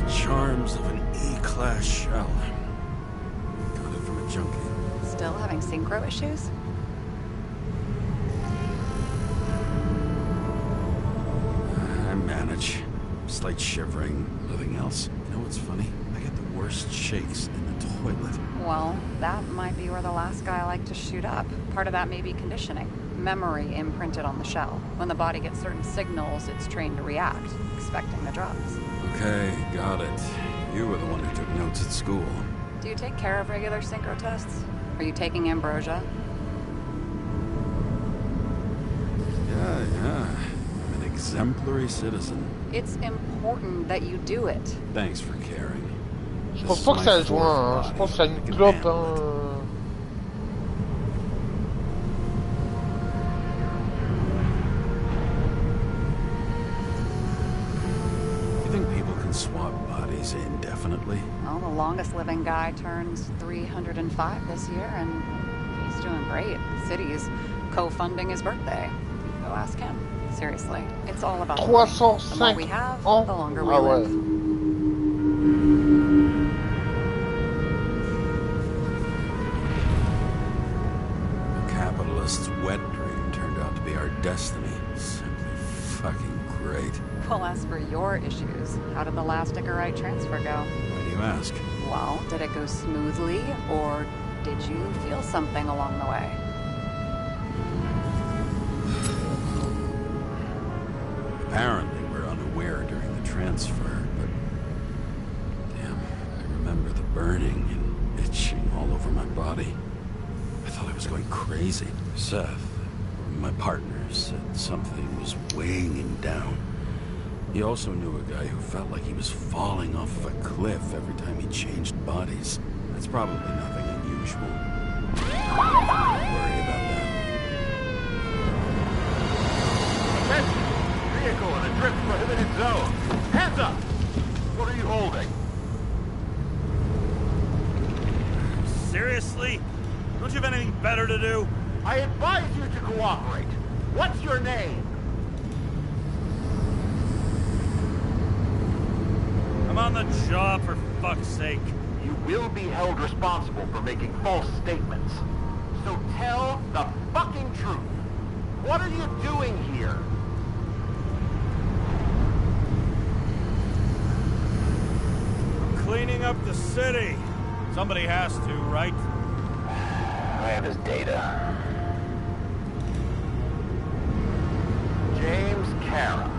Charms of an E-class shell. Got it from a junkie. Still having synchro issues? I manage. Slight shivering, nothing else. You know what's funny? I get the worst shakes in the toilet. Well, that might be where the last guy liked to shoot up. Part of that may be conditioning. Memory imprinted on the shell. When the body gets certain signals, it's trained to react, expecting the drugs. Okay, got it. You were the one who took notes at school. Do you take care of regular synchro tests? Are you taking ambrosia? Yeah. I'm an exemplary citizen. It's important that you do it. Thanks for caring. Je pense pas que ça a joint, hein. Je pense que ça a une clope, hein. You think people can swap bodies indefinitely? Well, the longest living guy turns 305 this year, and he's doing great. The city's co-funding his birthday. Go ask him. Seriously, it's all about the money. The more we have, the longer we live. The capitalist's wet dream turned out to be our destiny. Simply fucking great. Well, as for your issues, how did the last Icarite transfer go? Why do you ask? Well, did it go smoothly, or did you feel something along the way? Apparently, we're unaware during the transfer, but... Damn, I remember the burning and itching all over my body. I thought I was going crazy. Seth, my partner, said something was weighing him down. He also knew a guy who felt like he was falling off of a cliff every time he changed bodies. That's probably nothing unusual. Don't worry about that. Attention! Vehicle in a drift prohibited zone. Hands up! What are you holding? Seriously? Don't you have anything better to do? I advise you to cooperate. What's your name? I'm on the job, for fuck's sake. You will be held responsible for making false statements. So tell the fucking truth. What are you doing here? I'm cleaning up the city. Somebody has to, right? I have his data. James Kara,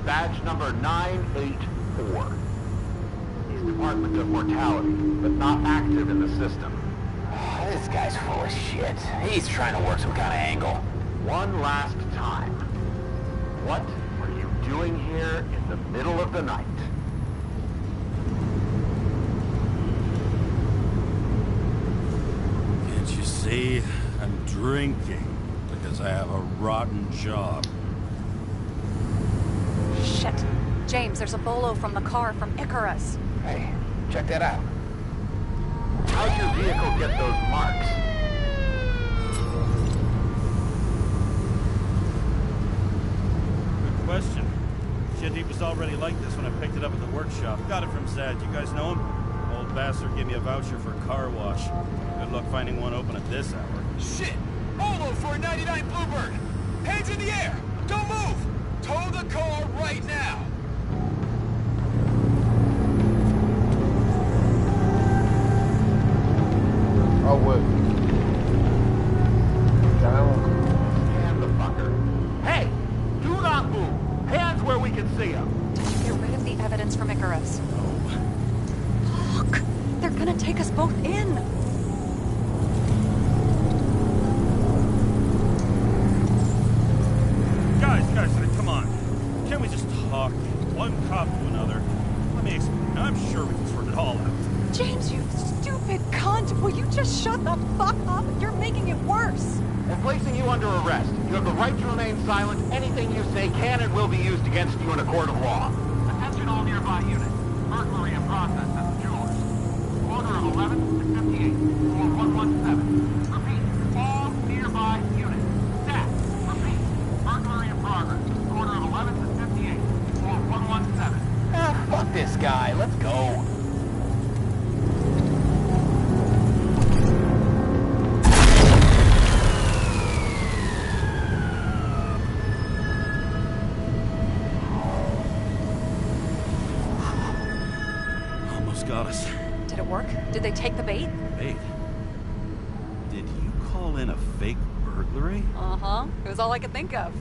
badge number 984. He's Department of Mortality, but not active in the system. This guy's full of shit. He's trying to work some kind of angle. One last time. What were you doing here in the middle of the night? Can't you see? I'm drinking because I have a rotten job. Shit. James, there's a bolo from the car from Icarus. Hey, check that out. How'd your vehicle get those marks? Good question. Shit, he was already like this when I picked it up at the workshop. Got it from Zed. You guys know him? Old bastard gave me a voucher for a car wash. Good luck finding one open at this hour. Shit! Bolo for a 99 Bluebird! Hands in the air! Don't move! Tow the car right now! Ah ouais. Carrément. Scan the fucker. Hey! Do not move! Hands where we can see him! Did you get rid of the evidence from Icarus? Look! They're gonna take us both in! Guys, come on. Can't we just talk? One cop to another. Let me explain. I'm sure we can sort it all out. James, you stupid cunt! Will you just shut the fuck up? You're making it worse! We're placing you under arrest. You have the right to remain silent. Anything you say can and will be used against you in a court of law. Attention all nearby units. Burglary in process at the jewelers. Corner of 11 to 58. Or 117. Repeat. All nearby units. Staff. Repeat. Burglary in progress. Corner of 11 to 58. Or 117. Ah, fuck this guy. Let's go. Almost got us. Did Did they take the bait? Bait? Did you call in a fake burglary? Uh-huh. It was all I could think of.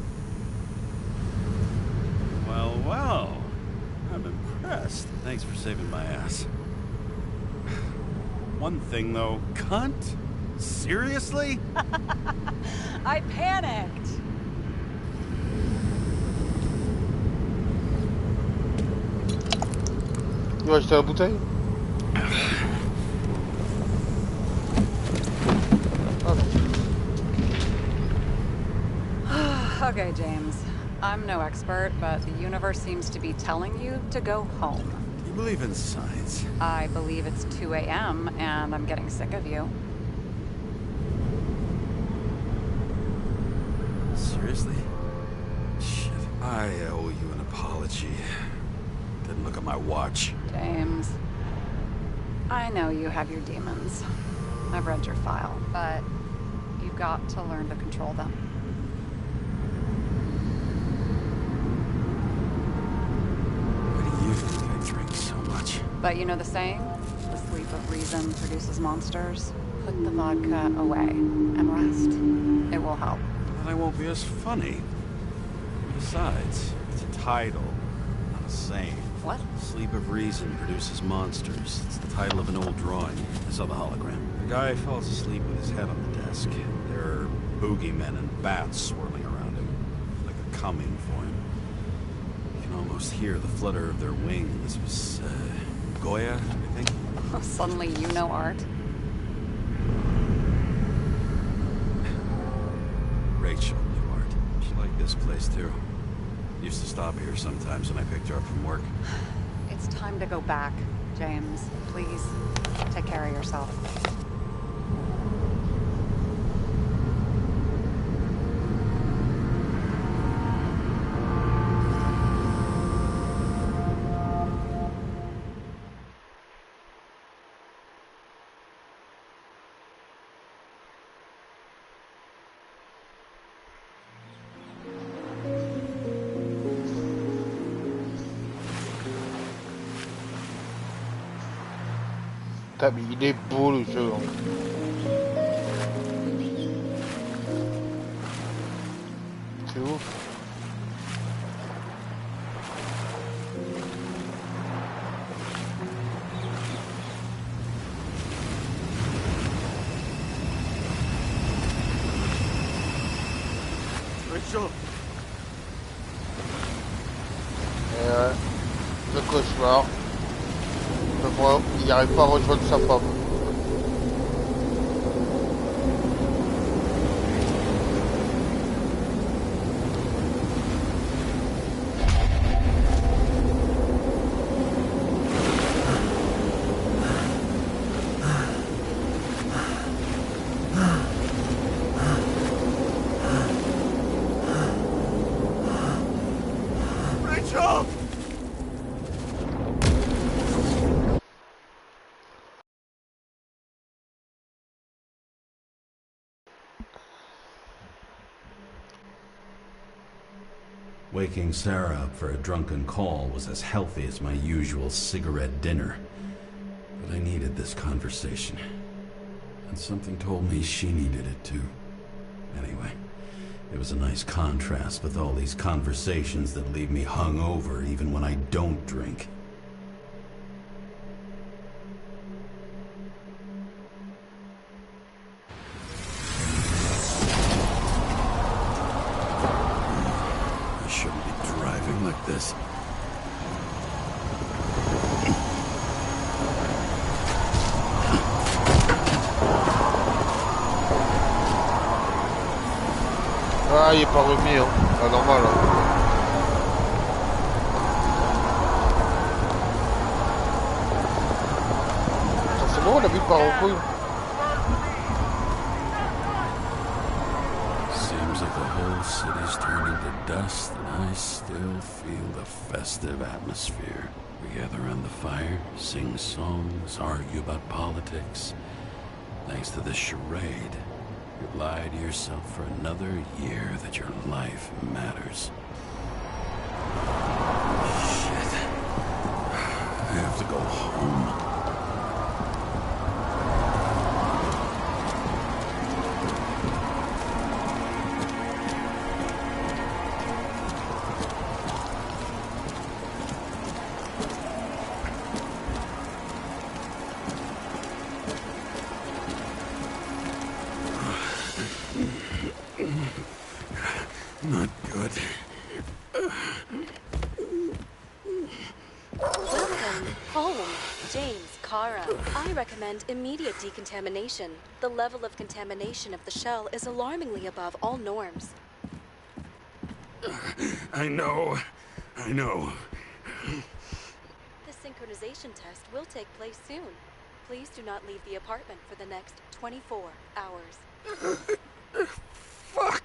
Well, well. I'm impressed. Thanks for saving my ass. One thing, though. Cunt? Seriously? I panicked. Tu vas acheter la bouteille? Okay, James. I'm no expert, but the universe seems to be telling you to go home. You believe in science? I believe it's 2 a.m. and I'm getting sick of you. Seriously? Shit. I owe you an apology. Didn't look at my watch. James. I know you have your demons. I've read your file, but you've got to learn to control them. I drink so much. But you know the saying? The sleep of reason produces monsters. Put the vodka away and rest. It will help. Then I won't be as funny. Besides, it's a title, not a saying. What? Sleep of Reason Produces Monsters. It's the title of an old drawing. I saw the hologram. The guy falls asleep with his head on the desk. There are boogeymen and bats swirling around him, like they're coming for him. You can almost hear the flutter of their wings. This was, Goya, I think? Oh, suddenly you know art. Rachel knew art. She liked this place, too. Used to stop here sometimes when I picked her up from work. It's time to go back, James. Please, take care of yourself. Putain, mais il est beau le jeu. C'est ouf. Rachel! Et ouais, le cauchemar. Il n'arrive pas à rejoindre sa femme. Rachel! Waking Sarah up for a drunken call was as healthy as my usual cigarette dinner. But I needed this conversation. And something told me she needed it too. Anyway, it was a nice contrast with all these conversations that leave me hungover even when I don't drink. Like this. Ah, il est pas remis, hein. Ah, normal, hein. C'est bon, on a vu par en couille. Seems like the whole city's turning to dust, and I still feel the festive atmosphere. We gather around the fire, sing songs, argue about politics. Thanks to this charade, you lie to yourself for another year that your life matters. Shit. I have to go home. Not good. Welcome home, James, Kara. I recommend immediate decontamination. The level of contamination of the shell is alarmingly above all norms. I know. The synchronization test will take place soon. Please do not leave the apartment for the next 24 hours. Fuck!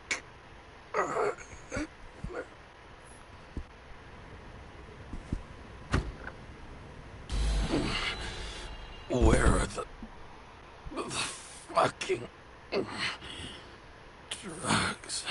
Where are the fucking drugs?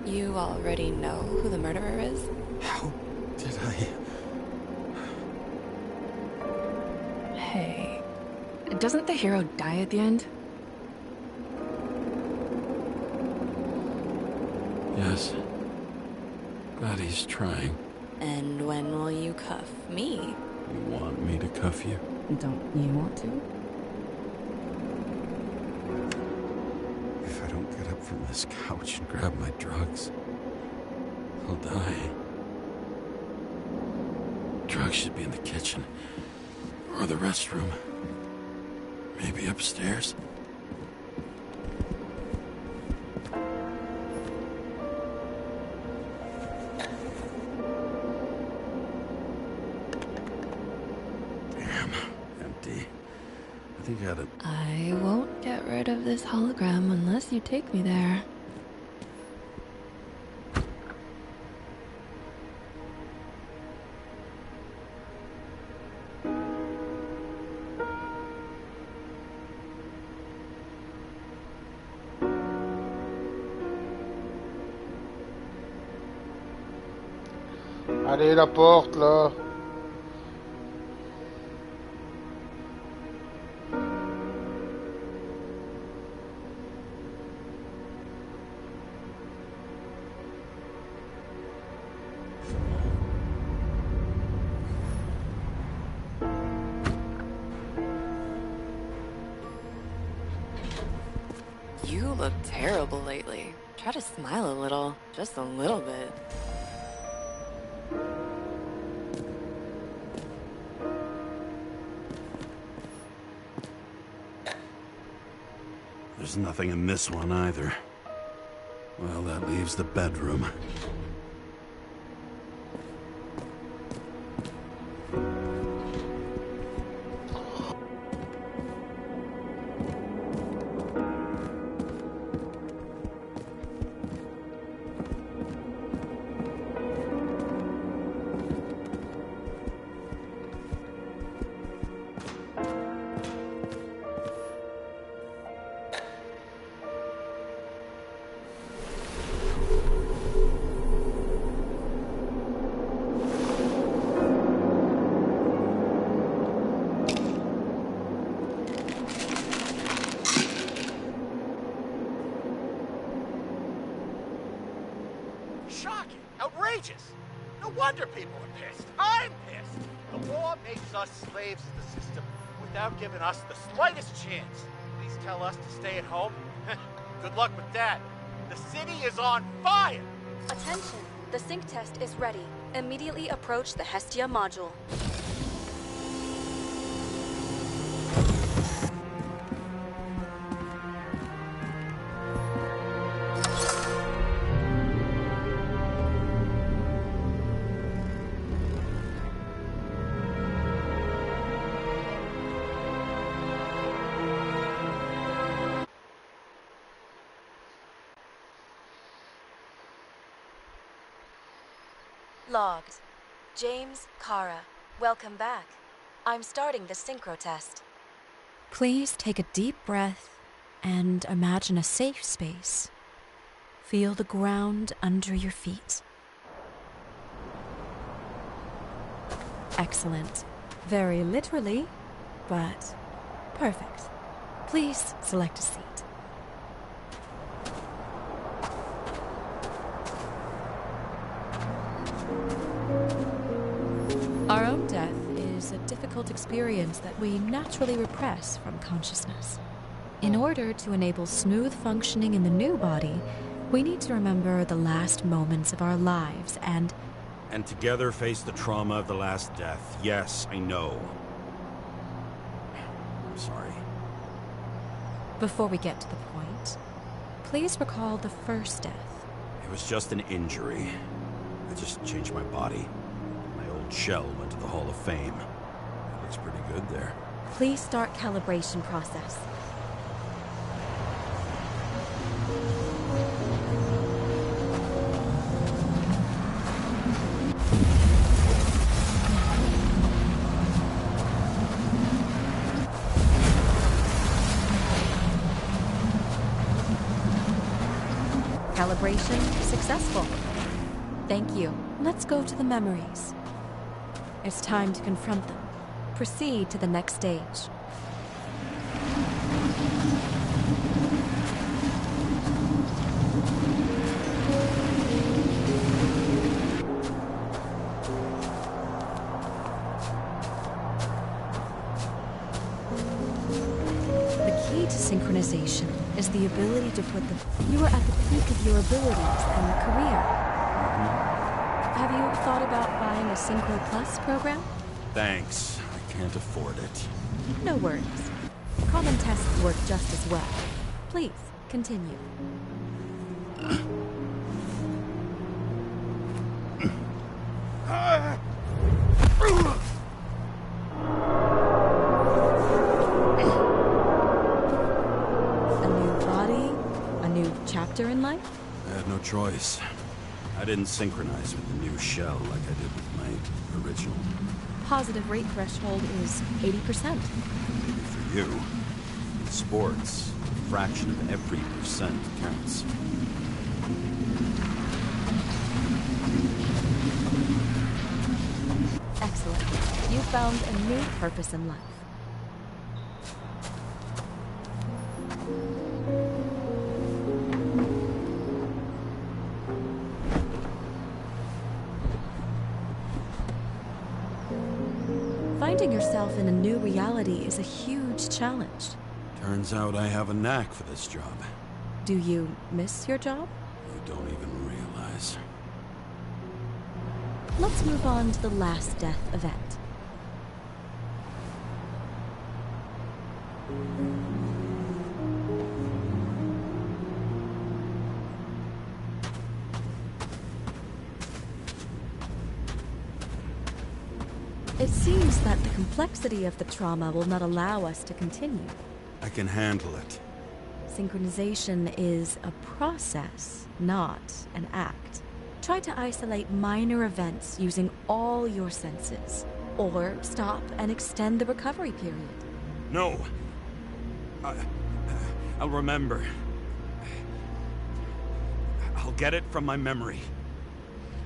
You already know who the murderer is? How did I? Hey, doesn't the hero die at the end? Yes. Glad he's trying. And when will you cuff me? You want me to cuff you? Don't you want to? If I don't get up from this couch and grab my drugs, I'll die. Drugs should be in the kitchen. Or the restroom. Maybe upstairs. Damn, empty. I think I ought to... I won't get rid of this hologram unless you take me there. Allez, la porte, là. You look terrible lately. Try to smile a little, just a little bit. There's nothing in this one either. Well, that leaves the bedroom. Shocking! Outrageous! No wonder people are pissed. I'm pissed! The law makes us slaves of the system without giving us the slightest chance. Please tell us to stay at home? Good luck with that. The city is on fire! Attention! The sync test is ready. Immediately approach the Hestia module. Logged. James, Kara, welcome back. I'm starting the synchro test. Please take a deep breath and imagine a safe space. Feel the ground under your feet. Excellent. Very literally, but perfect. Please select a seat. Our own death is a difficult experience that we naturally repress from consciousness. In order to enable smooth functioning in the new body, we need to remember the last moments of our lives and together face the trauma of the last death. Yes, I know. I'm sorry. Before we get to the point, please recall the first death. It was just an injury. I just changed my body. My old shell went to the Hall of Fame. It looks pretty good there. Please start calibration process. Calibration successful. Thank you. Let's go to the memories. It's time to confront them. Proceed to the next stage. The key to synchronization is the ability to put you are at the peak of your abilities and career. Have you thought about buying a Synchro Plus program? Thanks. I can't afford it. No worries. Common tests work just as well. Please, continue. In life? I had no choice. I didn't synchronize with the new shell like I did with my original. Positive rate threshold is 80%. For you, in sports, a fraction of every percent counts. Excellent. You found a new purpose in life. Finding yourself in a new reality is a huge challenge. Turns out I have a knack for this job. Do you miss your job? You don't even realize. Let's move on to the last death event. It seems that the complexity of the trauma will not allow us to continue. I can handle it. Synchronization is a process, not an act. Try to isolate minor events using all your senses, or stop and extend the recovery period. No. I'll remember. I'll get it from my memory.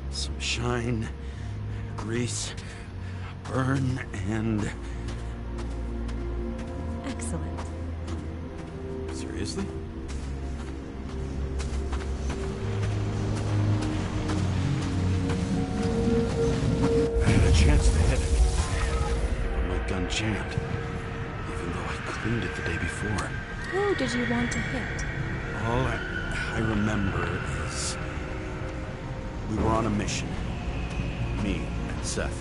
Some shine, grease, burn, and... Excellent. Seriously? I had a chance to hit it, but my gun jammed, even though I cleaned it the day before. Who did you want to hit? All I remember is we were on a mission. Me and Seth.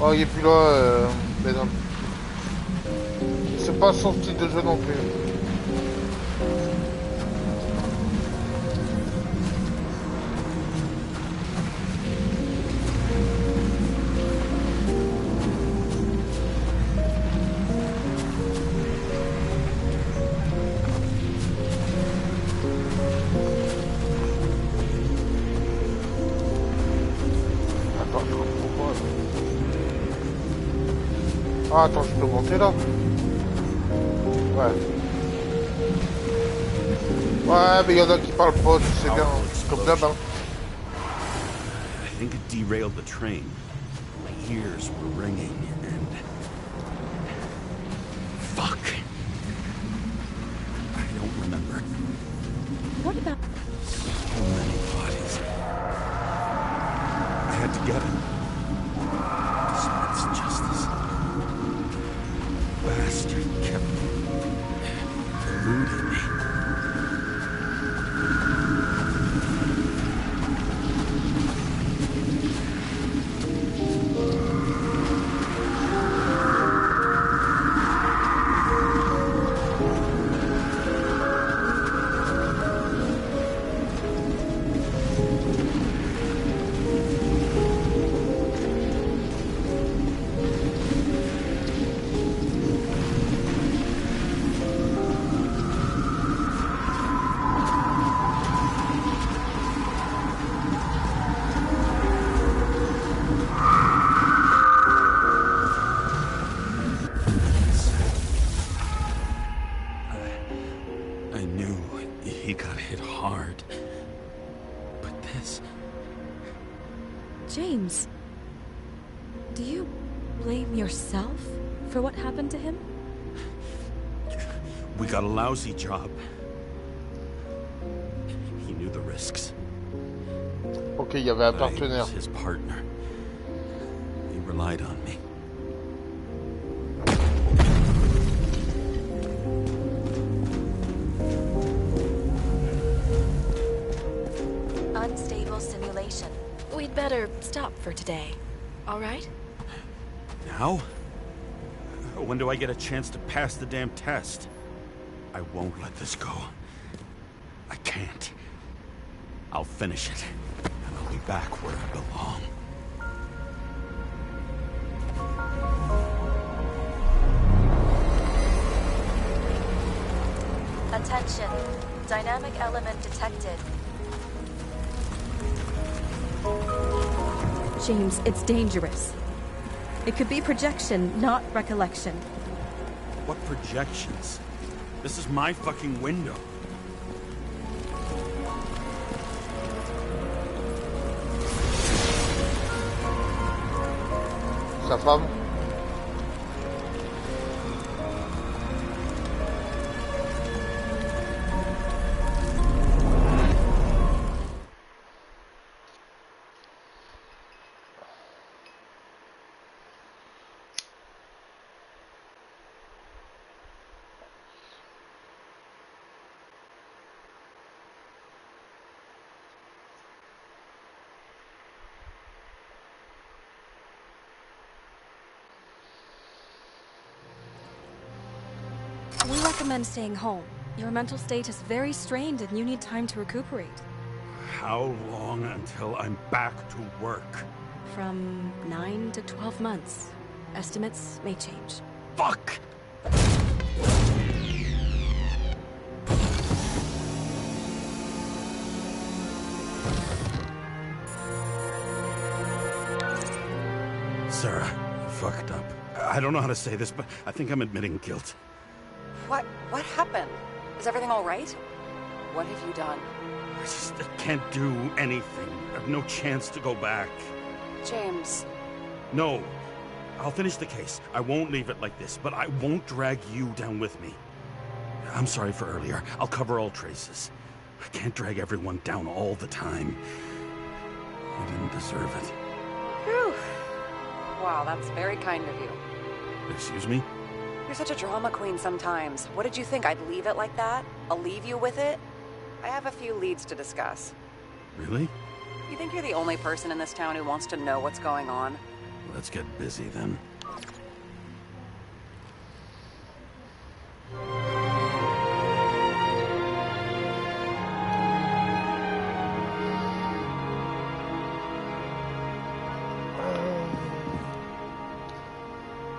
Oh, il est plus là, mesdames. C'est pas son style de jeu non plus. Ah, attends, je peux monter là? Ouais. Ouais, mais il y en a qui parlent pas, tu sais bien, comme d'hab, hein. I think it derailed the train. My ears were ringing and... Fuck. I don't remember. What about... So many bodies. I had to get him. Dispense justice. Bastard kept eluding me. James, do you blame yourself for what happened to him? We got a lousy job. He knew the risks. Ok, il y avait un partenaire. I was his partner. He relied on me. Unstable simulation. We'd better stop for today. All right? Now? When do I get a chance to pass the damn test? I won't let this go. I can't. I'll finish it, and I'll be back where I belong. Attention. Dynamic element detected. James, it's dangerous. It could be projection, not recollection. What projections? This is my fucking window. Sa femme. We recommend staying home. Your mental state is very strained and you need time to recuperate. How long until I'm back to work? From 9 to 12 months. Estimates may change. Fuck! Sarah, fucked up. I don't know how to say this, but I think I'm admitting guilt. What happened? Is everything all right? What have you done? I can't do anything. I have no chance to go back. James. No. I'll finish the case. I won't leave it like this, but I won't drag you down with me. I'm sorry for earlier. I'll cover all traces. I can't drag everyone down all the time. I didn't deserve it. Whew. Wow, that's very kind of you. Excuse me? You're such a drama queen sometimes. What did you think? I'd leave it like that? I'll leave you with it? I have a few leads to discuss. Really? You think you're the only person in this town who wants to know what's going on? Let's get busy then.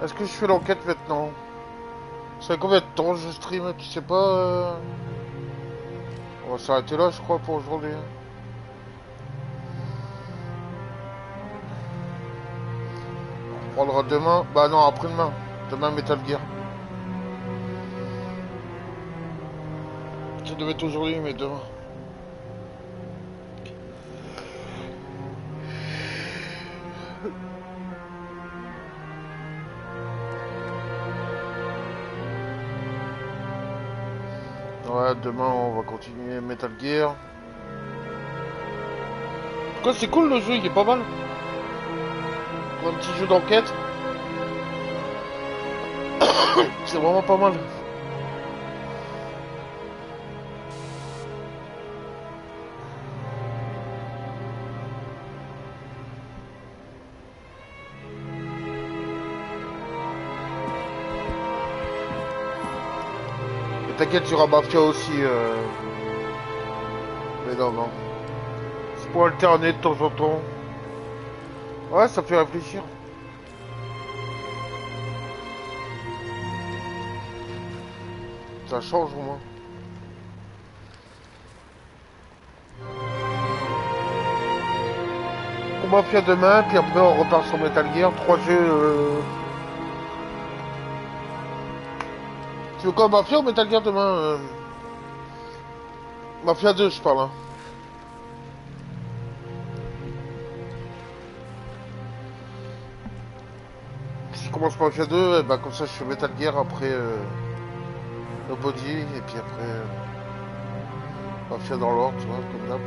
Est-ce que je fais l'enquête maintenant? Ça fait combien de temps je stream? Tu sais pas On va s'arrêter là, je crois, pour aujourd'hui. On prendra demain. Bah non, après-demain. Demain, Metal Gear. Ça devait être aujourd'hui, mais demain. Ouais, demain on va continuer Metal Gear. En tout cas, c'est cool le jeu, il est pas mal. Pour un petit jeu d'enquête. C'est vraiment pas mal. T'inquiète, tu auras Mafia aussi. Mais non, non. C'est pour alterner de temps en temps. Ouais, ça fait réfléchir. Ça change au moins. Pour Mafia demain, puis après on repart sur Metal Gear. 3 jeux. Tu veux quoi, Mafia ou Metal Gear demain Mafia 2, je parle. Hein. Si je commence Mafia 2, bah comme ça je fais Metal Gear après Nobody, et puis après Mafia dans l'ordre, tu vois, comme d'hab.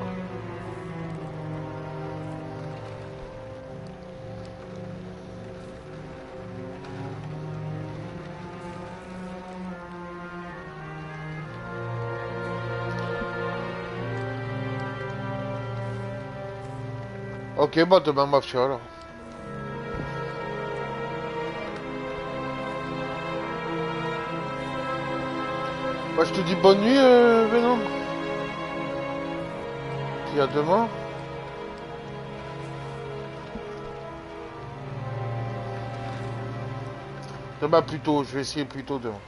Ok, bah demain Mafia alors. Bah je te dis bonne nuit Venom. Puis à demain. Demain plus tôt, je vais essayer plus tôt demain.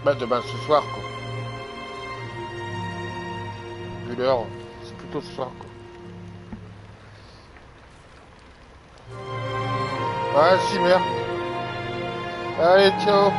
Bah demain ce soir quoi. Vu l'heure, c'est plutôt ce soir quoi. Ouais, si merde. Allez, ciao.